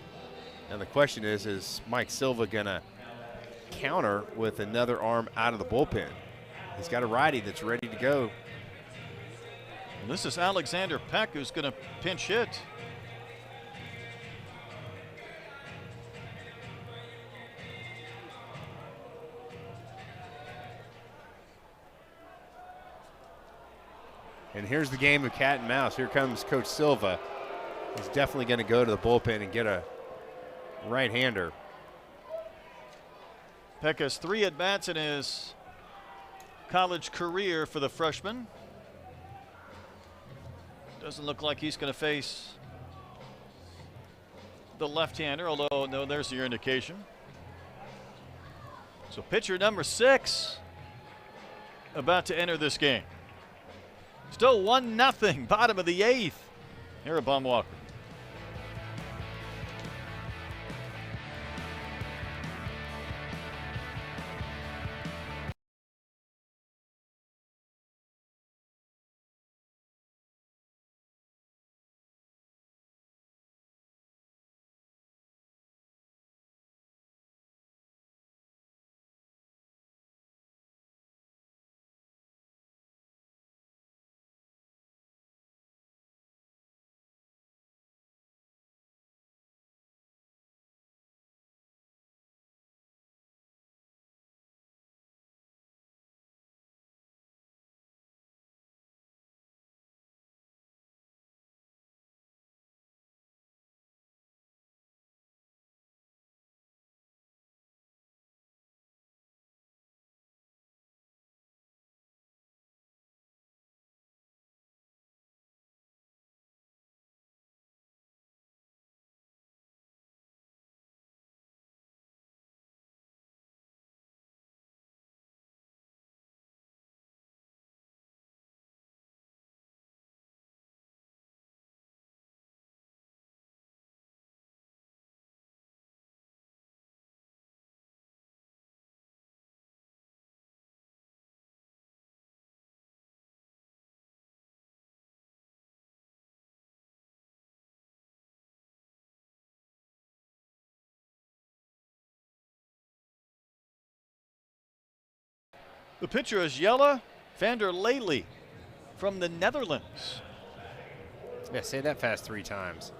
And the question is Mike Silva going to counter with another arm out of the bullpen? He's got a righty that's ready to go. And this is Alexander Peck, who's going to pinch hit. And here's the game of cat and mouse. Here comes Coach Silva. He's definitely going to go to the bullpen and get a right-hander. Peck has 3 at-bats in his college career for the freshman. Doesn't look like he's going to face the left-hander, although, no, there's your indication. So pitcher number 6 about to enter this game. Still 1-0, bottom of the 8th here at Baum-Walker. The pitcher is Jelle van der Lely from the Netherlands. Yeah, say that fast 3 times.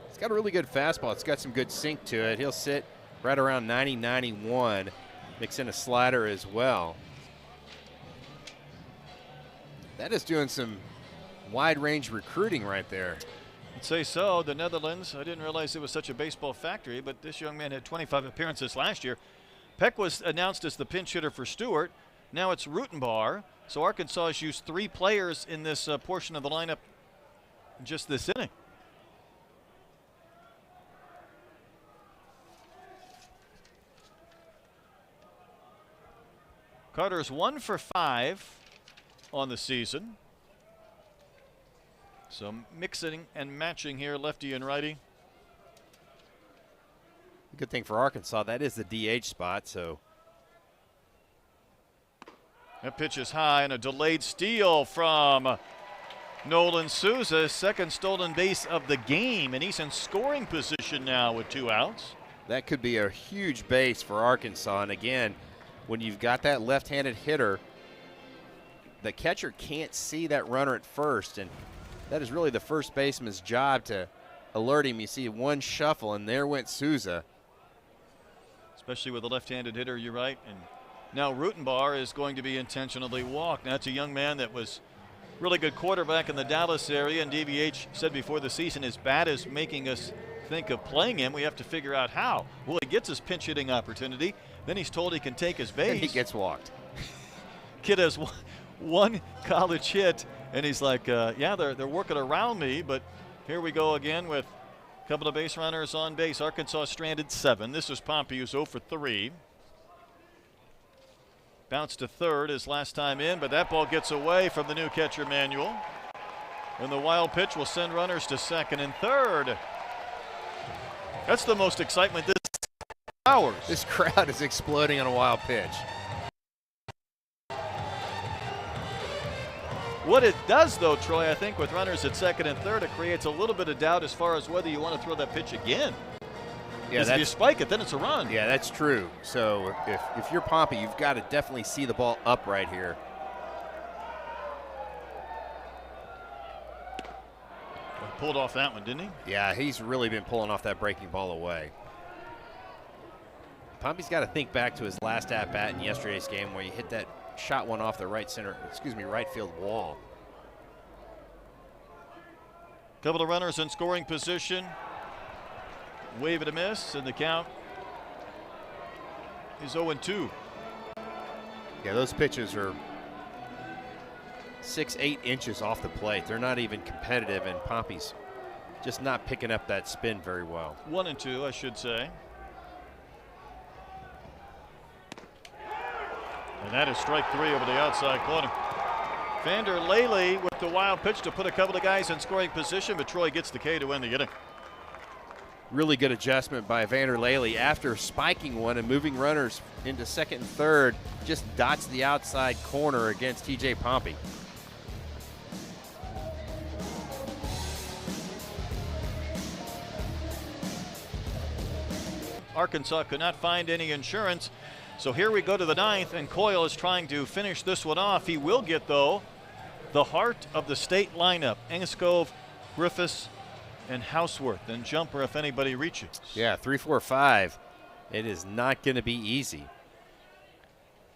It's got a really good fastball. It's got some good sink to it. He'll sit right around 90, 91. Mix in a slider as well. That is doing some wide range recruiting right there. I'd say so. The Netherlands, I didn't realize it was such a baseball factory, but this young man had 25 appearances last year. Peck was announced as the pinch hitter for Stewart. Now it's Rutenbar. So Arkansas has used 3 players in this portion of the lineup just this inning. Carter's 1 for 5 on the season. So mixing and matching here, lefty and righty. Good thing for Arkansas, that is the DH spot, so. That pitch is high and a delayed steal from Nolan Souza, second stolen base of the game, and he's in scoring position now with 2 outs. That could be a huge base for Arkansas, and again, when you've got that left-handed hitter, the catcher can't see that runner at first, and that is really the first baseman's job to alert him. You see one shuffle, and there went Souza. Especially with a left-handed hitter, you're right. And now Rutenbar is going to be intentionally walked. Now, that's a young man that was really good quarterback in the Dallas area, and DVH said before the season his bat is making us think of playing him. We have to figure out how. Well, he gets his pinch hitting opportunity. Then he's told he can take his base. And he gets walked. Kid has one college hit, and he's like, yeah, they're working around me, but here we go again with a couple of base runners on base. Arkansas stranded 7. This is Pompey, who's 0 for 3. Bounced to third his last time in, but that ball gets away from the new catcher Manuel. And the wild pitch will send runners to second and third. That's the most excitement this hours. This crowd is exploding on a wild pitch. What it does, though, Troy, I think with runners at second and third, it creates a little bit of doubt as far as whether you want to throw that pitch again. Yeah, if you spike it, then it's a run. Yeah, that's true. So if you're Pompey, you've got to definitely see the ball up right here. Pulled off that one, didn't he? Yeah, he's really been pulling off that breaking ball away. Pompey's got to think back to his last at-bat in yesterday's game where he hit that shot one off the right field wall. Couple of runners in scoring position. Wave and a miss, and the count is 0-2. Yeah, those pitches are 6-8 inches off the plate. They're not even competitive, and Pompey's just not picking up that spin very well. 1-2, I should say. And that is strike 3 over the outside corner. Van der Lely with the wild pitch to put a couple of guys in scoring position, but Troy gets the K to win the inning. Really good adjustment by Van der Lely after spiking one and moving runners into second and third. Just dots the outside corner against TJ Pompey. Arkansas could not find any insurance. So here we go to the 9th, and Coyle is trying to finish this one off. He will get, though, the heart of the state lineup. Engskov, Griffiths, and Houseworth, and jumper if anybody reaches. Yeah, 3, 4, 5. It is not going to be easy.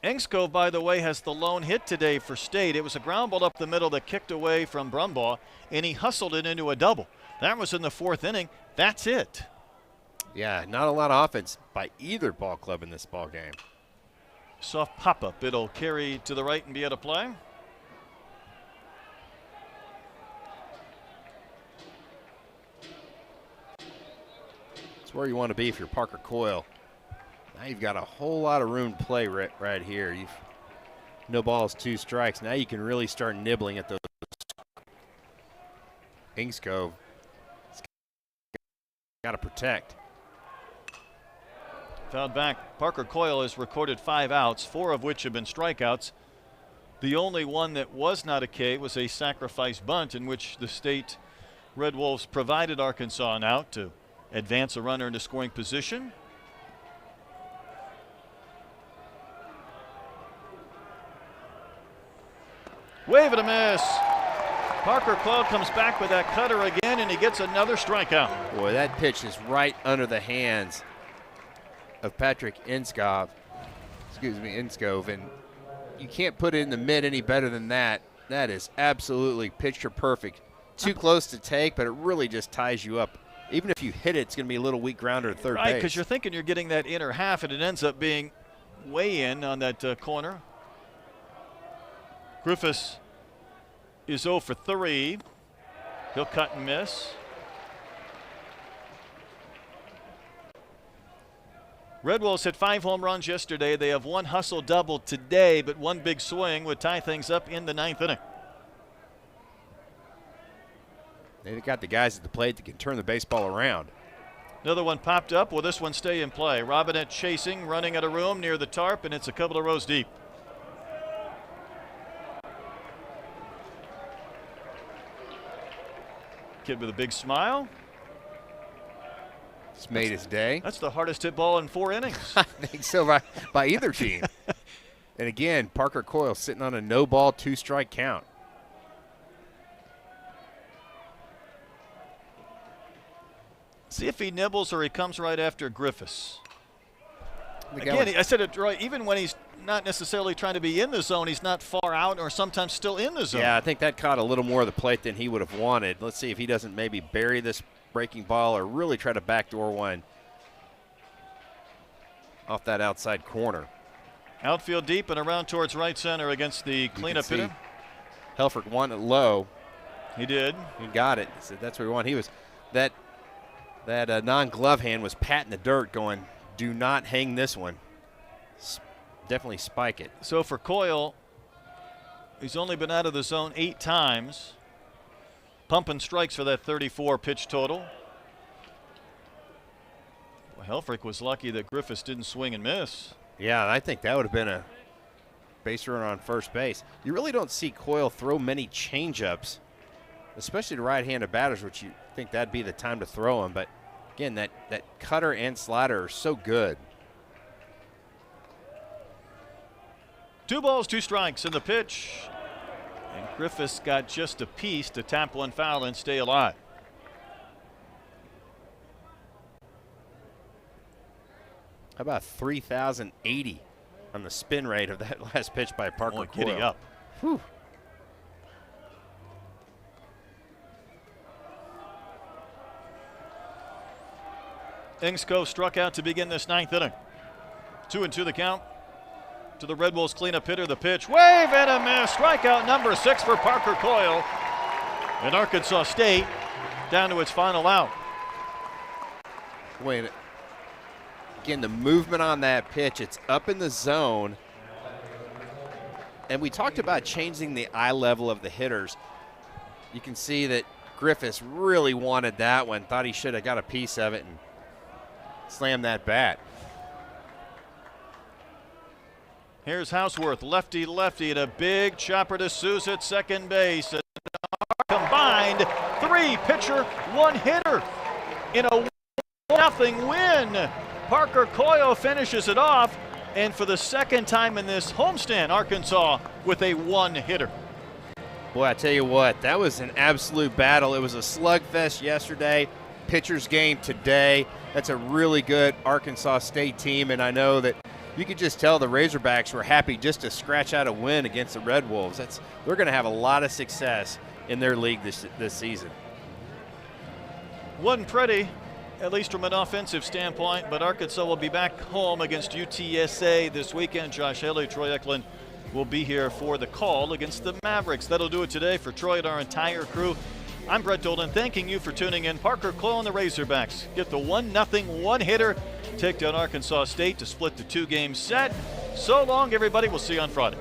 Engskov, by the way, has the lone hit today for State. It was a ground ball up the middle that kicked away from Brumbaugh, and he hustled it into a double. That was in the 4th inning. That's it. Yeah, not a lot of offense by either ball club in this ball game. Soft pop-up. It'll carry to the right and be out of play. It's where you want to be if you're Parker Coyle. Now you've got a whole lot of room to play right here. No balls, 2 strikes. Now you can really start nibbling at those. Engskov got to protect. Fouled back. Parker Coyle has recorded 5 outs, 4 of which have been strikeouts. The only one that was not a K was a sacrifice bunt in which the State Red Wolves provided Arkansas an out to advance a runner into scoring position. Wave and a miss. Parker Coyle comes back with that cutter again, and he gets another strikeout. Boy, that pitch is right under the hands of Patrick Inskov, and you can't put it in the mid any better than that. That is absolutely picture perfect. Too close to take, but it really just ties you up. Even if you hit it, it's going to be a little weak grounder at third base. Right, because you're thinking you're getting that inner half, and it ends up being way in on that corner. Griffiths is 0 for 3. He'll cut and miss. Red Wolves hit 5 home runs yesterday. They have 1 hustle double today, but 1 big swing would tie things up in the 9th inning. They've got the guys at the plate that can turn the baseball around. Another one popped up. Will this one stay in play? Robinette chasing, running out of room near the tarp, and it's a couple of rows deep. Kid with a big smile. It's made his day. That's the hardest hit ball in 4 innings. I think so by either team. And again, Parker Coyle sitting on a no-ball, 2-strike count. See if he nibbles or he comes right after Griffiths. Again, I said it right. Even when he's not necessarily trying to be in the zone, he's not far out or sometimes still in the zone. Yeah, I think that caught a little more of the plate than he would have wanted. Let's see if he doesn't maybe bury this breaking ball or really try to backdoor one off that outside corner. Outfield deep and around towards right center against the cleanup hitter. Helfrich wanted it low. He did. He got it. He said that's what we want. He was that non-glove hand was patting the dirt, going, "Do not hang this one. Definitely spike it." So for Coyle, he's only been out of the zone 8 times. Pumping strikes for that 34 pitch total. Well, Helfrich was lucky that Griffiths didn't swing and miss. Yeah, I think that would have been a base runner on first base. You really don't see Coyle throw many changeups, especially to right-handed batters, which you think that'd be the time to throw them. But again, that cutter and slider are so good. 2 balls, 2 strikes in the pitch. And Griffiths got just a piece to tap one foul and stay alive. How about 3,080 on the spin rate of that last pitch by Parker Coyle? Giddy up. Whew. Ingskov struck out to begin this 9th inning. 2-2 the count. To the Red Wolves cleanup hitter, the pitch. Wave and a miss. Strikeout number 6 for Parker Coyle. And Arkansas State down to its final out. Wait. Again, the movement on that pitch, it's up in the zone. And we talked about changing the eye level of the hitters. You can see that Griffiths really wanted that one, thought he should have got a piece of it and slammed that bat. Here's Houseworth, lefty, and a big chopper to Souza at second base. And combined 3-pitcher, 1-hitter in a 1-0 win. Parker Coyle finishes it off, and for the second time in this homestand, Arkansas with a 1-hitter. Boy, I tell you what, that was an absolute battle. It was a slugfest yesterday, pitcher's game today. That's a really good Arkansas State team, and I know that you could just tell the Razorbacks were happy just to scratch out a win against the Red Wolves. They're going to have a lot of success in their league this season. Wasn't pretty, at least from an offensive standpoint, but Arkansas will be back home against UTSA this weekend. Josh Haley, Troy Eklund will be here for the call against the Mavericks. That'll do it today for Troy and our entire crew. I'm Brett Dolan, thanking you for tuning in. Parker Coyle and the Razorbacks get the 1-0 1-hitter, take down Arkansas State to split the 2-game set. So long, everybody. We'll see you on Friday.